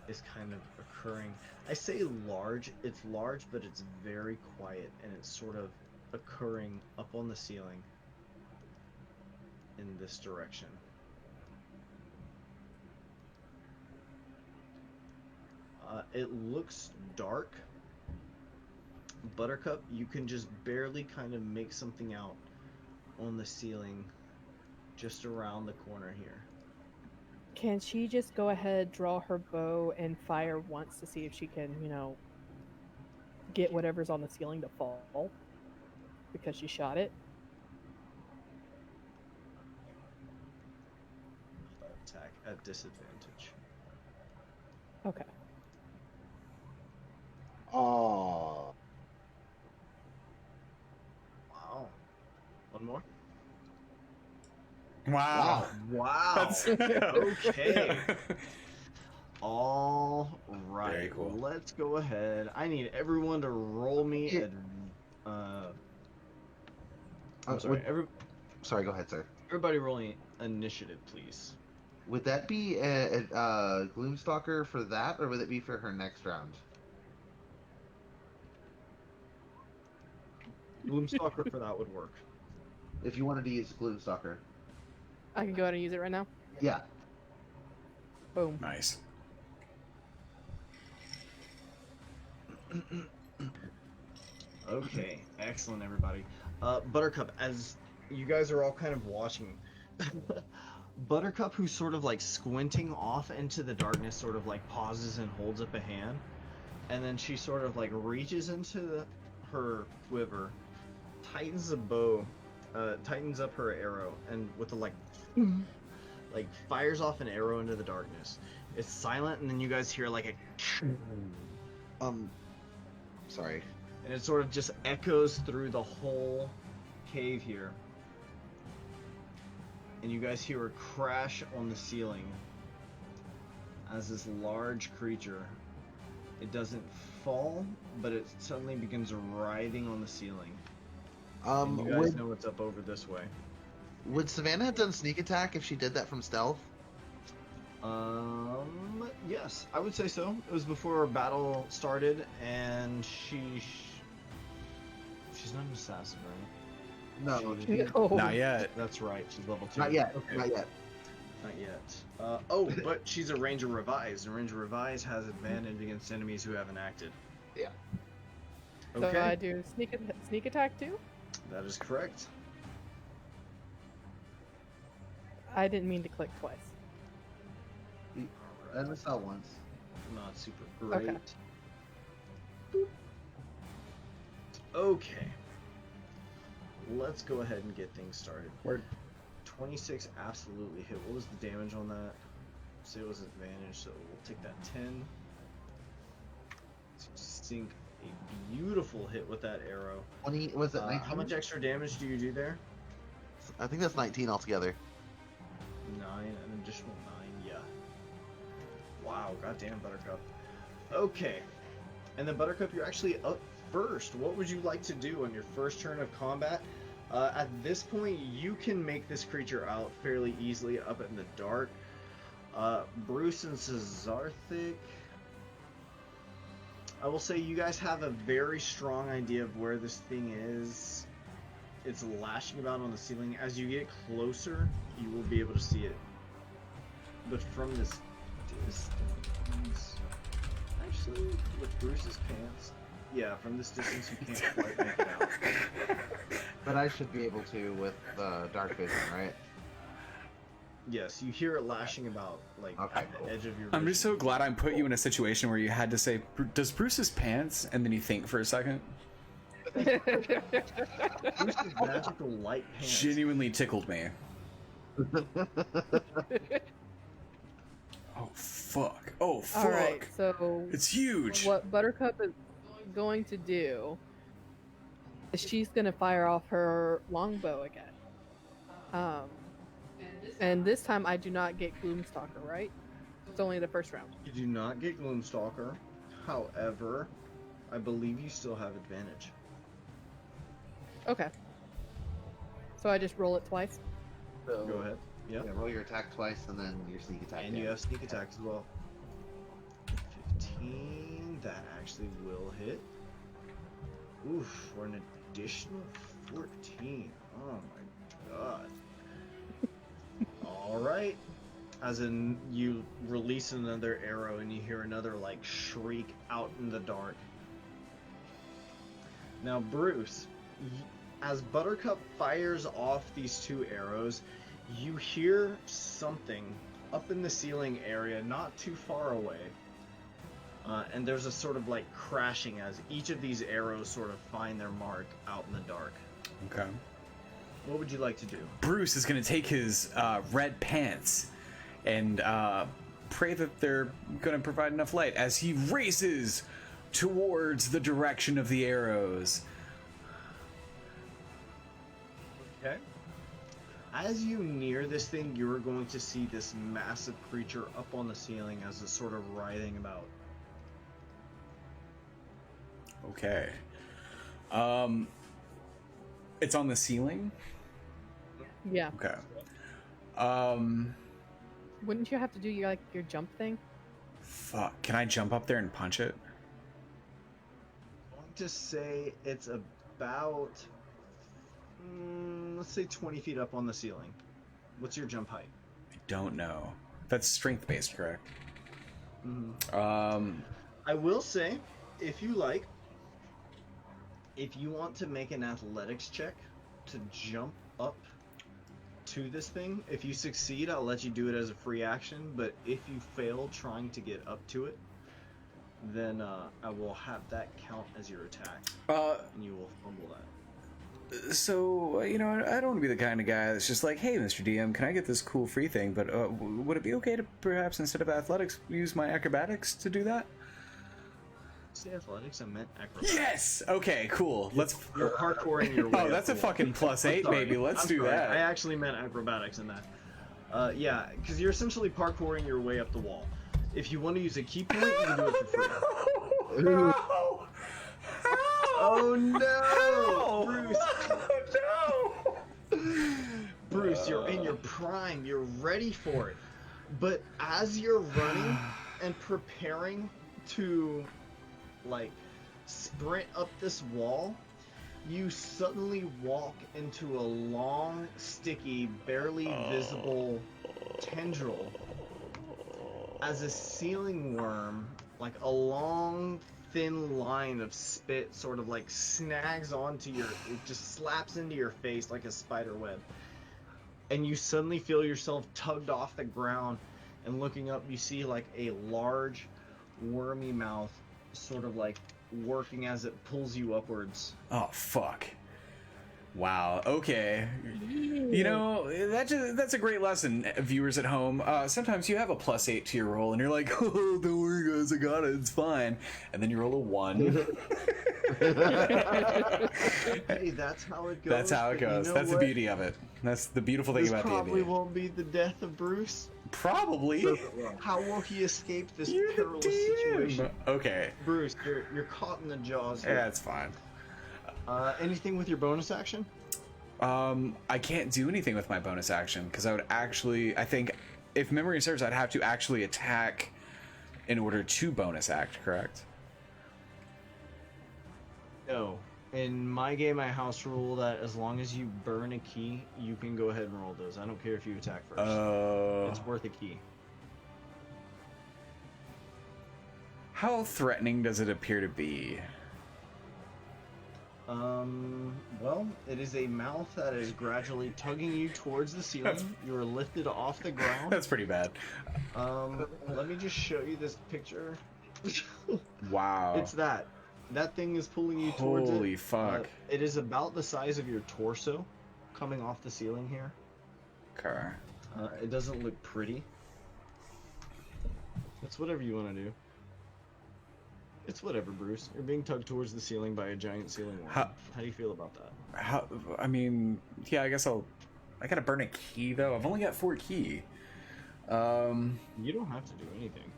[SPEAKER 2] is kind of occurring. I say large, it's large, but it's very quiet and it's sort of occurring up on the ceiling in this direction. It looks dark. Buttercup, you can just barely kind of make something out on the ceiling just around the corner here.
[SPEAKER 4] Can she just go ahead, draw her bow, and fire once to see if she can, get whatever's on the ceiling to fall? Because she shot it?
[SPEAKER 2] Attack at disadvantage.
[SPEAKER 4] Okay.
[SPEAKER 3] Oh.
[SPEAKER 2] Wow. One more?
[SPEAKER 1] Wow.
[SPEAKER 2] Wow.
[SPEAKER 1] That's-
[SPEAKER 2] Okay. All right.
[SPEAKER 1] Very cool.
[SPEAKER 2] Let's go ahead. I need everyone to roll me.
[SPEAKER 3] Yeah.
[SPEAKER 2] I'm sorry.
[SPEAKER 3] Sorry, go ahead, sir.
[SPEAKER 2] Everybody rolling initiative, please.
[SPEAKER 3] Would that be a Gloomstalker for that, or would it be for her next round?
[SPEAKER 2] Gloomstalker for that would work.
[SPEAKER 3] If you wanted to use Gloomstalker.
[SPEAKER 4] I can go ahead and use it right now.
[SPEAKER 3] Yeah.
[SPEAKER 4] Boom.
[SPEAKER 1] Nice.
[SPEAKER 2] Okay, excellent, everybody. Buttercup, as you guys are all kind of watching, Buttercup, who's sort of like squinting off into the darkness, sort of like pauses and holds up a hand, and then she sort of like reaches into her quiver, tightens the bow, tightens up her arrow, and with the like fires off an arrow into the darkness. It's silent, and then you guys hear like a
[SPEAKER 3] Sorry.
[SPEAKER 2] and it sort of just echoes through the whole cave here. And you guys hear a crash on the ceiling as this large creature, it doesn't fall, but it suddenly begins writhing on the ceiling. And you guys know what's up over this way.
[SPEAKER 3] Would Savannah have done sneak attack if she did that from stealth?
[SPEAKER 2] Yes, I would say so. It was before our battle started, and she's not an assassin, right?
[SPEAKER 3] No,
[SPEAKER 4] No.
[SPEAKER 1] Not yet.
[SPEAKER 2] That's right. She's level 2.
[SPEAKER 3] not yet.
[SPEAKER 2] Okay.
[SPEAKER 3] Not yet.
[SPEAKER 2] Not yet. But she's a Ranger Revise, and Ranger Revise has advantage against enemies who haven't acted.
[SPEAKER 3] Yeah.
[SPEAKER 4] So
[SPEAKER 2] Okay,
[SPEAKER 4] I do sneak attack too?
[SPEAKER 2] that is correct.
[SPEAKER 4] I didn't mean to click twice.
[SPEAKER 3] I missed out once.
[SPEAKER 2] Not super great.
[SPEAKER 4] Okay.
[SPEAKER 2] Okay. Let's go ahead and get things started.
[SPEAKER 1] Word.
[SPEAKER 2] 26 absolutely hit. What was the damage on that? Say it was advantage, so we'll take that 10. Sink a beautiful hit with that arrow.
[SPEAKER 3] 20, was it 19?
[SPEAKER 2] How much extra damage do you do there?
[SPEAKER 3] I think that's 19 altogether.
[SPEAKER 2] 9, an additional 9, yeah. Wow, goddamn, Buttercup. Okay. And then, Buttercup, you're actually up first. What would you like to do on your first turn of combat? At this point, you can make this creature out fairly easily up in the dark. Bruce and Cesarthic, I will say you guys have a very strong idea of where this thing is. It's lashing about on the ceiling. As you get closer, you will be able to see it. But from this distance, actually, with Bruce's pants, yeah, from this distance you can't quite make it out.
[SPEAKER 3] But I should be able to with dark vision, right?
[SPEAKER 2] Yes, you hear it lashing about, like,
[SPEAKER 3] Okay,
[SPEAKER 2] at the
[SPEAKER 3] cool.
[SPEAKER 2] edge of your
[SPEAKER 1] I'm
[SPEAKER 2] vision.
[SPEAKER 1] just so glad I put you in a situation where you had to say, "Does Bruce's pants?" and then you think for a second.
[SPEAKER 2] Bruce's magical light pants.
[SPEAKER 1] Genuinely tickled me. Oh fuck! Oh fuck!
[SPEAKER 4] All right, so
[SPEAKER 1] It's huge.
[SPEAKER 4] what Buttercup is going to do is she's going to fire off her longbow again. And this time I do not get Gloomstalker, right? It's only the first round.
[SPEAKER 2] You do not get Gloomstalker. However, I believe you still have advantage.
[SPEAKER 4] Okay. So I just roll it twice.
[SPEAKER 3] So,
[SPEAKER 2] Go ahead. Yep.
[SPEAKER 3] Yeah, roll your attack twice and then your sneak attack.
[SPEAKER 2] And you have sneak attacks as well. 15. That actually will hit. Oof, for an additional 14. Oh my god. Alright. As in, you release another arrow and you hear another, like, shriek out in the dark. Now, Bruce, as Buttercup fires off these two arrows, you hear something up in the ceiling area, not too far away. And there's a sort of like crashing as each of these arrows sort of find their mark out in the dark.
[SPEAKER 1] Okay.
[SPEAKER 2] What would you like to do?
[SPEAKER 1] Bruce is going to take his red pants and pray that they're going to provide enough light as he races towards the direction of the arrows.
[SPEAKER 2] Okay. As you near this thing, you're going to see this massive creature up on the ceiling as it's sort of writhing about.
[SPEAKER 1] Okay. It's on the ceiling?
[SPEAKER 4] Yeah.
[SPEAKER 1] Okay.
[SPEAKER 4] Wouldn't you have to do your jump thing?
[SPEAKER 1] Fuck. Can I jump up there and punch it?
[SPEAKER 2] I'm going to say it's about, let's say 20 feet up on the ceiling. What's your jump height?
[SPEAKER 1] I don't know. That's strength based, correct?
[SPEAKER 2] Mm-hmm. I will say, if you like, if you want to make an athletics check to jump up to this thing, if you succeed, I'll let you do it as a free action, but if you fail trying to get up to it, then I will have that count as your attack, and you will fumble that.
[SPEAKER 1] So, you know, I don't want to be the kind of guy that's just like, hey, Mr. DM, can I get this cool free thing? But would it be okay to perhaps, instead of athletics, use my acrobatics to do that?
[SPEAKER 2] Say athletics, I meant acrobatics.
[SPEAKER 1] Yes! Okay, cool. Let's...
[SPEAKER 2] You're parkouring your way
[SPEAKER 1] Oh,
[SPEAKER 2] up
[SPEAKER 1] that's
[SPEAKER 2] the
[SPEAKER 1] a
[SPEAKER 2] wall.
[SPEAKER 1] fucking +8,
[SPEAKER 2] Sorry.
[SPEAKER 1] baby. Let's
[SPEAKER 2] I'm
[SPEAKER 1] do
[SPEAKER 2] sorry.
[SPEAKER 1] that.
[SPEAKER 2] I actually meant acrobatics in that. Yeah, because you're essentially parkouring your way up the wall. If you want to use a key point, you can do it for free.
[SPEAKER 1] No!
[SPEAKER 2] Oh no!
[SPEAKER 1] How?
[SPEAKER 2] Bruce!
[SPEAKER 1] No!
[SPEAKER 2] Bruce, you're in your prime. You're ready for it. But as you're running and preparing to, like, sprint up this wall, you suddenly walk into a long, sticky, barely visible tendril as a ceiling worm, like a long, thin line of spit sort of like snags onto your, it just slaps into your face like a spider web. And you suddenly feel yourself tugged off the ground, and looking up you see like a large wormy mouth sort of like working as it pulls you upwards.
[SPEAKER 1] Oh, fuck. Wow, okay. You know, that's a great lesson, viewers at home. Sometimes you have a +8 to your roll, and you're like, oh, don't worry, guys, I got it, it's fine. And then you roll a 1.
[SPEAKER 2] Hey, that's how it goes.
[SPEAKER 1] That's how it
[SPEAKER 2] but you
[SPEAKER 1] goes.
[SPEAKER 2] know
[SPEAKER 1] That's the
[SPEAKER 2] what?
[SPEAKER 1] beauty of it. That's the beautiful thing
[SPEAKER 2] This
[SPEAKER 1] about
[SPEAKER 2] probably
[SPEAKER 1] D&D.
[SPEAKER 2] won't be the death of Bruce.
[SPEAKER 1] Probably.
[SPEAKER 2] How will he escape this
[SPEAKER 1] You're the
[SPEAKER 2] perilous
[SPEAKER 1] DM.
[SPEAKER 2] situation?
[SPEAKER 1] Okay.
[SPEAKER 2] Bruce, you're caught in the jaws
[SPEAKER 1] Yeah,
[SPEAKER 2] here.
[SPEAKER 1] it's fine.
[SPEAKER 2] Anything with your bonus action?
[SPEAKER 1] I can't do anything with my bonus action because I would actually, I think, if memory serves, I'd have to actually attack in order to bonus act, correct?
[SPEAKER 2] No. In my game, I house rule that as long as you burn a key, you can go ahead and roll those. I don't care if you attack first. It's worth a key.
[SPEAKER 1] How threatening does it appear to be?
[SPEAKER 2] Well, it is a mouth that is gradually tugging you towards the ceiling. You are lifted off the ground.
[SPEAKER 1] That's pretty bad.
[SPEAKER 2] Let me just show you this picture.
[SPEAKER 1] Wow.
[SPEAKER 2] It's that. That thing is pulling you towards it.
[SPEAKER 1] Holy fuck.
[SPEAKER 2] It is about the size of your torso coming off the ceiling here.
[SPEAKER 1] Okay.
[SPEAKER 2] It doesn't look pretty. It's whatever you want to do. It's whatever, Bruce. You're being tugged towards the ceiling by a giant ceiling worm.
[SPEAKER 1] How-
[SPEAKER 2] How do you feel about that?
[SPEAKER 1] How, I mean, yeah, I guess I gotta burn a key though. I've only got 4 key.
[SPEAKER 2] You don't have to do anything.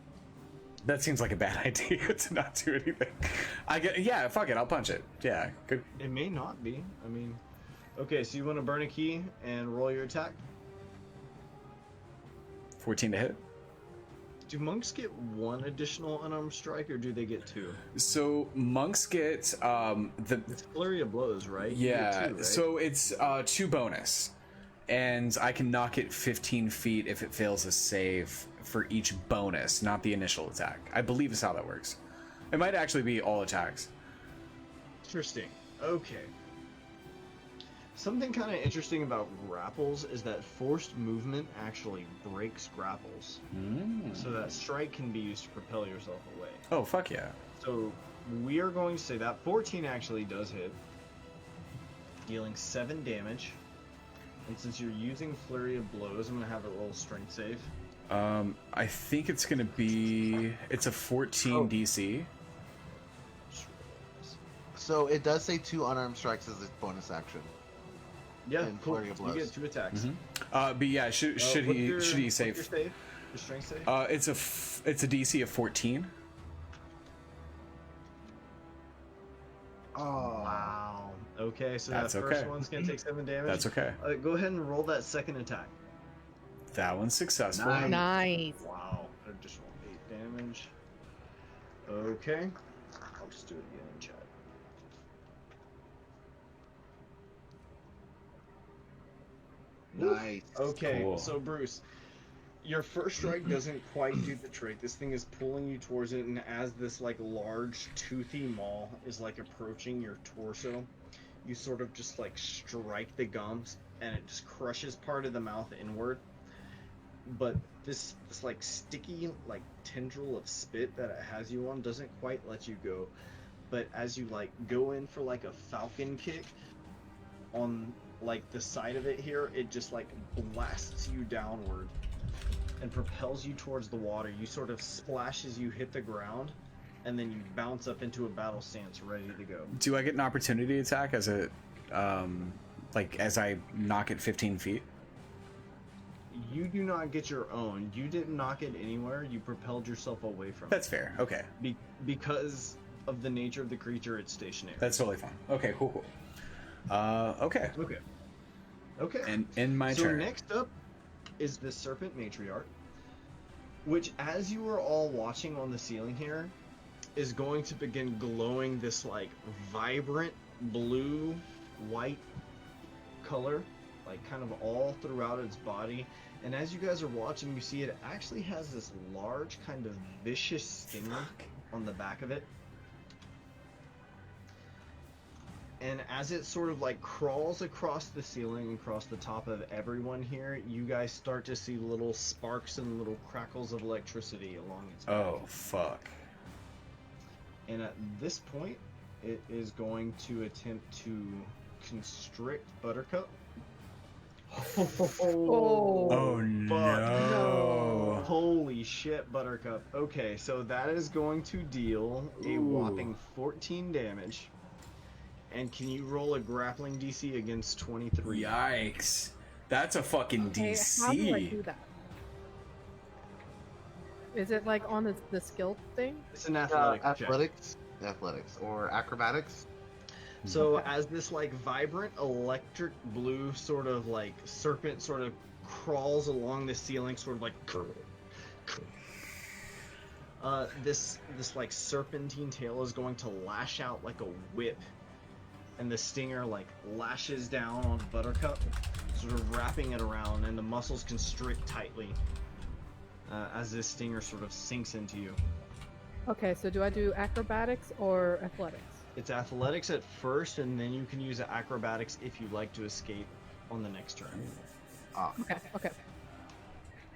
[SPEAKER 1] That seems like a bad idea to not do anything. Yeah, fuck it, I'll punch it. Yeah, good.
[SPEAKER 2] It may not be. I mean, okay, so you want to burn a key and roll your attack?
[SPEAKER 1] 14 to hit.
[SPEAKER 2] Do monks get one additional unarmed strike, or do they get two?
[SPEAKER 1] So monks get the
[SPEAKER 2] It's flurry of blows, right? You
[SPEAKER 1] yeah.
[SPEAKER 2] get two, right?
[SPEAKER 1] So it's 2 bonus, and I can knock it 15 feet if it fails a save for each bonus, not the initial attack. I believe is how that works. It might actually be all attacks.
[SPEAKER 2] Interesting. Okay. Something kind of interesting about grapples is that forced movement actually breaks grapples. So that strike can be used to propel yourself away.
[SPEAKER 1] Oh fuck yeah!
[SPEAKER 2] So we are going to say that 14 actually does hit, dealing 7 damage. And since you're using flurry of blows, I'm going to have a little strength save.
[SPEAKER 1] I think it's gonna be a 14
[SPEAKER 2] Oh.
[SPEAKER 1] DC.
[SPEAKER 3] So it does say 2 unarmed strikes as a bonus action.
[SPEAKER 2] Yeah,
[SPEAKER 3] And
[SPEAKER 2] cool.
[SPEAKER 3] flurry of
[SPEAKER 2] You
[SPEAKER 3] blows.
[SPEAKER 2] get 2 attacks.
[SPEAKER 1] But yeah, should
[SPEAKER 2] What's
[SPEAKER 1] he
[SPEAKER 2] your-
[SPEAKER 1] should he
[SPEAKER 2] what's
[SPEAKER 1] save?
[SPEAKER 2] Your save? Your strength save?
[SPEAKER 1] It's a DC of 14.
[SPEAKER 3] Oh.
[SPEAKER 2] Wow. Okay, so
[SPEAKER 1] That's
[SPEAKER 2] that first
[SPEAKER 1] okay.
[SPEAKER 2] one's gonna take 7 damage.
[SPEAKER 1] That's okay.
[SPEAKER 2] Go ahead and roll that second attack.
[SPEAKER 1] That one's successful.
[SPEAKER 3] Nice.
[SPEAKER 4] Nice.
[SPEAKER 2] Wow. Additional 8 damage. Okay. I'll just do it again in chat.
[SPEAKER 3] Nice.
[SPEAKER 2] Okay,
[SPEAKER 1] Cool.
[SPEAKER 2] so Bruce, your first strike doesn't quite do the trick. This thing is pulling you towards it, and as this like large toothy maw is like approaching your torso, you sort of just like strike the gums, and it just crushes part of the mouth inward. But this like sticky like tendril of spit that it has you on doesn't quite let you go. But as you like go in for like a falcon kick on like the side of it here, it just like blasts you downward and propels you towards the water. You sort of splash as you hit the ground, and then you bounce up into a battle stance ready to go.
[SPEAKER 1] Do I get an opportunity attack as a as I knock it 15 feet?
[SPEAKER 2] You do not get your own. You didn't knock it anywhere. You propelled yourself away from
[SPEAKER 1] That's fair. Okay,
[SPEAKER 2] it. Because of the nature of the creature, it's stationary.
[SPEAKER 1] that's totally fine. Okay, cool. Okay.
[SPEAKER 2] Okay. Okay.
[SPEAKER 1] And in my
[SPEAKER 2] So
[SPEAKER 1] turn.
[SPEAKER 2] next up is the Serpent Matriarch, which, as you are all watching on the ceiling here, is going to begin glowing this like vibrant blue white color, like kind of all throughout its body. And as you guys are watching, you see it actually has this large kind of vicious stinger on the back of it. And as it sort of like crawls across the ceiling and across the top of everyone here, you guys start to see little sparks and little crackles of electricity along its back.
[SPEAKER 1] Oh fuck.
[SPEAKER 2] And at this point, it is going to attempt to constrict Buttercup.
[SPEAKER 1] Oh no.
[SPEAKER 2] Holy shit, Buttercup. Okay, so that is going to deal a whopping 14 damage. And can you roll a grappling DC against 23?
[SPEAKER 1] Yikes. That's a fucking
[SPEAKER 4] Okay,
[SPEAKER 1] DC.
[SPEAKER 4] how do I do that? Is it like on the skill thing?
[SPEAKER 2] It's an athletic check.
[SPEAKER 3] Athletics or acrobatics.
[SPEAKER 2] So as this like vibrant electric blue sort of like serpent sort of crawls along the ceiling, sort of like this like serpentine tail is going to lash out like a whip, and the stinger like lashes down on Buttercup, sort of wrapping it around, and the muscles constrict tightly as this stinger sort of sinks into you.
[SPEAKER 4] Okay, so do I do acrobatics or athletics?
[SPEAKER 2] It's athletics at first, and then you can use acrobatics if you like to escape on the next turn.
[SPEAKER 4] Okay.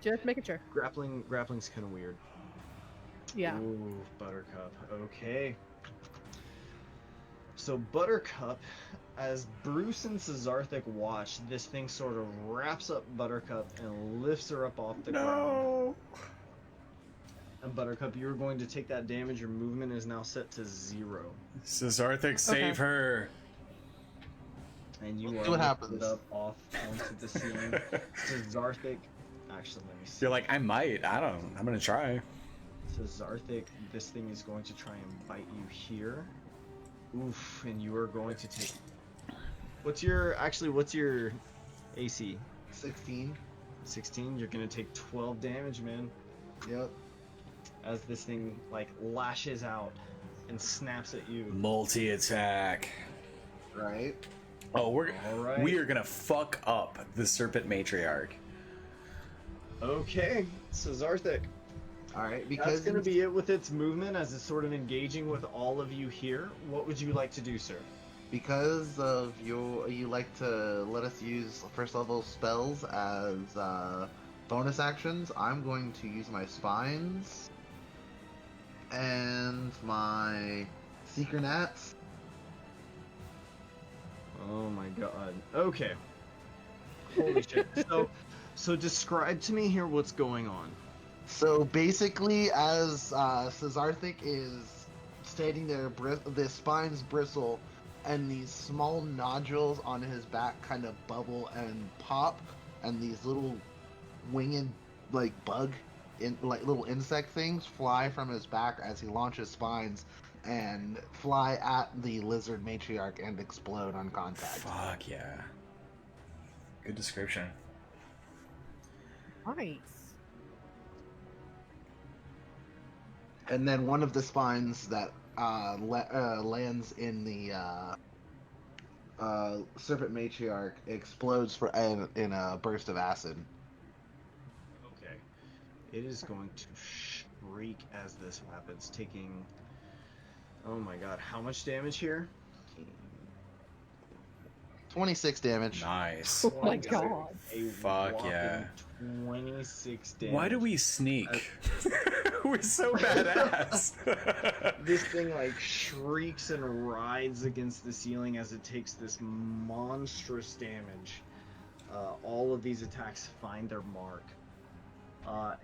[SPEAKER 4] Just making sure.
[SPEAKER 2] Grappling's kind of weird.
[SPEAKER 4] Yeah.
[SPEAKER 2] Ooh, Buttercup. Okay. So Buttercup, as Bruce and Cesarthic watch, this thing sort of wraps up Buttercup and lifts her up off the ground.
[SPEAKER 1] No.
[SPEAKER 2] And Buttercup, you're going to take that damage. Your movement is now set to 0.
[SPEAKER 1] Cesarthic, save her.
[SPEAKER 2] And you
[SPEAKER 3] Let's
[SPEAKER 2] are
[SPEAKER 3] see what
[SPEAKER 2] lifted
[SPEAKER 3] happens.
[SPEAKER 2] up off onto the ceiling. Cesarthic, actually, let me see.
[SPEAKER 1] You're like, I might. I'm gonna try.
[SPEAKER 2] So Zarthik, this thing is going to try and bite you here. Oof, and you are going to take. What's your AC?
[SPEAKER 3] 16.
[SPEAKER 2] 16. You're gonna take 12 damage, man.
[SPEAKER 3] Yep.
[SPEAKER 2] As this thing like lashes out and snaps at you.
[SPEAKER 1] Multi attack.
[SPEAKER 3] Right.
[SPEAKER 1] Oh,
[SPEAKER 2] All right.
[SPEAKER 1] we are gonna fuck up the Serpent Matriarch.
[SPEAKER 2] Okay, so Zarthik.
[SPEAKER 3] All right.
[SPEAKER 2] That's
[SPEAKER 3] Because
[SPEAKER 2] gonna be it with its movement as it's sort of engaging with all of you here. What would you like to do, sir?
[SPEAKER 3] because of you like to let us use first level spells as bonus actions, I'm going to use my spines and my Seeker Gnats.
[SPEAKER 2] Oh my god. Okay. Holy shit. So describe to me here what's going on.
[SPEAKER 3] So basically, as Cesarthic is standing there, the spines bristle, and these small nodules on his back kind of bubble and pop, and these little winged, like little insect things fly from his back as he launches spines and fly at the lizard matriarch and explode on contact.
[SPEAKER 1] Fuck yeah. Good description.
[SPEAKER 4] Nice.
[SPEAKER 3] And then one of the spines that lands in the serpent matriarch explodes in a burst of acid.
[SPEAKER 2] Okay. It is going to shriek as this happens, taking... Oh my god, how much damage here?
[SPEAKER 3] 26 damage.
[SPEAKER 1] Nice.
[SPEAKER 4] Oh my god.
[SPEAKER 2] A
[SPEAKER 1] Fuck
[SPEAKER 2] whopping
[SPEAKER 1] yeah.
[SPEAKER 2] 26 damage.
[SPEAKER 1] Why do we sneak? We're so badass.
[SPEAKER 2] This thing like shrieks and rides against the ceiling as it takes this monstrous damage. All of these attacks find their mark.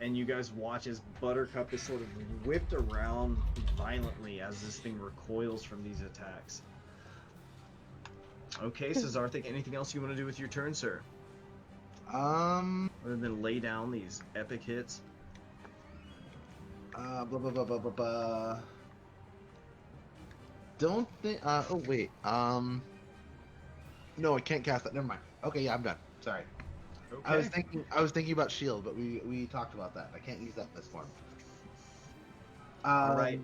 [SPEAKER 2] And you guys watch as Buttercup is sort of whipped around violently as this thing recoils from these attacks. Okay, so Zarthik, anything else you want to do with your turn, sir? Other than lay down these epic hits?
[SPEAKER 3] Blah, blah, blah, blah, blah, blah. Don't think. Oh wait. No, I can't cast that. Never mind. Okay, yeah, I'm done. Sorry.
[SPEAKER 2] Okay.
[SPEAKER 3] I was thinking about shield, but we talked about that. I can't use that in this form.
[SPEAKER 2] All right.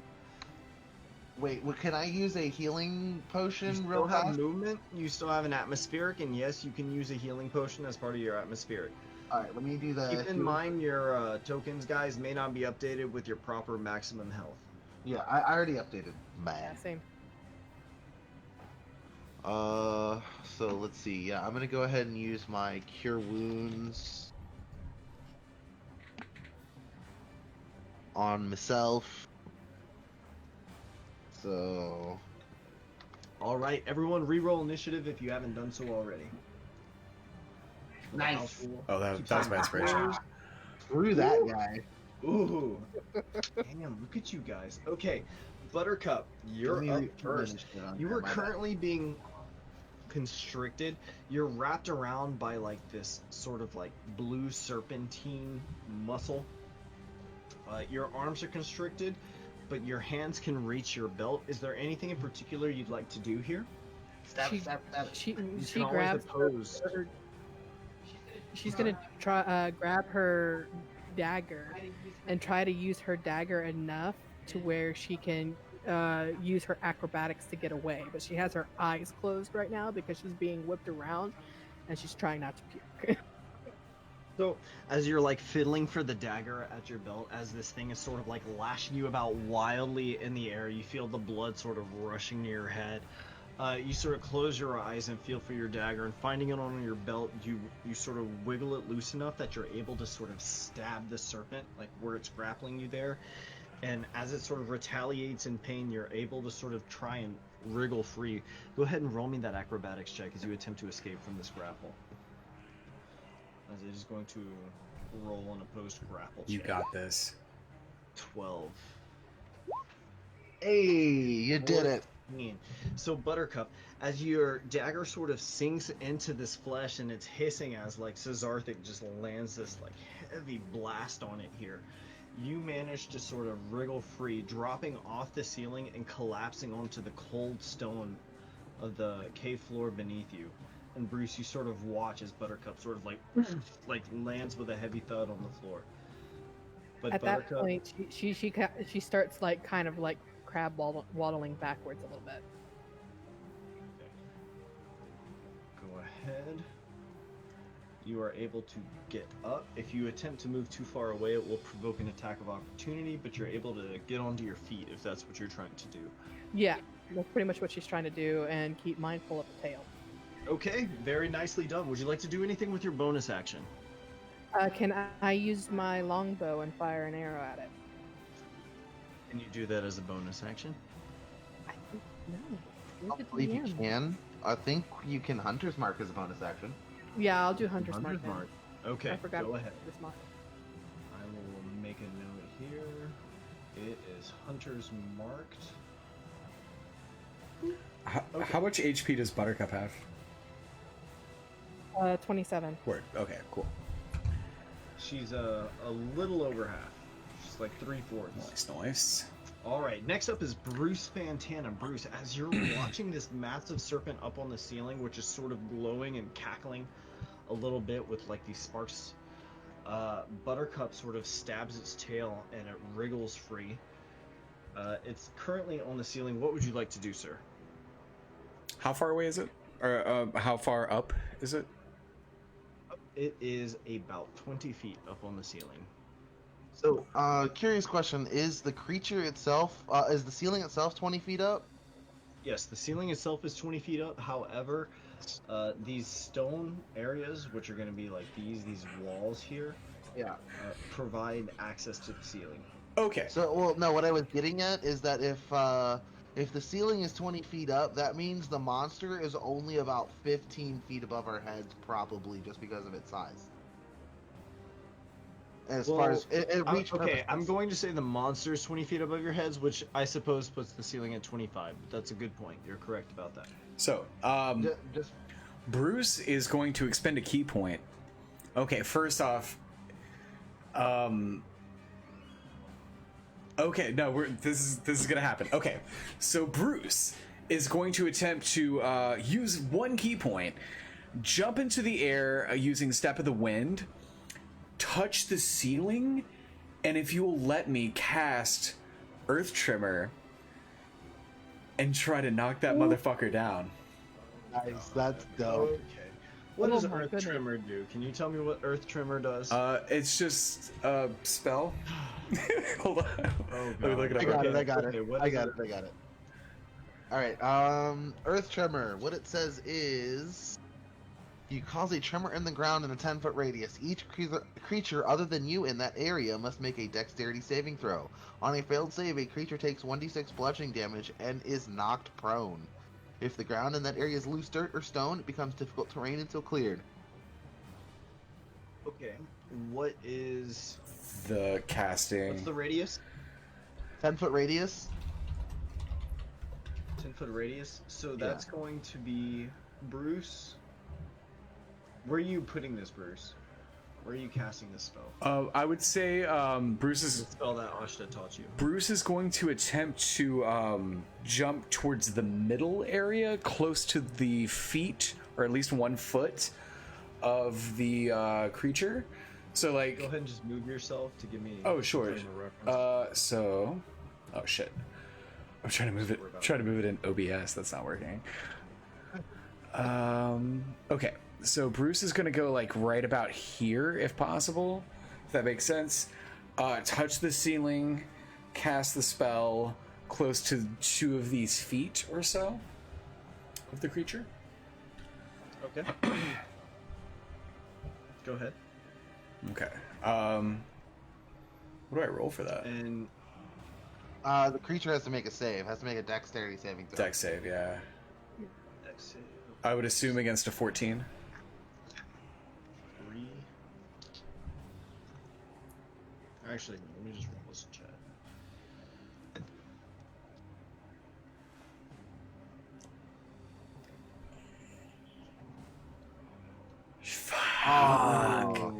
[SPEAKER 3] Wait, can I use a healing potion
[SPEAKER 2] You still
[SPEAKER 3] real
[SPEAKER 2] have
[SPEAKER 3] fast?
[SPEAKER 2] movement. You still have an atmospheric, and yes, you can use a healing potion as part of your atmospheric.
[SPEAKER 3] All right, let me do the.
[SPEAKER 2] Keep in mind your tokens, guys, may not be updated with your proper maximum health.
[SPEAKER 3] Yeah, I already updated.
[SPEAKER 4] Yeah,
[SPEAKER 3] Man.
[SPEAKER 4] same.
[SPEAKER 3] So let's see. Yeah, I'm gonna go ahead and use my cure wounds on myself. So
[SPEAKER 2] All right, everyone, reroll initiative if you haven't done so already.
[SPEAKER 3] Nice.
[SPEAKER 1] Oh, that was my inspiration.
[SPEAKER 3] screw that guy.
[SPEAKER 2] Ooh. Damn, look at you guys. Okay, Buttercup, you're
[SPEAKER 3] Let me
[SPEAKER 2] up
[SPEAKER 3] read
[SPEAKER 2] first.
[SPEAKER 3] initiative on
[SPEAKER 2] You
[SPEAKER 3] here,
[SPEAKER 2] are
[SPEAKER 3] my bad.
[SPEAKER 2] currently being constricted. You're wrapped around by like this sort of like blue serpentine muscle. Your arms are constricted, but your hands can reach your belt. Is there anything in particular you'd like to do here?
[SPEAKER 3] Stab,
[SPEAKER 4] She-
[SPEAKER 3] stab, stab.
[SPEAKER 4] She
[SPEAKER 2] You
[SPEAKER 4] she
[SPEAKER 2] can always
[SPEAKER 4] grabs her,
[SPEAKER 2] oppose.
[SPEAKER 4] she's gonna try grab her dagger and try to use her dagger enough to where she can use her acrobatics to get away, but she has her eyes closed right now because she's being whipped around and she's trying not to puke.
[SPEAKER 2] So, as you're like fiddling for the dagger at your belt, as this thing is sort of like lashing you about wildly in the air, you feel the blood sort of rushing to your head. You sort of close your eyes and feel for your dagger, and finding it on your belt, you sort of wiggle it loose enough that you're able to sort of stab the serpent, like where it's grappling you there. And as it sort of retaliates in pain, you're able to sort of try and wriggle free. Go ahead and roll me that acrobatics check as you attempt to escape from this grapple. As it is going to roll an opposed grapple check.
[SPEAKER 1] You got this.
[SPEAKER 2] 12.
[SPEAKER 3] Hey, you did it.
[SPEAKER 2] 14. So Buttercup, as your dagger sort of sinks into this flesh and it's hissing as like Cesarthic just lands this like heavy blast on it here, you manage to sort of wriggle free, dropping off the ceiling and collapsing onto the cold stone of the cave floor beneath you. And Bruce, you sort of watch as Buttercup sort of like lands with a heavy thud on the floor. But
[SPEAKER 4] At that
[SPEAKER 2] Buttercup,
[SPEAKER 4] point, she starts like kind of like crab waddling backwards a little bit.
[SPEAKER 2] go ahead. You are able to get up. If you attempt to move too far away, it will provoke an attack of opportunity, but you're able to get onto your feet if that's what you're trying to do.
[SPEAKER 4] Yeah, that's pretty much what she's trying to do, and keep mindful of the tail.
[SPEAKER 2] Okay, very nicely done. Would you like to do anything with your bonus action?
[SPEAKER 4] Can I use my longbow and fire an arrow at it?
[SPEAKER 2] Can you do that as a bonus action?
[SPEAKER 4] I think no.
[SPEAKER 3] I
[SPEAKER 4] Leave it to
[SPEAKER 3] believe
[SPEAKER 4] the
[SPEAKER 3] you
[SPEAKER 4] end.
[SPEAKER 3] can. I think you can Hunter's Mark as a bonus action.
[SPEAKER 4] Yeah, I'll do Hunter's Mark. then.
[SPEAKER 2] Okay,
[SPEAKER 4] I forgot
[SPEAKER 2] go
[SPEAKER 4] about
[SPEAKER 2] ahead.
[SPEAKER 4] Hunter's Mark.
[SPEAKER 2] I will make a note here. It is Hunter's marked.
[SPEAKER 1] How much HP does Buttercup have?
[SPEAKER 4] 27.
[SPEAKER 1] Word. Okay, cool.
[SPEAKER 2] She's a little over half. She's like 3/4.
[SPEAKER 1] Nice.
[SPEAKER 2] All right, next up is Bruce Fantana. Bruce, as you're watching this massive serpent up on the ceiling, which is sort of glowing and cackling a little bit with like these sparks, Buttercup sort of stabs its tail and it wriggles free. It's currently on the ceiling. What would you like to do, sir?
[SPEAKER 1] How far away is it? Or how far up is it?
[SPEAKER 2] It is about 20 feet up on the ceiling.
[SPEAKER 3] So, curious question: is the creature itself, is the ceiling itself 20 feet up?
[SPEAKER 2] Yes, the ceiling itself is 20 feet up. However, these stone areas, which are going to be like these walls here,
[SPEAKER 3] Yeah.
[SPEAKER 2] provide access to the ceiling.
[SPEAKER 1] Okay.
[SPEAKER 3] So, well, no. What I was getting at is that if the ceiling is 20 feet up, that means the monster is only about 15 feet above our heads, probably just because of its size. As far as it reach
[SPEAKER 2] Okay, I'm
[SPEAKER 3] purposes.
[SPEAKER 2] going to say the monster is 20 feet above your heads, which I suppose puts the ceiling at 25. But that's a good point. You're correct about that.
[SPEAKER 1] So,
[SPEAKER 3] Just
[SPEAKER 1] Bruce is going to expend a key point. Okay, first off, okay, no, this is gonna happen. Okay, so Bruce is going to attempt to use one key point, jump into the air using Step of the Wind, touch the ceiling, and if you will let me, cast Earth Trimmer and try to knock that motherfucker down.
[SPEAKER 3] nice. That's dope.
[SPEAKER 2] Okay. What
[SPEAKER 4] Oh
[SPEAKER 2] does
[SPEAKER 4] my
[SPEAKER 2] Earth
[SPEAKER 4] goodness.
[SPEAKER 2] Trimmer do? Can you tell me what Earth Trimmer does?
[SPEAKER 1] It's just a spell. Hold on.
[SPEAKER 2] Oh,
[SPEAKER 1] Let me look it
[SPEAKER 3] I
[SPEAKER 1] up.
[SPEAKER 3] got
[SPEAKER 1] real
[SPEAKER 3] it. I
[SPEAKER 1] quick.
[SPEAKER 3] got
[SPEAKER 2] Okay,
[SPEAKER 3] it.
[SPEAKER 2] what
[SPEAKER 3] I
[SPEAKER 2] is
[SPEAKER 3] got
[SPEAKER 2] it?
[SPEAKER 3] it. I got it. All right. Earth Tremor. What it says is, you cause a tremor in the ground in a 10-foot radius. Each creature other than you in that area must make a Dexterity saving throw. On a failed save, a creature takes 1d6 bludgeoning damage and is knocked prone. If the ground in that area is loose dirt or stone, it becomes difficult terrain until cleared.
[SPEAKER 2] Okay. What is...
[SPEAKER 1] The casting.
[SPEAKER 2] What's the radius?
[SPEAKER 3] 10-foot radius.
[SPEAKER 2] 10-foot radius. So that's going to be Bruce. Where are you putting this, Bruce? Where are you casting this spell?
[SPEAKER 1] I would say Bruce
[SPEAKER 2] The
[SPEAKER 1] is
[SPEAKER 2] spell that Ashta taught you.
[SPEAKER 1] going to attempt to jump towards the middle area, close to the feet, or at least 1 foot of the creature. So
[SPEAKER 2] Go
[SPEAKER 1] like,
[SPEAKER 2] ahead and just move yourself to give me.
[SPEAKER 1] oh sure.
[SPEAKER 2] some frame of reference.
[SPEAKER 1] So, oh shit. I'm trying to move it. Trying to move it in OBS. That's not working. Okay. So Bruce is gonna go like right about here, if possible. If that makes sense. Touch the ceiling, cast the spell close to 2 of these feet or so of the creature.
[SPEAKER 2] Okay. Go ahead.
[SPEAKER 1] Okay. What do I roll for that?
[SPEAKER 2] And
[SPEAKER 3] The creature has to make a save. Has to make a Dexterity saving throw.
[SPEAKER 1] Dex save, yeah.
[SPEAKER 2] Dex save.
[SPEAKER 1] I would assume against a 14.
[SPEAKER 2] 3. Actually, let me just roll this in chat.
[SPEAKER 1] Fuck.
[SPEAKER 2] Oh,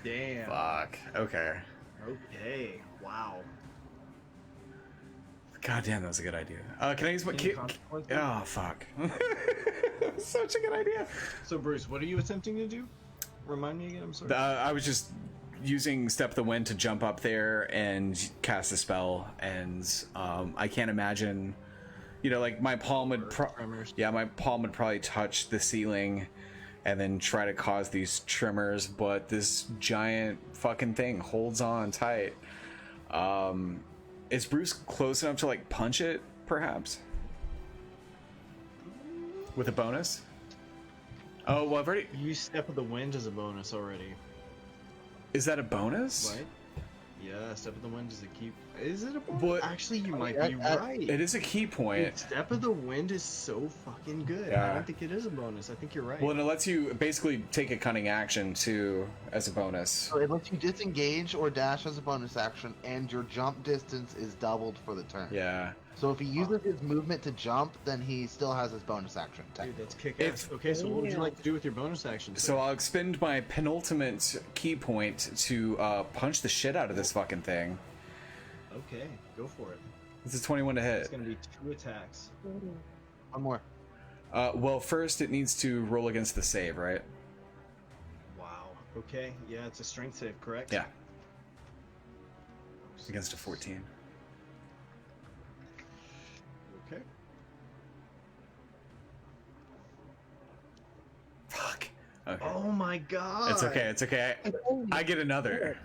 [SPEAKER 2] damn.
[SPEAKER 1] Fuck. Okay.
[SPEAKER 2] Okay. Wow.
[SPEAKER 1] God damn, that was a good idea. Can I use my
[SPEAKER 2] Any consequences?
[SPEAKER 1] Oh fuck. Such a good idea.
[SPEAKER 2] So Bruce, what are you attempting to do? Remind me again. I'm sorry.
[SPEAKER 1] I was just using Step of the Wind to jump up there and cast a spell, and I can't imagine, like my palm would
[SPEAKER 2] Tremors.
[SPEAKER 1] my palm would probably touch the ceiling and then try to cause these tremors, but this giant fucking thing holds on tight. Is Bruce close enough to like punch it, perhaps? With a bonus? Oh, well, I've already.
[SPEAKER 2] You Step of the Wind as a bonus already,
[SPEAKER 1] Is that a bonus?
[SPEAKER 2] right? Yeah, Step of the Wind is a key. Is it a bonus?
[SPEAKER 1] But-
[SPEAKER 2] Actually, you might be right.
[SPEAKER 1] It is a key
[SPEAKER 2] Dude,
[SPEAKER 1] point.
[SPEAKER 2] Step of the Wind is so fucking good.
[SPEAKER 1] Yeah.
[SPEAKER 2] I don't think it is a bonus. I think you're right.
[SPEAKER 1] Well, and it lets you basically take a cunning action too as a bonus.
[SPEAKER 3] So it lets you disengage or dash as a bonus action, and your jump distance is doubled for the turn.
[SPEAKER 1] Yeah.
[SPEAKER 3] So if he uses his movement to jump, then he still has his bonus action.
[SPEAKER 2] Dude, that's kick
[SPEAKER 1] If-
[SPEAKER 2] ass. Okay, so what would you like to do with your bonus action?
[SPEAKER 1] So I'll expend my penultimate key point to punch the shit out of this fucking thing.
[SPEAKER 2] Okay, go for it.
[SPEAKER 1] This is 21 to
[SPEAKER 2] It's
[SPEAKER 1] hit.
[SPEAKER 2] gonna be 2 attacks.
[SPEAKER 3] One more.
[SPEAKER 1] Well, first it needs to roll against the save, right?
[SPEAKER 2] Wow. Okay, yeah, it's a strength save, correct?
[SPEAKER 1] Yeah. Against a 14.
[SPEAKER 2] Okay.
[SPEAKER 1] Fuck. Okay.
[SPEAKER 2] Oh my god.
[SPEAKER 1] It's okay. It's okay. I get another.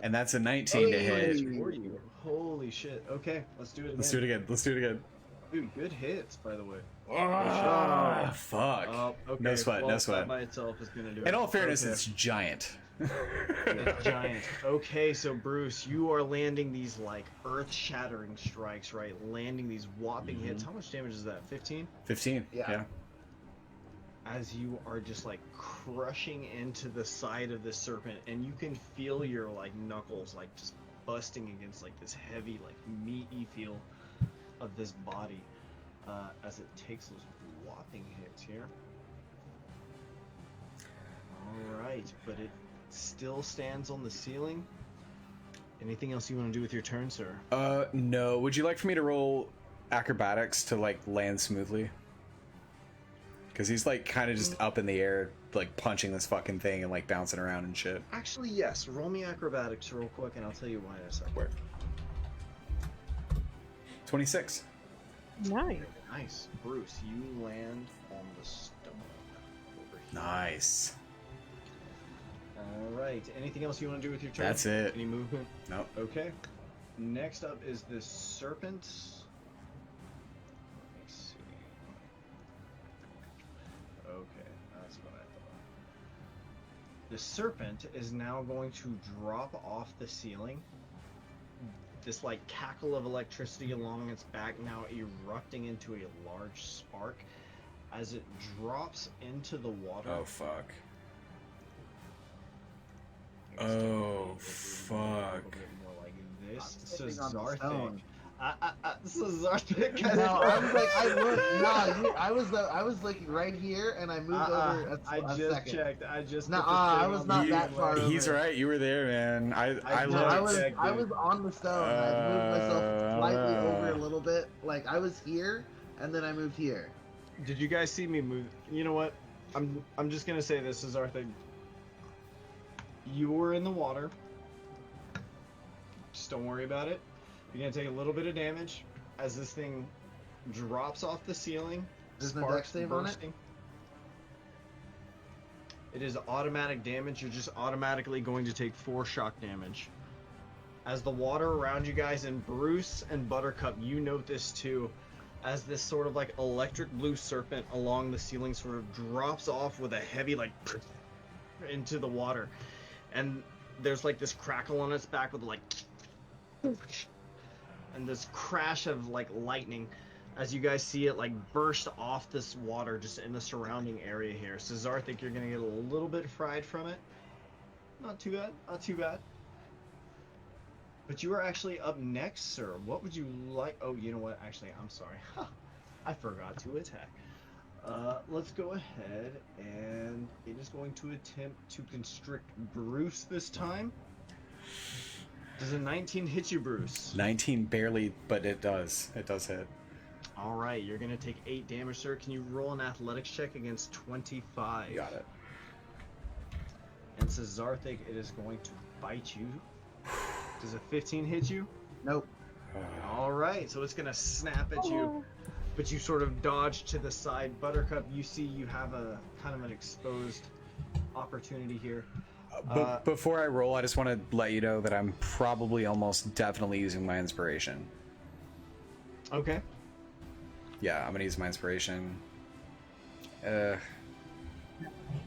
[SPEAKER 1] And that's a 19 to hit.
[SPEAKER 2] For you. Holy shit. Okay, let's do it again.
[SPEAKER 1] Let's do it again. Let's do it again.
[SPEAKER 2] Dude, good hits, by the way.
[SPEAKER 1] Ah, fuck.
[SPEAKER 2] Okay.
[SPEAKER 1] No sweat, no
[SPEAKER 2] well,
[SPEAKER 1] sweat.
[SPEAKER 2] That by itself is gonna do it.
[SPEAKER 1] In all fairness,
[SPEAKER 2] Okay.
[SPEAKER 1] it's giant.
[SPEAKER 2] It's giant. Okay, so Bruce, you are landing these like earth-shattering strikes, right? Landing these whopping hits. How much damage is that? 15?
[SPEAKER 1] 15.
[SPEAKER 3] Yeah.
[SPEAKER 2] As you are just like crushing into the side of this serpent, and you can feel your like knuckles like just busting against like this heavy, like meaty feel of this body as it takes those whopping hits here. All right, but it still stands on the ceiling. Anything else you want to do with your turn, sir?
[SPEAKER 1] No. Would you like for me to roll acrobatics to like land smoothly? Because he's like kind of just up in the air, like punching this fucking thing and like bouncing around and shit.
[SPEAKER 2] Actually, yes. Roll me acrobatics real quick, and I'll tell you why in a second.
[SPEAKER 1] Where? 26.
[SPEAKER 4] Nice.
[SPEAKER 2] Nice, Bruce. You land on the stone over here.
[SPEAKER 1] Nice.
[SPEAKER 2] All right. Anything else you want to do with your turn?
[SPEAKER 1] That's it.
[SPEAKER 2] Any movement?
[SPEAKER 1] Nope.
[SPEAKER 2] Okay. Next up is this serpent. Let me see. Okay, that's what I thought. The serpent is now going to drop off the ceiling. This like cackle of electricity along its back now erupting into a large spark. As it drops into the water.
[SPEAKER 1] Oh fuck.
[SPEAKER 2] I guess technically
[SPEAKER 1] Oh
[SPEAKER 2] it would be
[SPEAKER 1] fuck.
[SPEAKER 2] a little bit more like this.
[SPEAKER 3] sitting on the
[SPEAKER 2] Cesarthic.
[SPEAKER 3] stone.
[SPEAKER 2] Cesarthic.
[SPEAKER 3] No, I was like, I looked. Nah, I was looking right here, and I moved over
[SPEAKER 2] I
[SPEAKER 3] a
[SPEAKER 2] just
[SPEAKER 3] second.
[SPEAKER 2] checked. I just.
[SPEAKER 3] Nuh-uh,
[SPEAKER 2] put the
[SPEAKER 3] I
[SPEAKER 2] thing
[SPEAKER 3] was
[SPEAKER 2] on
[SPEAKER 3] not
[SPEAKER 2] the
[SPEAKER 3] that
[SPEAKER 2] way.
[SPEAKER 3] far over.
[SPEAKER 1] He's right. You were there, man. I
[SPEAKER 2] know,
[SPEAKER 3] No,
[SPEAKER 1] looked.
[SPEAKER 3] I was
[SPEAKER 2] checked,
[SPEAKER 3] I
[SPEAKER 2] dude.
[SPEAKER 3] was on the stone. I moved myself slightly over a little bit. Like I was here, and then I moved here.
[SPEAKER 2] Did you guys see me move? You know what? I'm just gonna say this is our thing. You were in the water. Just don't worry about it. You're gonna take a little bit of damage as this thing drops off the ceiling.
[SPEAKER 3] There's no
[SPEAKER 2] sparks
[SPEAKER 3] dex save on it?
[SPEAKER 2] bursting. It is automatic damage. You're just automatically going to take 4 shock damage. As the water around you guys, and Bruce and Buttercup, you note this too, as this sort of like electric blue serpent along the ceiling sort of drops off with a heavy like into the water, and there's like this crackle on its back with like and this crash of like lightning as you guys see it like burst off this water just in the surrounding area here. Cesar, I think you're gonna get a little bit fried from it. Not too bad, not too bad. But you are actually up next, sir. What would you like? Oh, you know what? Actually, I'm sorry. I forgot to attack. Let's go ahead, and it is going to attempt to constrict Bruce this time. Does a 19 hit you, Bruce?
[SPEAKER 1] 19 barely, but it does. It does hit.
[SPEAKER 2] All right, you're gonna take 8 damage, sir. Can you roll an athletics check against 25?
[SPEAKER 1] Got it.
[SPEAKER 2] And Cesarthic, it is going to bite you. Does a 15 hit you?
[SPEAKER 3] Nope.
[SPEAKER 2] All right, so it's gonna snap at you, but you sort of dodge to the side. Buttercup, you see you have a kind of an exposed opportunity here.
[SPEAKER 1] But before I roll, I just want to let you know that I'm probably almost definitely using my inspiration.
[SPEAKER 2] Okay.
[SPEAKER 1] Yeah, I'm gonna use my inspiration.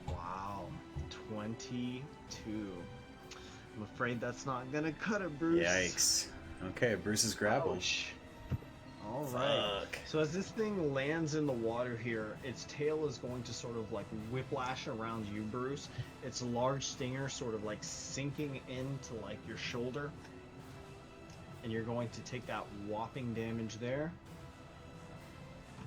[SPEAKER 2] Wow, 22. I'm afraid that's not gonna cut it, Bruce.
[SPEAKER 1] Yikes. Okay, Bruce is grappled.
[SPEAKER 2] Ouch. All right.
[SPEAKER 1] Fuck.
[SPEAKER 2] So as this thing lands in the water here, its tail is going to sort of like whiplash around you, Bruce. Its large stinger sort of like sinking into like your shoulder. And you're going to take that whopping damage there.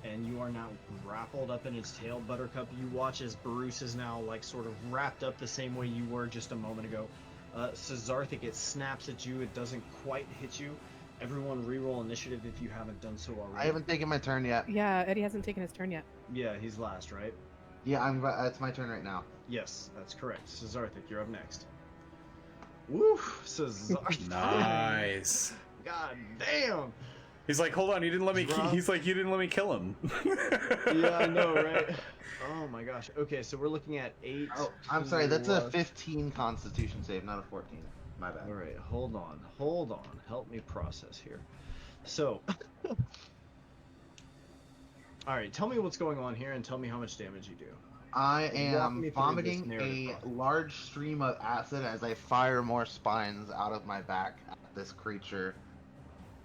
[SPEAKER 2] And you are now grappled up in its tail, Buttercup. You watch as Bruce is now like sort of wrapped up the same way you were just a moment ago. Cesarthic, it snaps at you. It doesn't quite hit you. Everyone reroll initiative if you haven't done so already.
[SPEAKER 3] I haven't taken my turn yet.
[SPEAKER 4] Yeah, Eddie hasn't taken his turn yet.
[SPEAKER 2] Yeah, he's last, right?
[SPEAKER 3] Yeah, it's my turn right now.
[SPEAKER 2] Yes, that's correct. Cesarthic, you're up next. Woo! Cesarthic.
[SPEAKER 1] Nice.
[SPEAKER 2] God damn!
[SPEAKER 1] He's like, hold on, you didn't let me.
[SPEAKER 2] Drop.
[SPEAKER 1] He's like, you didn't let me kill him.
[SPEAKER 2] Yeah, I know, right? Oh my gosh. Okay, so we're looking at 8.
[SPEAKER 3] Oh, I'm sorry. That's a
[SPEAKER 2] plus-
[SPEAKER 3] 15 Constitution save, not a 14. My bad.
[SPEAKER 2] All right, hold on. Help me process here. So, all right, tell me what's going on here, and tell me how much damage you do.
[SPEAKER 3] I
[SPEAKER 2] Walk me
[SPEAKER 3] am
[SPEAKER 2] through this
[SPEAKER 3] vomiting
[SPEAKER 2] narrative
[SPEAKER 3] a
[SPEAKER 2] process.
[SPEAKER 3] large stream of acid as I fire more spines out of my back at this creature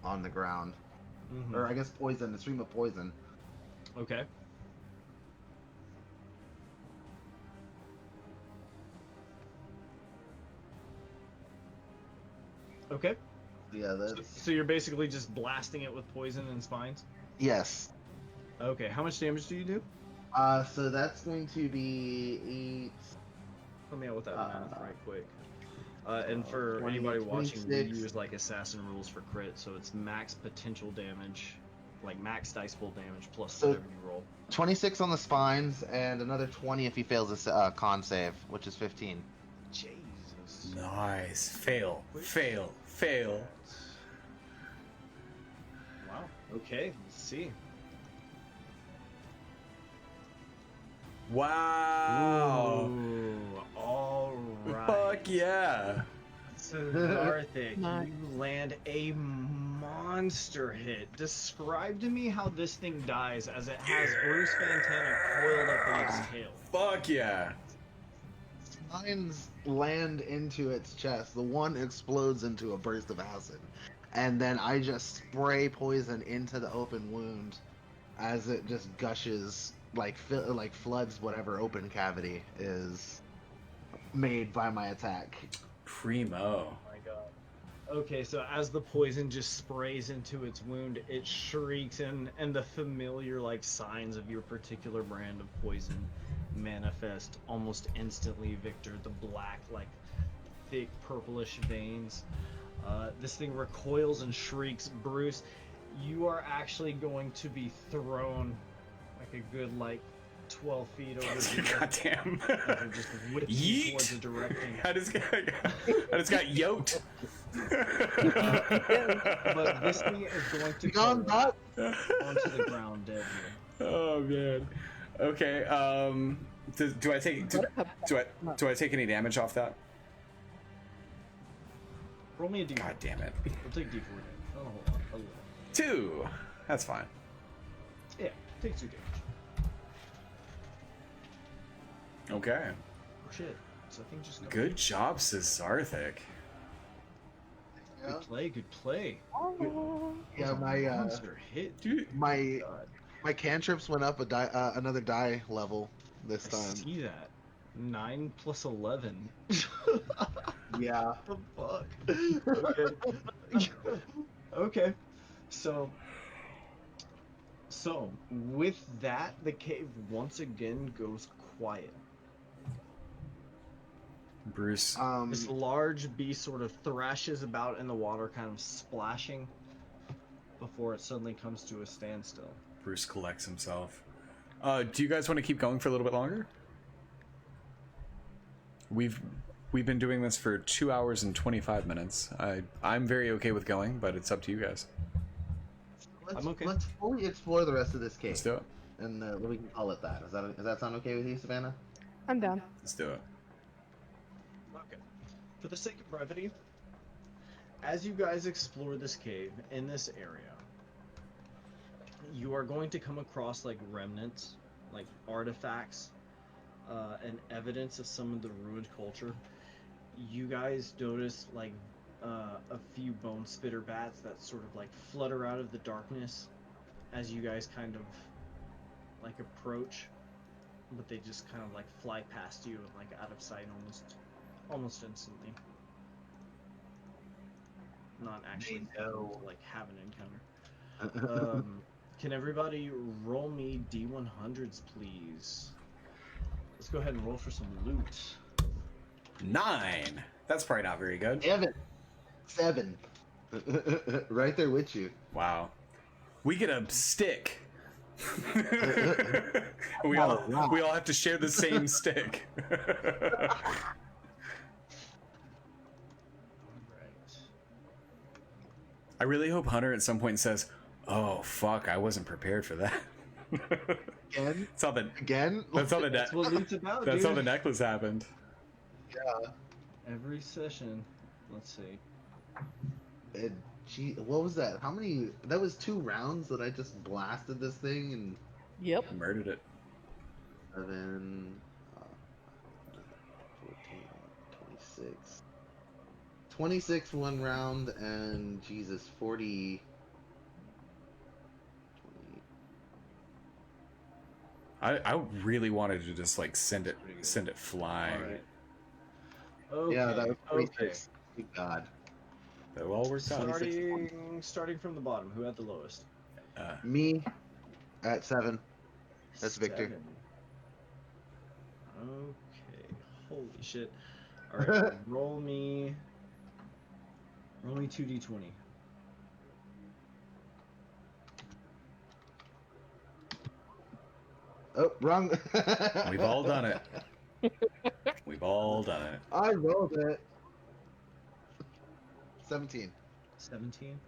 [SPEAKER 3] on the ground.
[SPEAKER 2] Mhm.
[SPEAKER 3] Or I guess poison, a stream of poison.
[SPEAKER 2] Okay. Okay.
[SPEAKER 3] Yeah,
[SPEAKER 2] So,
[SPEAKER 3] that's...
[SPEAKER 2] so you're basically just blasting it with poison and spines?
[SPEAKER 3] Yes.
[SPEAKER 2] Okay, how much damage do you do?
[SPEAKER 3] So that's going to be
[SPEAKER 2] Help me out with that
[SPEAKER 3] Uh,
[SPEAKER 2] math right quick. And for
[SPEAKER 3] 20,
[SPEAKER 2] anybody watching, we
[SPEAKER 3] 26.
[SPEAKER 2] use like assassin rules for crit, so it's max potential damage, like max dice pool damage plus
[SPEAKER 3] So-
[SPEAKER 2] whatever you roll.
[SPEAKER 3] 26 on the spines and another 20 if he fails a con save, which is 15.
[SPEAKER 2] Jesus.
[SPEAKER 1] Nice. Fail. Fail. Fail.
[SPEAKER 2] Wow. Okay, let's see.
[SPEAKER 1] Wow.
[SPEAKER 2] Ooh, all right.
[SPEAKER 1] Fuck yeah.
[SPEAKER 2] So Darthic,
[SPEAKER 4] Nice.
[SPEAKER 2] you land a monster hit. Describe to me how this thing dies as it has Bruce Fantana coiled up in its tail.
[SPEAKER 1] Fuck yeah.
[SPEAKER 3] Spines land into its chest. The one explodes into a burst of acid. And then I just spray poison into the open wound as it just gushes, like floods whatever open cavity is made by my attack.
[SPEAKER 1] Primo.
[SPEAKER 2] Oh my god. Okay, so as the poison just sprays into its wound, it shrieks and the familiar like signs of your particular brand of poison manifest almost instantly, Victor. The black, like thick purplish veins. This thing recoils and shrieks. Bruce, you are actually going to be thrown like a good 12 feet over here.
[SPEAKER 1] Goddamn.
[SPEAKER 2] As it just whips you
[SPEAKER 1] Yeet.
[SPEAKER 2] towards a direction.
[SPEAKER 1] I just got yoked.
[SPEAKER 2] But this thing is going to
[SPEAKER 3] Gone,
[SPEAKER 2] collapse
[SPEAKER 3] Dot.
[SPEAKER 2] onto the ground dead here.
[SPEAKER 1] Oh man. Okay. Do I take do I take any damage off that?
[SPEAKER 2] Roll me a d4.
[SPEAKER 1] God damn it.
[SPEAKER 2] We'll take d4 damage. Oh, hold on. A little.
[SPEAKER 1] 2. That's fine.
[SPEAKER 2] Yeah, take 2 damage.
[SPEAKER 1] Okay.
[SPEAKER 2] Oh shit. So I think just go.
[SPEAKER 1] Good job, Cesarthic.
[SPEAKER 2] Good play, good play.
[SPEAKER 3] Yeah, my
[SPEAKER 2] Monster hit.
[SPEAKER 1] Dude.
[SPEAKER 3] my
[SPEAKER 2] God,
[SPEAKER 3] my cantrips went up another die level this
[SPEAKER 2] I
[SPEAKER 3] time.
[SPEAKER 2] see that. 9 plus 11.
[SPEAKER 3] Yeah.
[SPEAKER 2] What the fuck? Okay. Okay. So with that, the cave once again goes quiet.
[SPEAKER 1] Bruce.
[SPEAKER 2] This large beast sort of thrashes about in the water, kind of splashing before it suddenly comes to a standstill.
[SPEAKER 1] Bruce collects himself. Do you guys want to keep going for a little bit longer? We've been doing this for 2 hours and 25 minutes. I'm very okay with going, but it's up to you guys.
[SPEAKER 2] I'm okay.
[SPEAKER 3] Let's fully explore the rest of this cave.
[SPEAKER 1] Let's do it.
[SPEAKER 3] And we can call it that. Does that sound okay with you, Savannah?
[SPEAKER 4] I'm down.
[SPEAKER 1] Let's do it.
[SPEAKER 2] Okay. For the sake of brevity, as you guys explore this cave in this area, you are going to come across like remnants, like artifacts, and evidence of some of the ruined culture. You guys notice like a few bone spitter bats that sort of like flutter out of the darkness as you guys kind of like approach, but they just kind of like fly past you and like out of sight almost instantly. Not actually like have an encounter. Can everybody roll me D100s, please? Let's go ahead and roll for some loot.
[SPEAKER 1] 9. That's probably not very good.
[SPEAKER 3] 7. Right there with you.
[SPEAKER 1] Wow. We get a stick. we all have to share the same stick.
[SPEAKER 2] Alright.
[SPEAKER 1] I really hope Hunter at some point says, "Oh fuck, I wasn't prepared for that."
[SPEAKER 3] Again?
[SPEAKER 1] That's how the
[SPEAKER 3] Again?
[SPEAKER 1] that's how the
[SPEAKER 2] That's what loot's about,
[SPEAKER 1] that's
[SPEAKER 2] dude.
[SPEAKER 1] how the necklace happened.
[SPEAKER 3] Yeah.
[SPEAKER 2] Every session. Let's see.
[SPEAKER 3] Gee, what was that? How many? That was 2 rounds that I just blasted this thing and
[SPEAKER 4] Yep.
[SPEAKER 1] Murdered it.
[SPEAKER 3] 7, 14, 26. 26 one round and Jesus 40. 20.
[SPEAKER 1] I really wanted to just like send it flying.
[SPEAKER 2] Alright. Okay.
[SPEAKER 3] Yeah, that was
[SPEAKER 2] okay.
[SPEAKER 3] 26. Thank God.
[SPEAKER 1] That all worked out.
[SPEAKER 2] Starting from the bottom, who had the lowest?
[SPEAKER 3] Me at 7. That's Victor.
[SPEAKER 2] 7. Okay. Holy shit. Alright, roll me 2d20.
[SPEAKER 3] Oh, wrong.
[SPEAKER 1] We've all done it. We've all done it.
[SPEAKER 3] I rolled it. 17.
[SPEAKER 2] 17.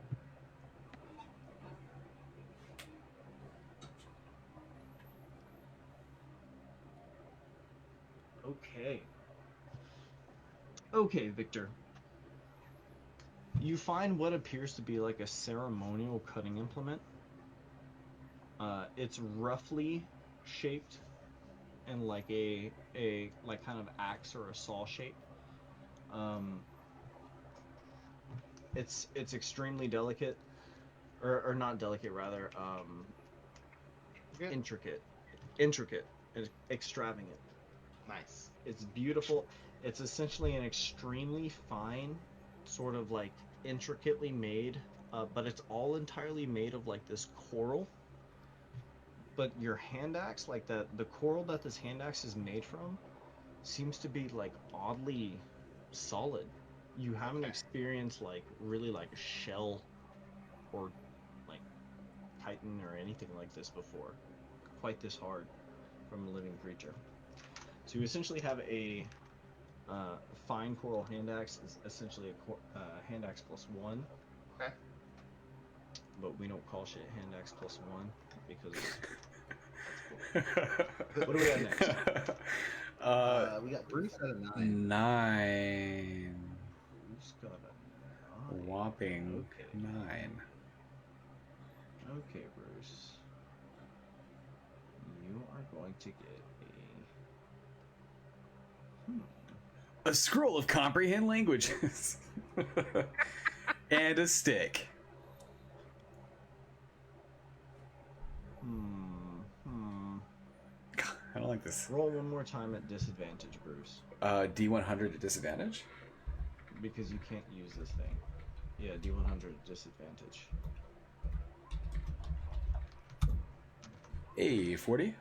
[SPEAKER 2] Okay. Okay, Victor. You find what appears to be like a ceremonial cutting implement. It's roughly shaped in like a like kind of axe or a saw shape. It's extremely delicate, or not delicate, rather
[SPEAKER 3] Good.
[SPEAKER 2] intricate, and extravagant.
[SPEAKER 3] Nice.
[SPEAKER 2] It's beautiful. It's essentially an extremely fine, sort of like intricately made, but it's all entirely made of like this coral. But your hand axe, like the coral that this hand axe is made from, seems to be like oddly solid. You haven't experienced like really like a shell or like chitin or anything like this before, quite this hard from a living creature. So you essentially have a fine coral hand axe, is essentially a hand axe +1.
[SPEAKER 3] Okay.
[SPEAKER 2] But we don't call shit hand axe +1 because what do we have next?
[SPEAKER 3] We got Bruce at a 9.
[SPEAKER 1] 9.
[SPEAKER 2] Who's got a 9?
[SPEAKER 1] Whopping
[SPEAKER 2] Okay.
[SPEAKER 1] 9.
[SPEAKER 2] Okay, Bruce. You are going to get
[SPEAKER 1] A scroll of comprehend languages. And a stick. I don't like this.
[SPEAKER 2] Roll one more time at disadvantage, Bruce,
[SPEAKER 1] D100 at disadvantage.
[SPEAKER 2] because you can't use this thing. Yeah, D100 at disadvantage.
[SPEAKER 1] Hey, 40.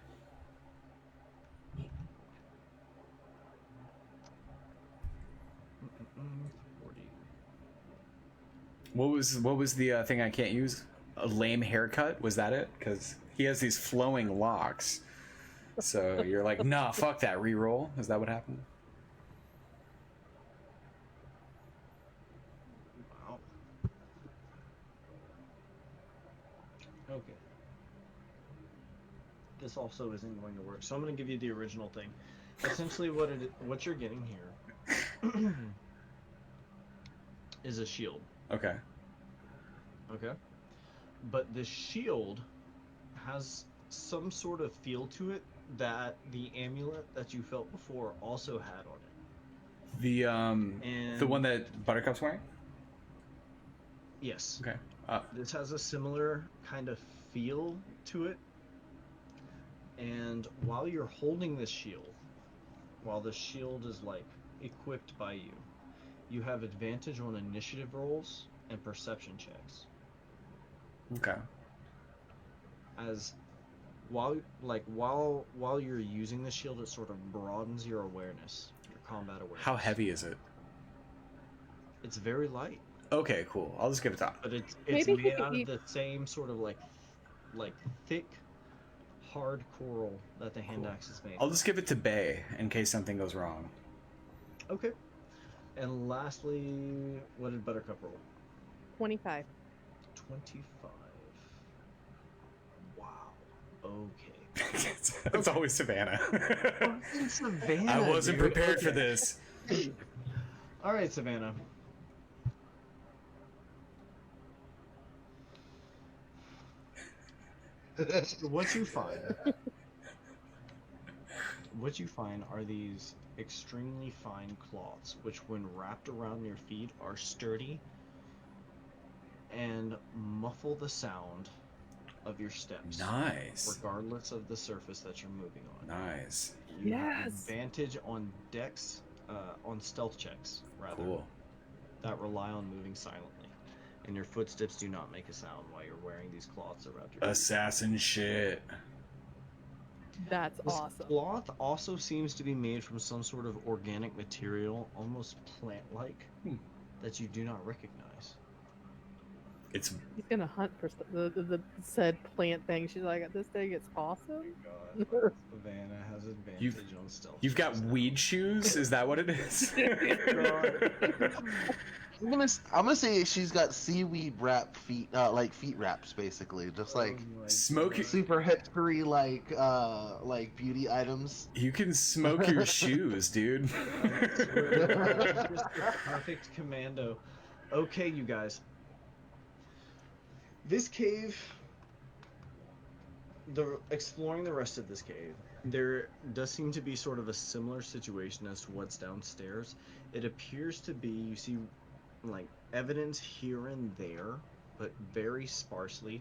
[SPEAKER 1] What was the thing I can't use? A lame haircut? Was that it? Because he has these flowing locks. So you're like, nah, fuck that. Reroll. Is that what happened?
[SPEAKER 2] Wow. Okay. This also isn't going to work, so I'm going to give you the original thing. Essentially, what you're getting here is a shield.
[SPEAKER 1] Okay.
[SPEAKER 2] Okay. But the shield has some sort of feel to it that the amulet that you felt before also had on it.
[SPEAKER 1] The one that Buttercup's wearing?
[SPEAKER 2] Yes.
[SPEAKER 1] Okay.
[SPEAKER 2] This has a similar kind of feel to it. And while you're holding this shield, while the shield is like equipped by you, you have advantage on initiative rolls and perception checks.
[SPEAKER 1] Okay.
[SPEAKER 2] As while you're using the shield, it sort of broadens your awareness, your combat awareness.
[SPEAKER 1] How heavy is it?
[SPEAKER 2] It's very light,
[SPEAKER 1] Okay, cool. I'll just give it to.
[SPEAKER 2] but it's
[SPEAKER 4] Maybe he
[SPEAKER 2] made
[SPEAKER 4] could
[SPEAKER 2] out
[SPEAKER 4] be-
[SPEAKER 2] of the same sort of like thick, hard coral that the hand
[SPEAKER 1] Cool.
[SPEAKER 2] axe is made.
[SPEAKER 1] I'll just give it to Bay in case something goes wrong.
[SPEAKER 2] Okay. And lastly, what did Buttercup roll?
[SPEAKER 4] 25.
[SPEAKER 2] 25. Wow. Okay.
[SPEAKER 1] it's always Savannah.
[SPEAKER 2] Savannah,
[SPEAKER 1] I wasn't
[SPEAKER 2] dude.
[SPEAKER 1] prepared for
[SPEAKER 2] Okay.
[SPEAKER 1] this.
[SPEAKER 2] All right, Savannah. What you find are these extremely fine cloths, which when wrapped around your feet are sturdy and muffle the sound of your steps,
[SPEAKER 1] Nice.
[SPEAKER 2] regardless of the surface that you're moving on.
[SPEAKER 1] Nice.
[SPEAKER 2] You have
[SPEAKER 4] Yes.
[SPEAKER 2] advantage on dex, on stealth checks, rather,
[SPEAKER 1] Cool.
[SPEAKER 2] that rely on moving silently. And your footsteps do not make a sound while you're wearing these cloths around your feet.
[SPEAKER 1] Assassin shit.
[SPEAKER 4] That's
[SPEAKER 2] This
[SPEAKER 4] awesome.
[SPEAKER 2] cloth also seems to be made from some sort of organic material, almost plant-like, that you do not recognize.
[SPEAKER 1] It's
[SPEAKER 4] He's gonna hunt for the said plant thing. She's like, this thing is awesome.
[SPEAKER 2] God, Savannah has advantage on stealth.
[SPEAKER 1] you've got
[SPEAKER 2] checks now.
[SPEAKER 1] weed shoes. Is that what it is?
[SPEAKER 3] I'm gonna say she's got seaweed wrap feet, like feet wraps, basically, just like
[SPEAKER 2] Oh my
[SPEAKER 1] Smoke
[SPEAKER 2] God.
[SPEAKER 3] super hipstery, like beauty items.
[SPEAKER 1] You can smoke your shoes, dude.
[SPEAKER 2] I swear to God, just the perfect commando. Okay, you guys. This cave, exploring the rest of this cave, there does seem to be sort of a similar situation as to what's downstairs. It appears to be, you see, like, evidence here and there, but very sparsely,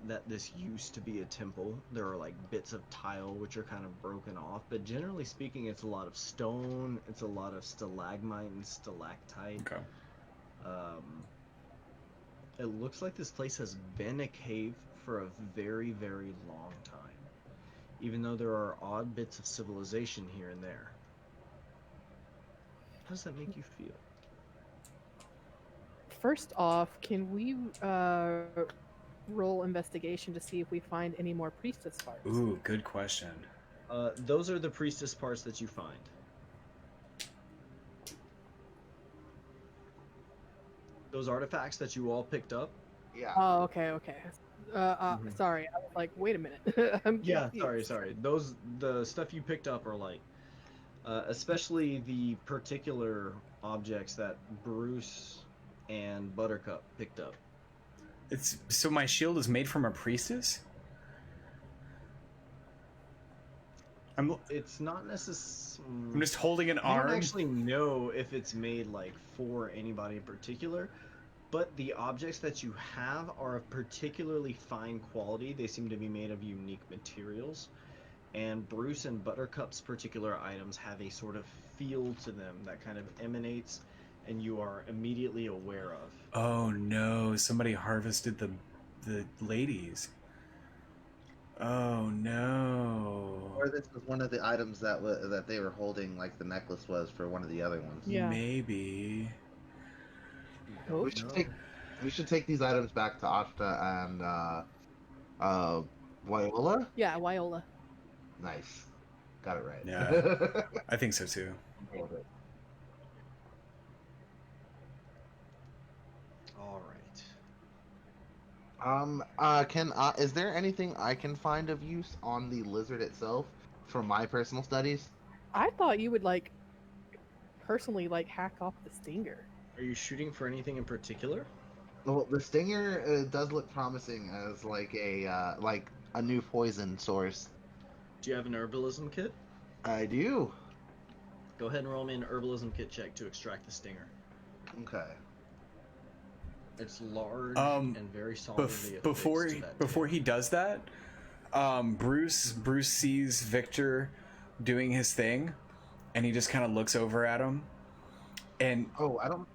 [SPEAKER 2] that this used to be a temple. There are, like, bits of tile which are kind of broken off, but generally speaking, it's a lot of stone, it's a lot of stalagmite and stalactite.
[SPEAKER 1] Okay.
[SPEAKER 2] It looks like this place has been a cave for a very, very long time, even though there are odd bits of civilization here and there. How does that make you feel?
[SPEAKER 4] First off, can we roll investigation to see if we find any more priestess parts?
[SPEAKER 1] Ooh, good question.
[SPEAKER 2] Those are the priestess parts that you find. Those artifacts that you all picked up.
[SPEAKER 3] Yeah.
[SPEAKER 4] Oh, okay.
[SPEAKER 2] Mhm.
[SPEAKER 4] Sorry, I was like, wait a minute. I'm
[SPEAKER 2] Yeah,
[SPEAKER 4] confused.
[SPEAKER 2] sorry. The stuff you picked up are like, especially the particular objects that Bruce and Buttercup picked up.
[SPEAKER 1] It's so my shield is made from a priestess.
[SPEAKER 2] It's not necessarily.
[SPEAKER 1] I'm just holding an
[SPEAKER 2] I don't
[SPEAKER 1] arm.
[SPEAKER 2] actually know if it's made like for anybody in particular, but the objects that you have are of particularly fine quality. They seem to be made of unique materials, and Bruce and Buttercup's particular items have a sort of feel to them that kind of emanates, and you are immediately aware of.
[SPEAKER 1] Oh no! Somebody harvested the ladies. Oh no!
[SPEAKER 3] Or this was one of the items that they were holding, like the necklace was for one of the other ones.
[SPEAKER 4] Yeah.
[SPEAKER 1] Maybe.
[SPEAKER 4] Oh,
[SPEAKER 3] We should take We should take these items back to Ashta and uh, Viola.
[SPEAKER 4] Yeah, Wyola.
[SPEAKER 3] Nice, got it
[SPEAKER 1] Yeah,
[SPEAKER 3] right.
[SPEAKER 1] I think so too.
[SPEAKER 2] All right.
[SPEAKER 3] Is there anything I can find of use on the lizard itself for my personal studies?
[SPEAKER 4] I thought you would like personally like hack off the stinger.
[SPEAKER 2] Are you shooting for anything in particular?
[SPEAKER 3] Well, the stinger does look promising as like a new poison source.
[SPEAKER 2] Do you have an herbalism kit?
[SPEAKER 3] I do.
[SPEAKER 2] Go ahead and roll me an herbalism kit check to extract the stinger.
[SPEAKER 3] Okay.
[SPEAKER 2] It's large
[SPEAKER 1] Um,
[SPEAKER 2] and very solidly affixed
[SPEAKER 1] Before
[SPEAKER 2] to that
[SPEAKER 1] before
[SPEAKER 2] tip.
[SPEAKER 1] he does that, Bruce sees Victor doing his thing, and he just kind of looks over at him. And
[SPEAKER 3] Oh, I don't.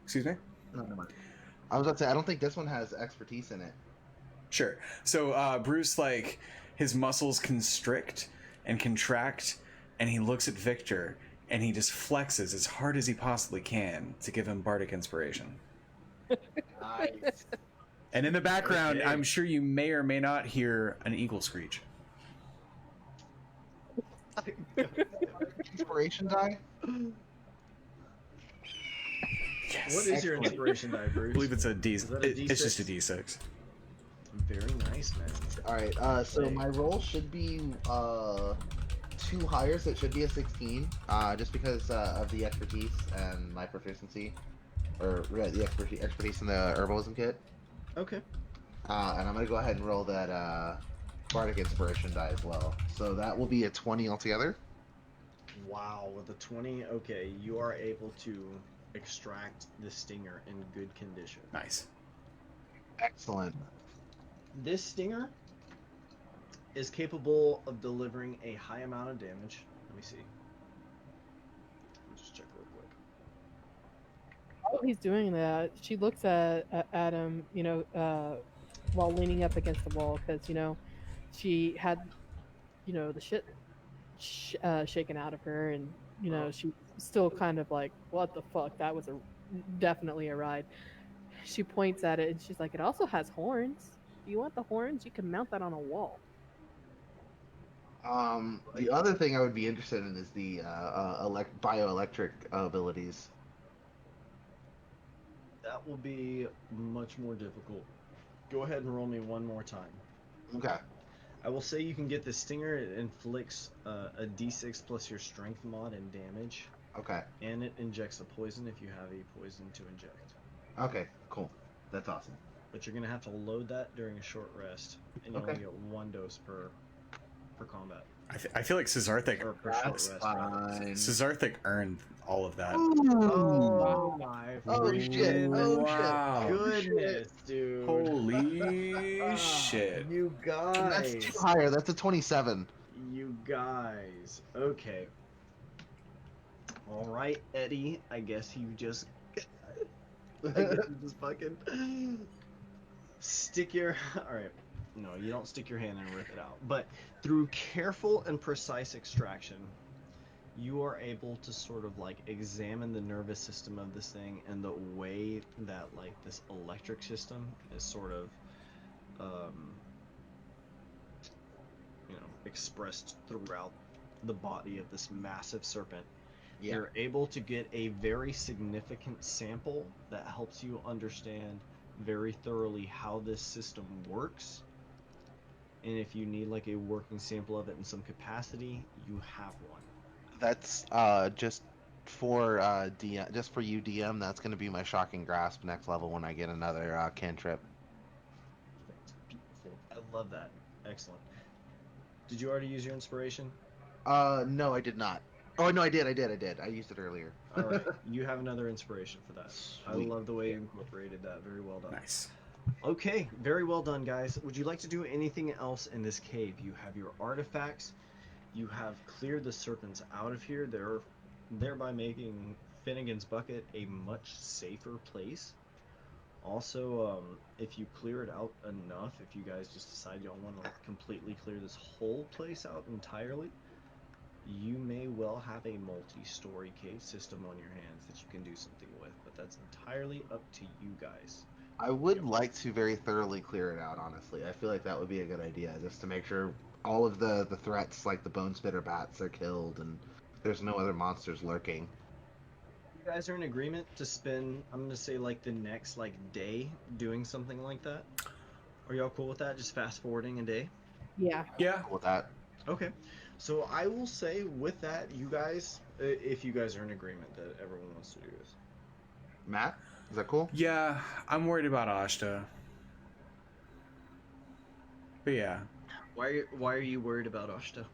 [SPEAKER 1] excuse me.
[SPEAKER 3] No, never mind. I was about to say I don't think this one has expertise in it.
[SPEAKER 1] Sure. So Bruce, like, his muscles constrict and contract, and he looks at Victor, and he just flexes as hard as he possibly can to give him bardic inspiration.
[SPEAKER 3] Nice.
[SPEAKER 1] And in the background,
[SPEAKER 2] Okay.
[SPEAKER 1] I'm sure you may or may not hear an eagle screech.
[SPEAKER 3] Inspiration die.
[SPEAKER 1] Yes.
[SPEAKER 2] What is your
[SPEAKER 3] Excellent.
[SPEAKER 2] inspiration die, Bruce?
[SPEAKER 1] I believe it's a D.
[SPEAKER 2] Is that a
[SPEAKER 1] It's just a
[SPEAKER 2] D6?
[SPEAKER 1] D6.
[SPEAKER 2] Very nice, man.
[SPEAKER 3] All right. So my roll should be 2 higher, so it should be a 16. Just because of the expertise and my proficiency, or the expertise in the herbalism kit.
[SPEAKER 2] Okay.
[SPEAKER 3] And I'm gonna go ahead and roll that bardic inspiration die as well. So that will be a 20 altogether.
[SPEAKER 2] Wow, with a 20, okay, you are able to extract the stinger in good condition.
[SPEAKER 1] Nice.
[SPEAKER 3] Excellent.
[SPEAKER 2] This stinger is capable of delivering a high amount of damage. Let me see. Let me just check real quick.
[SPEAKER 4] While he's doing that, she looks at him, while leaning up against the wall because she had, the shit shaken out of her, and she's still kind of like, what the fuck? That was definitely a ride. She points at it and she's like, it also has horns. Do you want the horns? You can mount that on a wall.
[SPEAKER 3] The other thing I would be interested in is the bioelectric abilities.
[SPEAKER 2] That will be much more difficult. Go ahead and roll me one more time.
[SPEAKER 3] Okay.
[SPEAKER 2] I will say you can get the stinger. It inflicts a d6 plus your strength mod and damage,
[SPEAKER 3] Okay.
[SPEAKER 2] and it injects a poison if you have a poison to inject.
[SPEAKER 3] Okay. Cool. That's awesome.
[SPEAKER 2] But you're gonna have to load that during a short rest, and you
[SPEAKER 3] Okay.
[SPEAKER 2] only get 1 dose per combat
[SPEAKER 1] I feel like Cesarthic
[SPEAKER 2] or per short
[SPEAKER 3] That's
[SPEAKER 2] rest. rather.
[SPEAKER 3] fine.
[SPEAKER 1] Cesarthic earned all of that.
[SPEAKER 2] Oh my!
[SPEAKER 3] Oh shit! Oh
[SPEAKER 1] Wow.
[SPEAKER 3] shit!
[SPEAKER 2] Goodness, dude!
[SPEAKER 1] Holy shit.
[SPEAKER 2] You
[SPEAKER 3] That's
[SPEAKER 2] guys!
[SPEAKER 3] 2 higher. That's a 27.
[SPEAKER 2] You guys. Okay. All right, Eddie. I guess you just. Fucking stick your. All right. No, you don't stick your hand and rip it out. But through careful and precise extraction, you are able to sort of like examine the nervous system of this thing and the way that like this electric system is sort of expressed throughout the body of this massive serpent.
[SPEAKER 3] Yeah.
[SPEAKER 2] You're able to get a very significant sample that helps you understand very thoroughly how this system works. And if you need like a working sample of it in some capacity, you have one.
[SPEAKER 3] That's just for DM, just for you DM. That's going to be my shocking grasp next level when I get another cantrip.
[SPEAKER 2] Beautiful. I love that. Excellent. Did you already use your inspiration?
[SPEAKER 3] No, I did not. Oh no, I did. I used it earlier.
[SPEAKER 2] All right, you have another inspiration for that. I
[SPEAKER 3] Sweet.
[SPEAKER 2] love the way you incorporated that. Very well done.
[SPEAKER 1] Nice.
[SPEAKER 2] Okay, very well done, guys. Would you like to do anything else in this cave? You have your artifacts. You have cleared the serpents out of here, thereby making Finnegan's Bucket a much safer place. Also, if you clear it out enough, if you guys just decide you don't want to like, completely clear this whole place out entirely, you may well have a multi-story cave system on your hands that you can do something with, but that's entirely up to you guys.
[SPEAKER 3] I would like to very thoroughly clear it out, honestly. I feel like that would be a good idea, just to make sure all of the threats, like the bone spitter bats, are killed and there's no other monsters lurking.
[SPEAKER 2] You guys are in agreement to spend, I'm gonna say, like the next like day doing something like that. Are y'all cool with that? Just fast forwarding a day.
[SPEAKER 4] Yeah.
[SPEAKER 1] Yeah.
[SPEAKER 3] With that,
[SPEAKER 2] Okay. So I will say with that, you guys, if you guys are in agreement that everyone wants to do this.
[SPEAKER 3] Matt, is that cool?
[SPEAKER 1] Yeah, I'm worried about Ashta. But yeah,
[SPEAKER 2] Why are you worried about Ashta?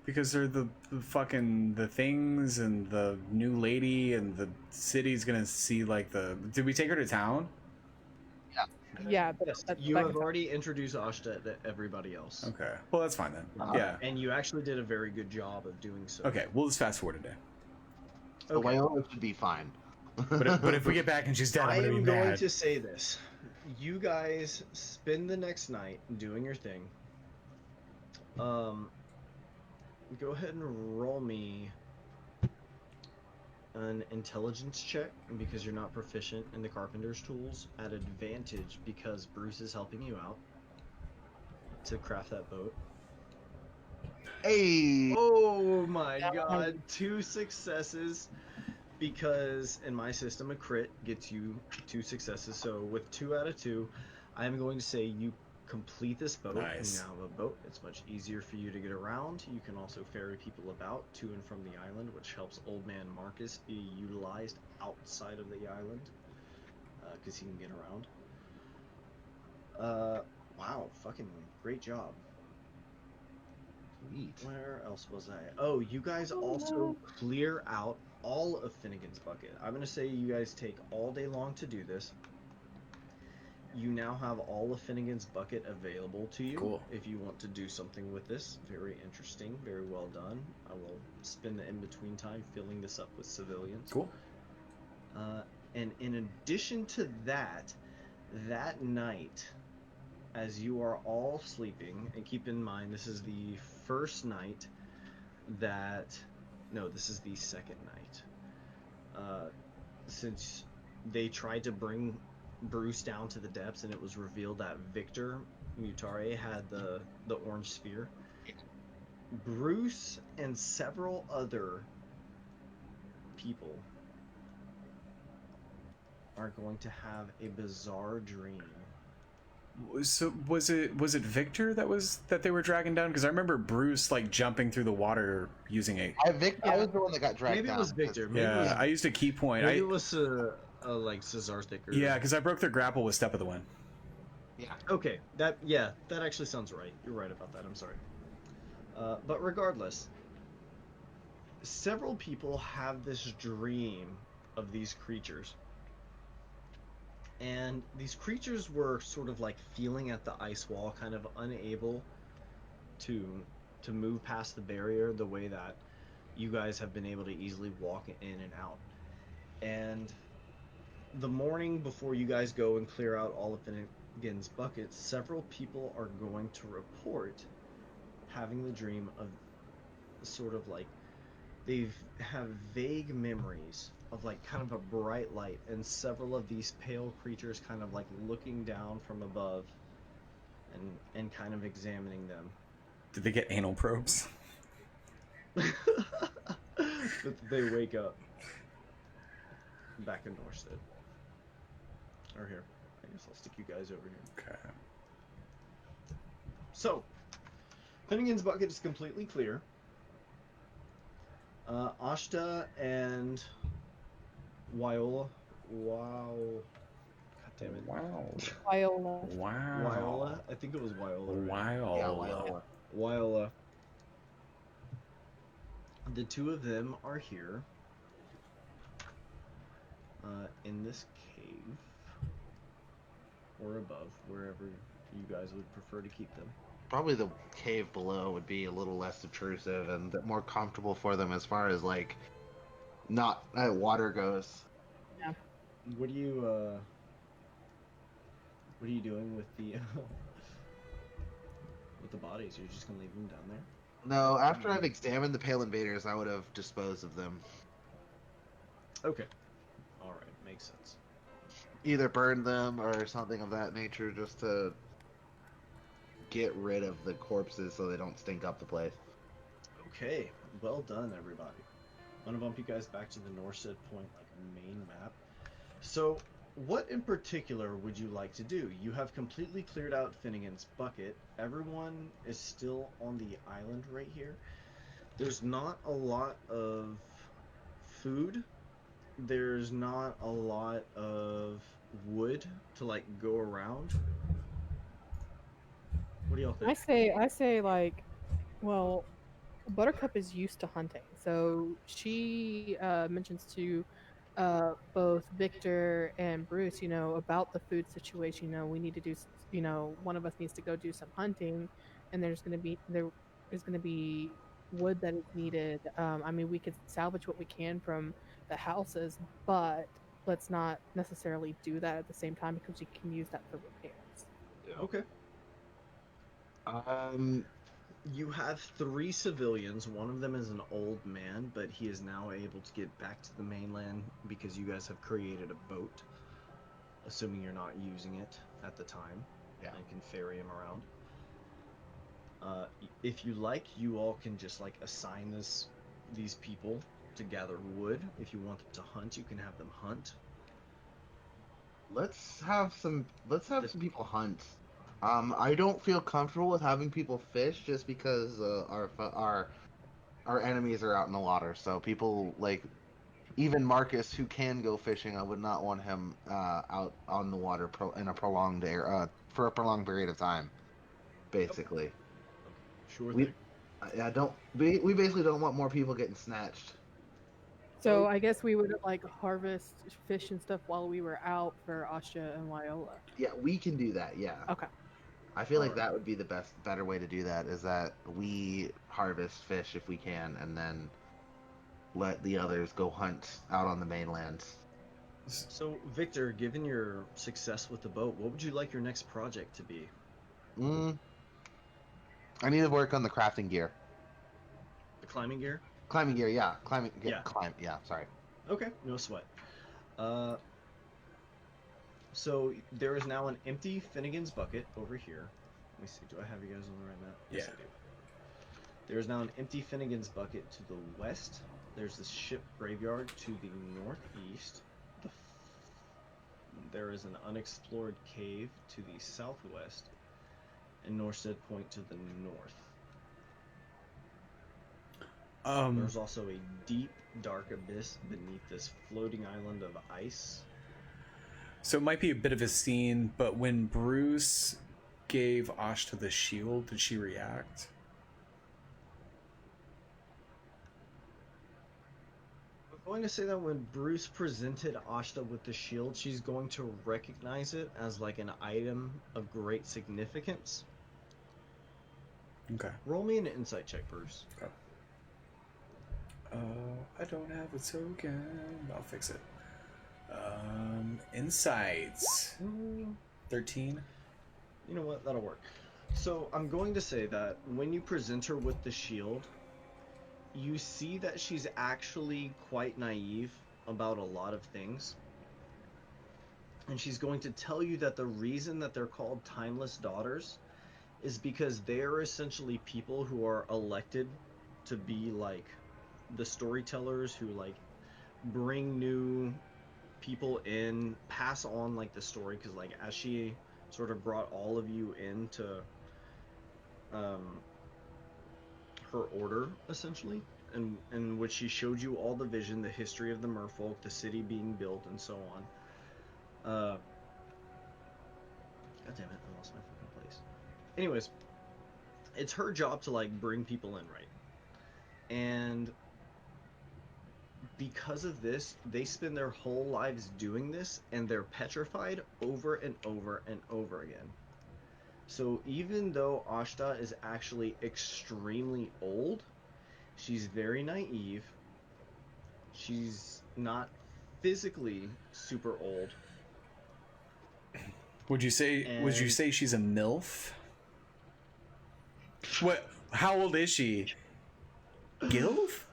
[SPEAKER 1] because they're the fucking the things and the new lady and the city's gonna see like the. Did we take her to town?
[SPEAKER 4] Yeah.
[SPEAKER 2] Yes,
[SPEAKER 4] that's
[SPEAKER 2] you
[SPEAKER 4] back
[SPEAKER 2] have
[SPEAKER 4] in-
[SPEAKER 2] already introduced Ashta to everybody else.
[SPEAKER 1] Okay. Well, that's fine then. Yeah.
[SPEAKER 2] And you actually did a very good job of doing so.
[SPEAKER 1] Okay. We'll just fast forward a day.
[SPEAKER 3] So
[SPEAKER 2] Okay.
[SPEAKER 3] Viola should be fine.
[SPEAKER 1] But if we get back and she's dead,
[SPEAKER 2] I
[SPEAKER 1] I'm gonna
[SPEAKER 2] am
[SPEAKER 1] be
[SPEAKER 2] going
[SPEAKER 1] mad.
[SPEAKER 2] to say this. You guys spend the next night doing your thing. Go ahead and roll me an intelligence check because you're not proficient in the carpenter's tools at advantage because Bruce is helping you out to craft that boat.
[SPEAKER 3] Hey!
[SPEAKER 2] Oh my god, 2 successes because in my system a crit gets you 2 successes. So with 2 out of 2, I'm going to say you complete this boat.
[SPEAKER 1] Nice.
[SPEAKER 2] You now have a boat. It's much easier for you to get around. You can also ferry people about to and from the island, which helps Old Man Marcus be utilized outside of the island because he can get around. Wow, fucking great job.
[SPEAKER 3] Sweet.
[SPEAKER 2] Where else was I? Oh, you guys also clear out all of Finnegan's Bucket. I'm going to say you guys take all day long to do this. You now have all of Finnegan's Bucket available to you.
[SPEAKER 1] Cool.
[SPEAKER 2] If you want to do something with this. Very interesting. Very well done. I will spend the in-between time filling this up with civilians.
[SPEAKER 1] Cool.
[SPEAKER 2] And in addition to that, that night, as you are all sleeping, and keep in mind this is the first night that, no, this is the second night. Since they tried to bring Bruce down to the depths and it was revealed that Victor Mutare had the orange sphere, Bruce and several other people are going to have a bizarre dream.
[SPEAKER 1] So was it Victor that they were dragging down? Because I remember Bruce like jumping through the water using a.
[SPEAKER 3] I was the one that got dragged
[SPEAKER 2] Maybe it
[SPEAKER 3] down.
[SPEAKER 2] was Victor. Maybe
[SPEAKER 1] Yeah,
[SPEAKER 2] it was,
[SPEAKER 1] I used a key point.
[SPEAKER 2] maybe it was like Cesarthic. Or...
[SPEAKER 1] Yeah, because I broke their grapple with Step of the Wind.
[SPEAKER 3] Yeah.
[SPEAKER 2] Okay, that actually sounds right. You're right about that. I'm sorry. But regardless, several people have this dream of these creatures. And these creatures were sort of like feeling at the ice wall, kind of unable to move past the barrier the way that you guys have been able to easily walk in and out. And the morning before you guys go and clear out all of Finnegan's Bucket, several people are going to report having the dream of sort of like they have vague memories of like kind of a bright light and several of these pale creatures kind of like looking down from above and kind of examining them.
[SPEAKER 1] Did they get anal probes?
[SPEAKER 2] But they wake up back in Norstead. Or here. I guess I'll stick you guys over here.
[SPEAKER 1] Okay.
[SPEAKER 2] So, Finnegan's Bucket is completely clear. Ashta and Wyola. Wow. God damn it.
[SPEAKER 1] Wow.
[SPEAKER 4] Viola.
[SPEAKER 1] Wow.
[SPEAKER 2] Wyola? I think it was Wyola. Right?
[SPEAKER 1] Wow.
[SPEAKER 3] Yeah, Viola.
[SPEAKER 2] Wyola. The two of them are here. In this cave. Or above, wherever you guys would prefer to keep them.
[SPEAKER 3] Probably the cave below would be a little less obtrusive and more comfortable for them as far as like not water goes.
[SPEAKER 2] What are you doing with the with the bodies? You're just gonna leave them down there?
[SPEAKER 3] No, after I've examined the Pale Invaders, I would have disposed of them.
[SPEAKER 2] Okay. Alright, makes sense.
[SPEAKER 3] either burn them or something of that nature, just to get rid of the corpses so they don't stink up the place.
[SPEAKER 2] Okay, well done, everybody. I'm gonna bump you guys back to the Norstead Point main map. So, what in particular would you like to do? You have completely cleared out Finnegan's Bucket. Everyone is still on the island right here. There's not a lot of food. There's not a lot of wood to go around. What do y'all think?
[SPEAKER 4] I say well, Buttercup is used to hunting, so she mentions to both Victor and Bruce, about the food situation. We need to do, one of us needs to go do some hunting, and there is going to be wood that is needed. I mean, we could salvage what we can from the houses, but let's not necessarily do that at the same time because we can use that for repairs.
[SPEAKER 2] Okay. You have 3 civilians. One of them is an old man, but he is now able to get back to the mainland because you guys have created a boat, assuming you're not using it at the time,
[SPEAKER 3] Yeah.
[SPEAKER 2] and can ferry him around. If you like, you all can just assign these people to gather wood. If you want them to hunt, you can have them hunt.
[SPEAKER 3] Let's have some people hunt. I don't feel comfortable with having people fish just because our enemies are out in the water. So people even Marcus, who can go fishing, I would not want him out on the water in a prolonged for a prolonged period of time. Basically,
[SPEAKER 2] Sure
[SPEAKER 3] we
[SPEAKER 2] thing.
[SPEAKER 3] we basically don't want more people getting snatched.
[SPEAKER 4] So I guess we would harvest fish and stuff while we were out for Asha and Wyola.
[SPEAKER 3] Yeah, we can do that. Yeah.
[SPEAKER 4] Okay.
[SPEAKER 3] I feel like
[SPEAKER 2] Alright.
[SPEAKER 3] that would be the better way to do that, is that we harvest fish if we can, and then let the others go hunt out on the mainland.
[SPEAKER 2] So, Victor, given your success with the boat, what would you like your next project to be?
[SPEAKER 3] I need to work on the crafting gear.
[SPEAKER 2] The climbing gear?
[SPEAKER 3] Climbing gear, yeah. Climbing gear.
[SPEAKER 2] Yeah.
[SPEAKER 3] Yeah, sorry.
[SPEAKER 2] Okay, no sweat. So there is now an empty Finnegan's Bucket over here. Let me see, do I have you guys on the right map? Yes,
[SPEAKER 1] Yeah.
[SPEAKER 2] I do. There is now an empty Finnegan's Bucket to the west. There's the ship graveyard to the northeast. There is an unexplored cave to the southwest, and Norstead Point to the north. There's also a deep, dark abyss beneath this floating island of ice.
[SPEAKER 1] So it might be a bit of a scene, but when Bruce gave Ashta the shield, did she react?
[SPEAKER 2] I'm going to say that when Bruce presented Ashta with the shield, she's going to recognize it as an item of great significance.
[SPEAKER 1] Okay.
[SPEAKER 2] Roll me an insight check, Bruce.
[SPEAKER 1] I don't have a token. I'll fix it. Insights. 13.
[SPEAKER 2] You know what? That'll work. So I'm going to say that when you present her with the shield, you see that she's actually quite naive about a lot of things. And she's going to tell you that the reason that they're called Timeless Daughters is because they are essentially people who are elected to be the storytellers who bring new people in, pass on the story, because as she sort of brought all of you into her order essentially, and in which she showed you all the vision, the history of the merfolk, the city being built, and so on. God damn it, I lost my fucking place. Anyways, it's her job to bring people in, right? And because of this, they spend their whole lives doing this, and they're petrified over and over and over again. So even though Ashta is actually extremely old, she's very naive. She's not physically super old.
[SPEAKER 1] Would you say she's a MILF? What? How old is she? Gilf?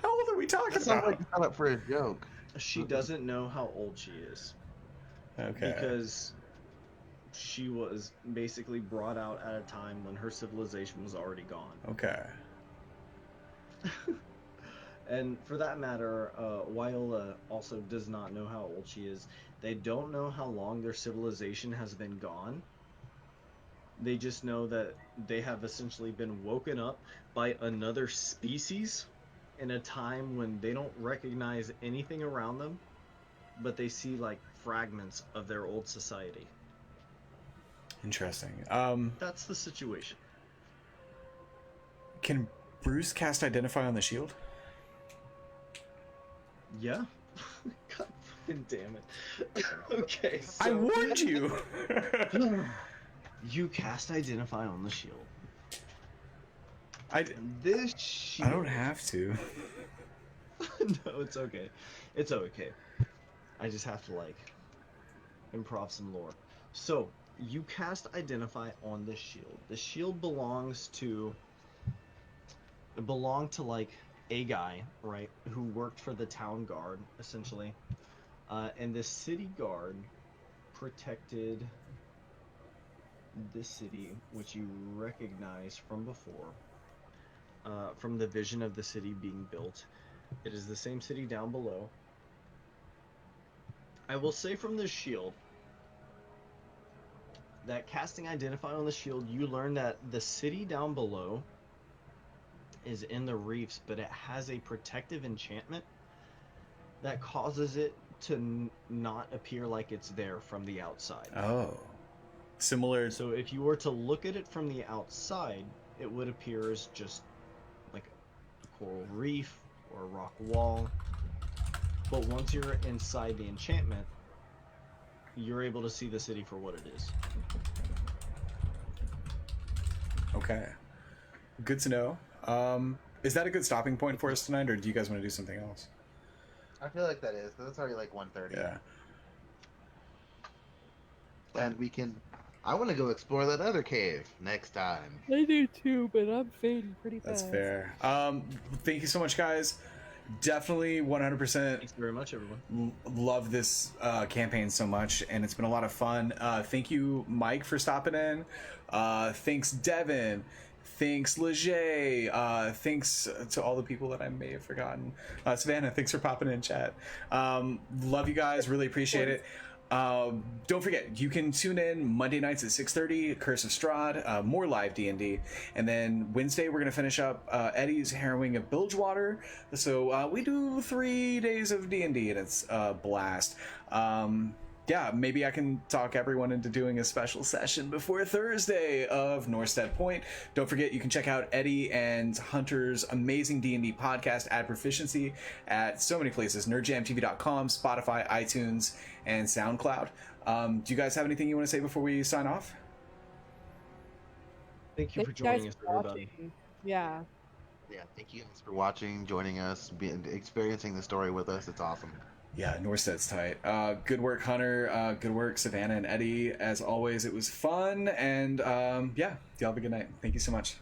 [SPEAKER 1] How old are we talking
[SPEAKER 3] That sounds
[SPEAKER 1] about?
[SPEAKER 3] like a setup for a joke.
[SPEAKER 2] She doesn't know how old she is.
[SPEAKER 1] Okay.
[SPEAKER 2] Because she was basically brought out at a time when her civilization was already gone.
[SPEAKER 1] Okay.
[SPEAKER 2] And for that matter, Wyola also does not know how old she is. They don't know how long their civilization has been gone. They just know that they have essentially been woken up by another species in a time when they don't recognize anything around them, but they see like fragments of their old society.
[SPEAKER 1] Interesting.
[SPEAKER 2] That's the situation.
[SPEAKER 1] Can Bruce cast Identify on the shield?
[SPEAKER 2] Yeah. God fucking damn it. Okay, so
[SPEAKER 1] I warned you.
[SPEAKER 2] you cast Identify on the shield.
[SPEAKER 1] I
[SPEAKER 2] This shield.
[SPEAKER 1] don't have to.
[SPEAKER 2] No, it's okay. It's okay. I just have to like improv some lore. So you cast Identify on the shield. The shield belonged to like a guy, right, who worked for the town guard, essentially. And the city guard protected this city, which you recognize from before, from the vision of the city being built. It is the same city down below. I will say from the shield that casting Identify on the shield, you learn that the city down below is in the reefs, but it has a protective enchantment that causes it to not appear like it's there from the outside.
[SPEAKER 1] Oh. Similar.
[SPEAKER 2] So if you were to look at it from the outside, it would appear as just like a coral reef or a rock wall. But once you're inside the enchantment, you're able to see the city for what it is.
[SPEAKER 1] Okay. Good to know. Is that a good stopping point for us tonight, or do you guys want to do something else?
[SPEAKER 3] I feel like that is, because it's already like 1:30.
[SPEAKER 1] Yeah.
[SPEAKER 3] And we can... I want to go explore that other cave next time.
[SPEAKER 4] I do too, but I'm fading pretty
[SPEAKER 1] That's
[SPEAKER 4] fast.
[SPEAKER 1] fair. Thank you so much, guys. Definitely 100%
[SPEAKER 2] Thanks very much, everyone.
[SPEAKER 1] love this campaign so much, and it's been a lot of fun. Thank you, Mike, for stopping in. Thanks, Devin. Thanks, Leger. Thanks to all the people that I may have forgotten. Savannah, thanks for popping in chat. Love you guys. Really appreciate it. Don't forget, you can tune in Monday nights at 6:30, Curse of Strahd, more live D&D, and then Wednesday we're gonna finish up Eddie's Harrowing of Bilgewater. So we do 3 days of D&D, and it's a blast. Yeah, maybe I can talk everyone into doing a special session before Thursday of Norstead Point. Don't forget, you can check out Eddie and Hunter's amazing D&D podcast, Ad Proficiency, at so many places: nerdjamtv.com, Spotify, iTunes, and SoundCloud. Do you guys have anything you want to say before we sign off?
[SPEAKER 2] Thank you
[SPEAKER 4] Thank
[SPEAKER 2] for
[SPEAKER 4] you guys
[SPEAKER 2] joining us,
[SPEAKER 4] for
[SPEAKER 2] everybody.
[SPEAKER 4] watching. Yeah.
[SPEAKER 3] Yeah, thank you guys for watching, joining us, experiencing the story with us. It's awesome.
[SPEAKER 1] Yeah, Norstead's tight. Good work, Hunter. Good work, Savannah and Eddie. As always, it was fun. And yeah, y'all have a good night. Thank you so much.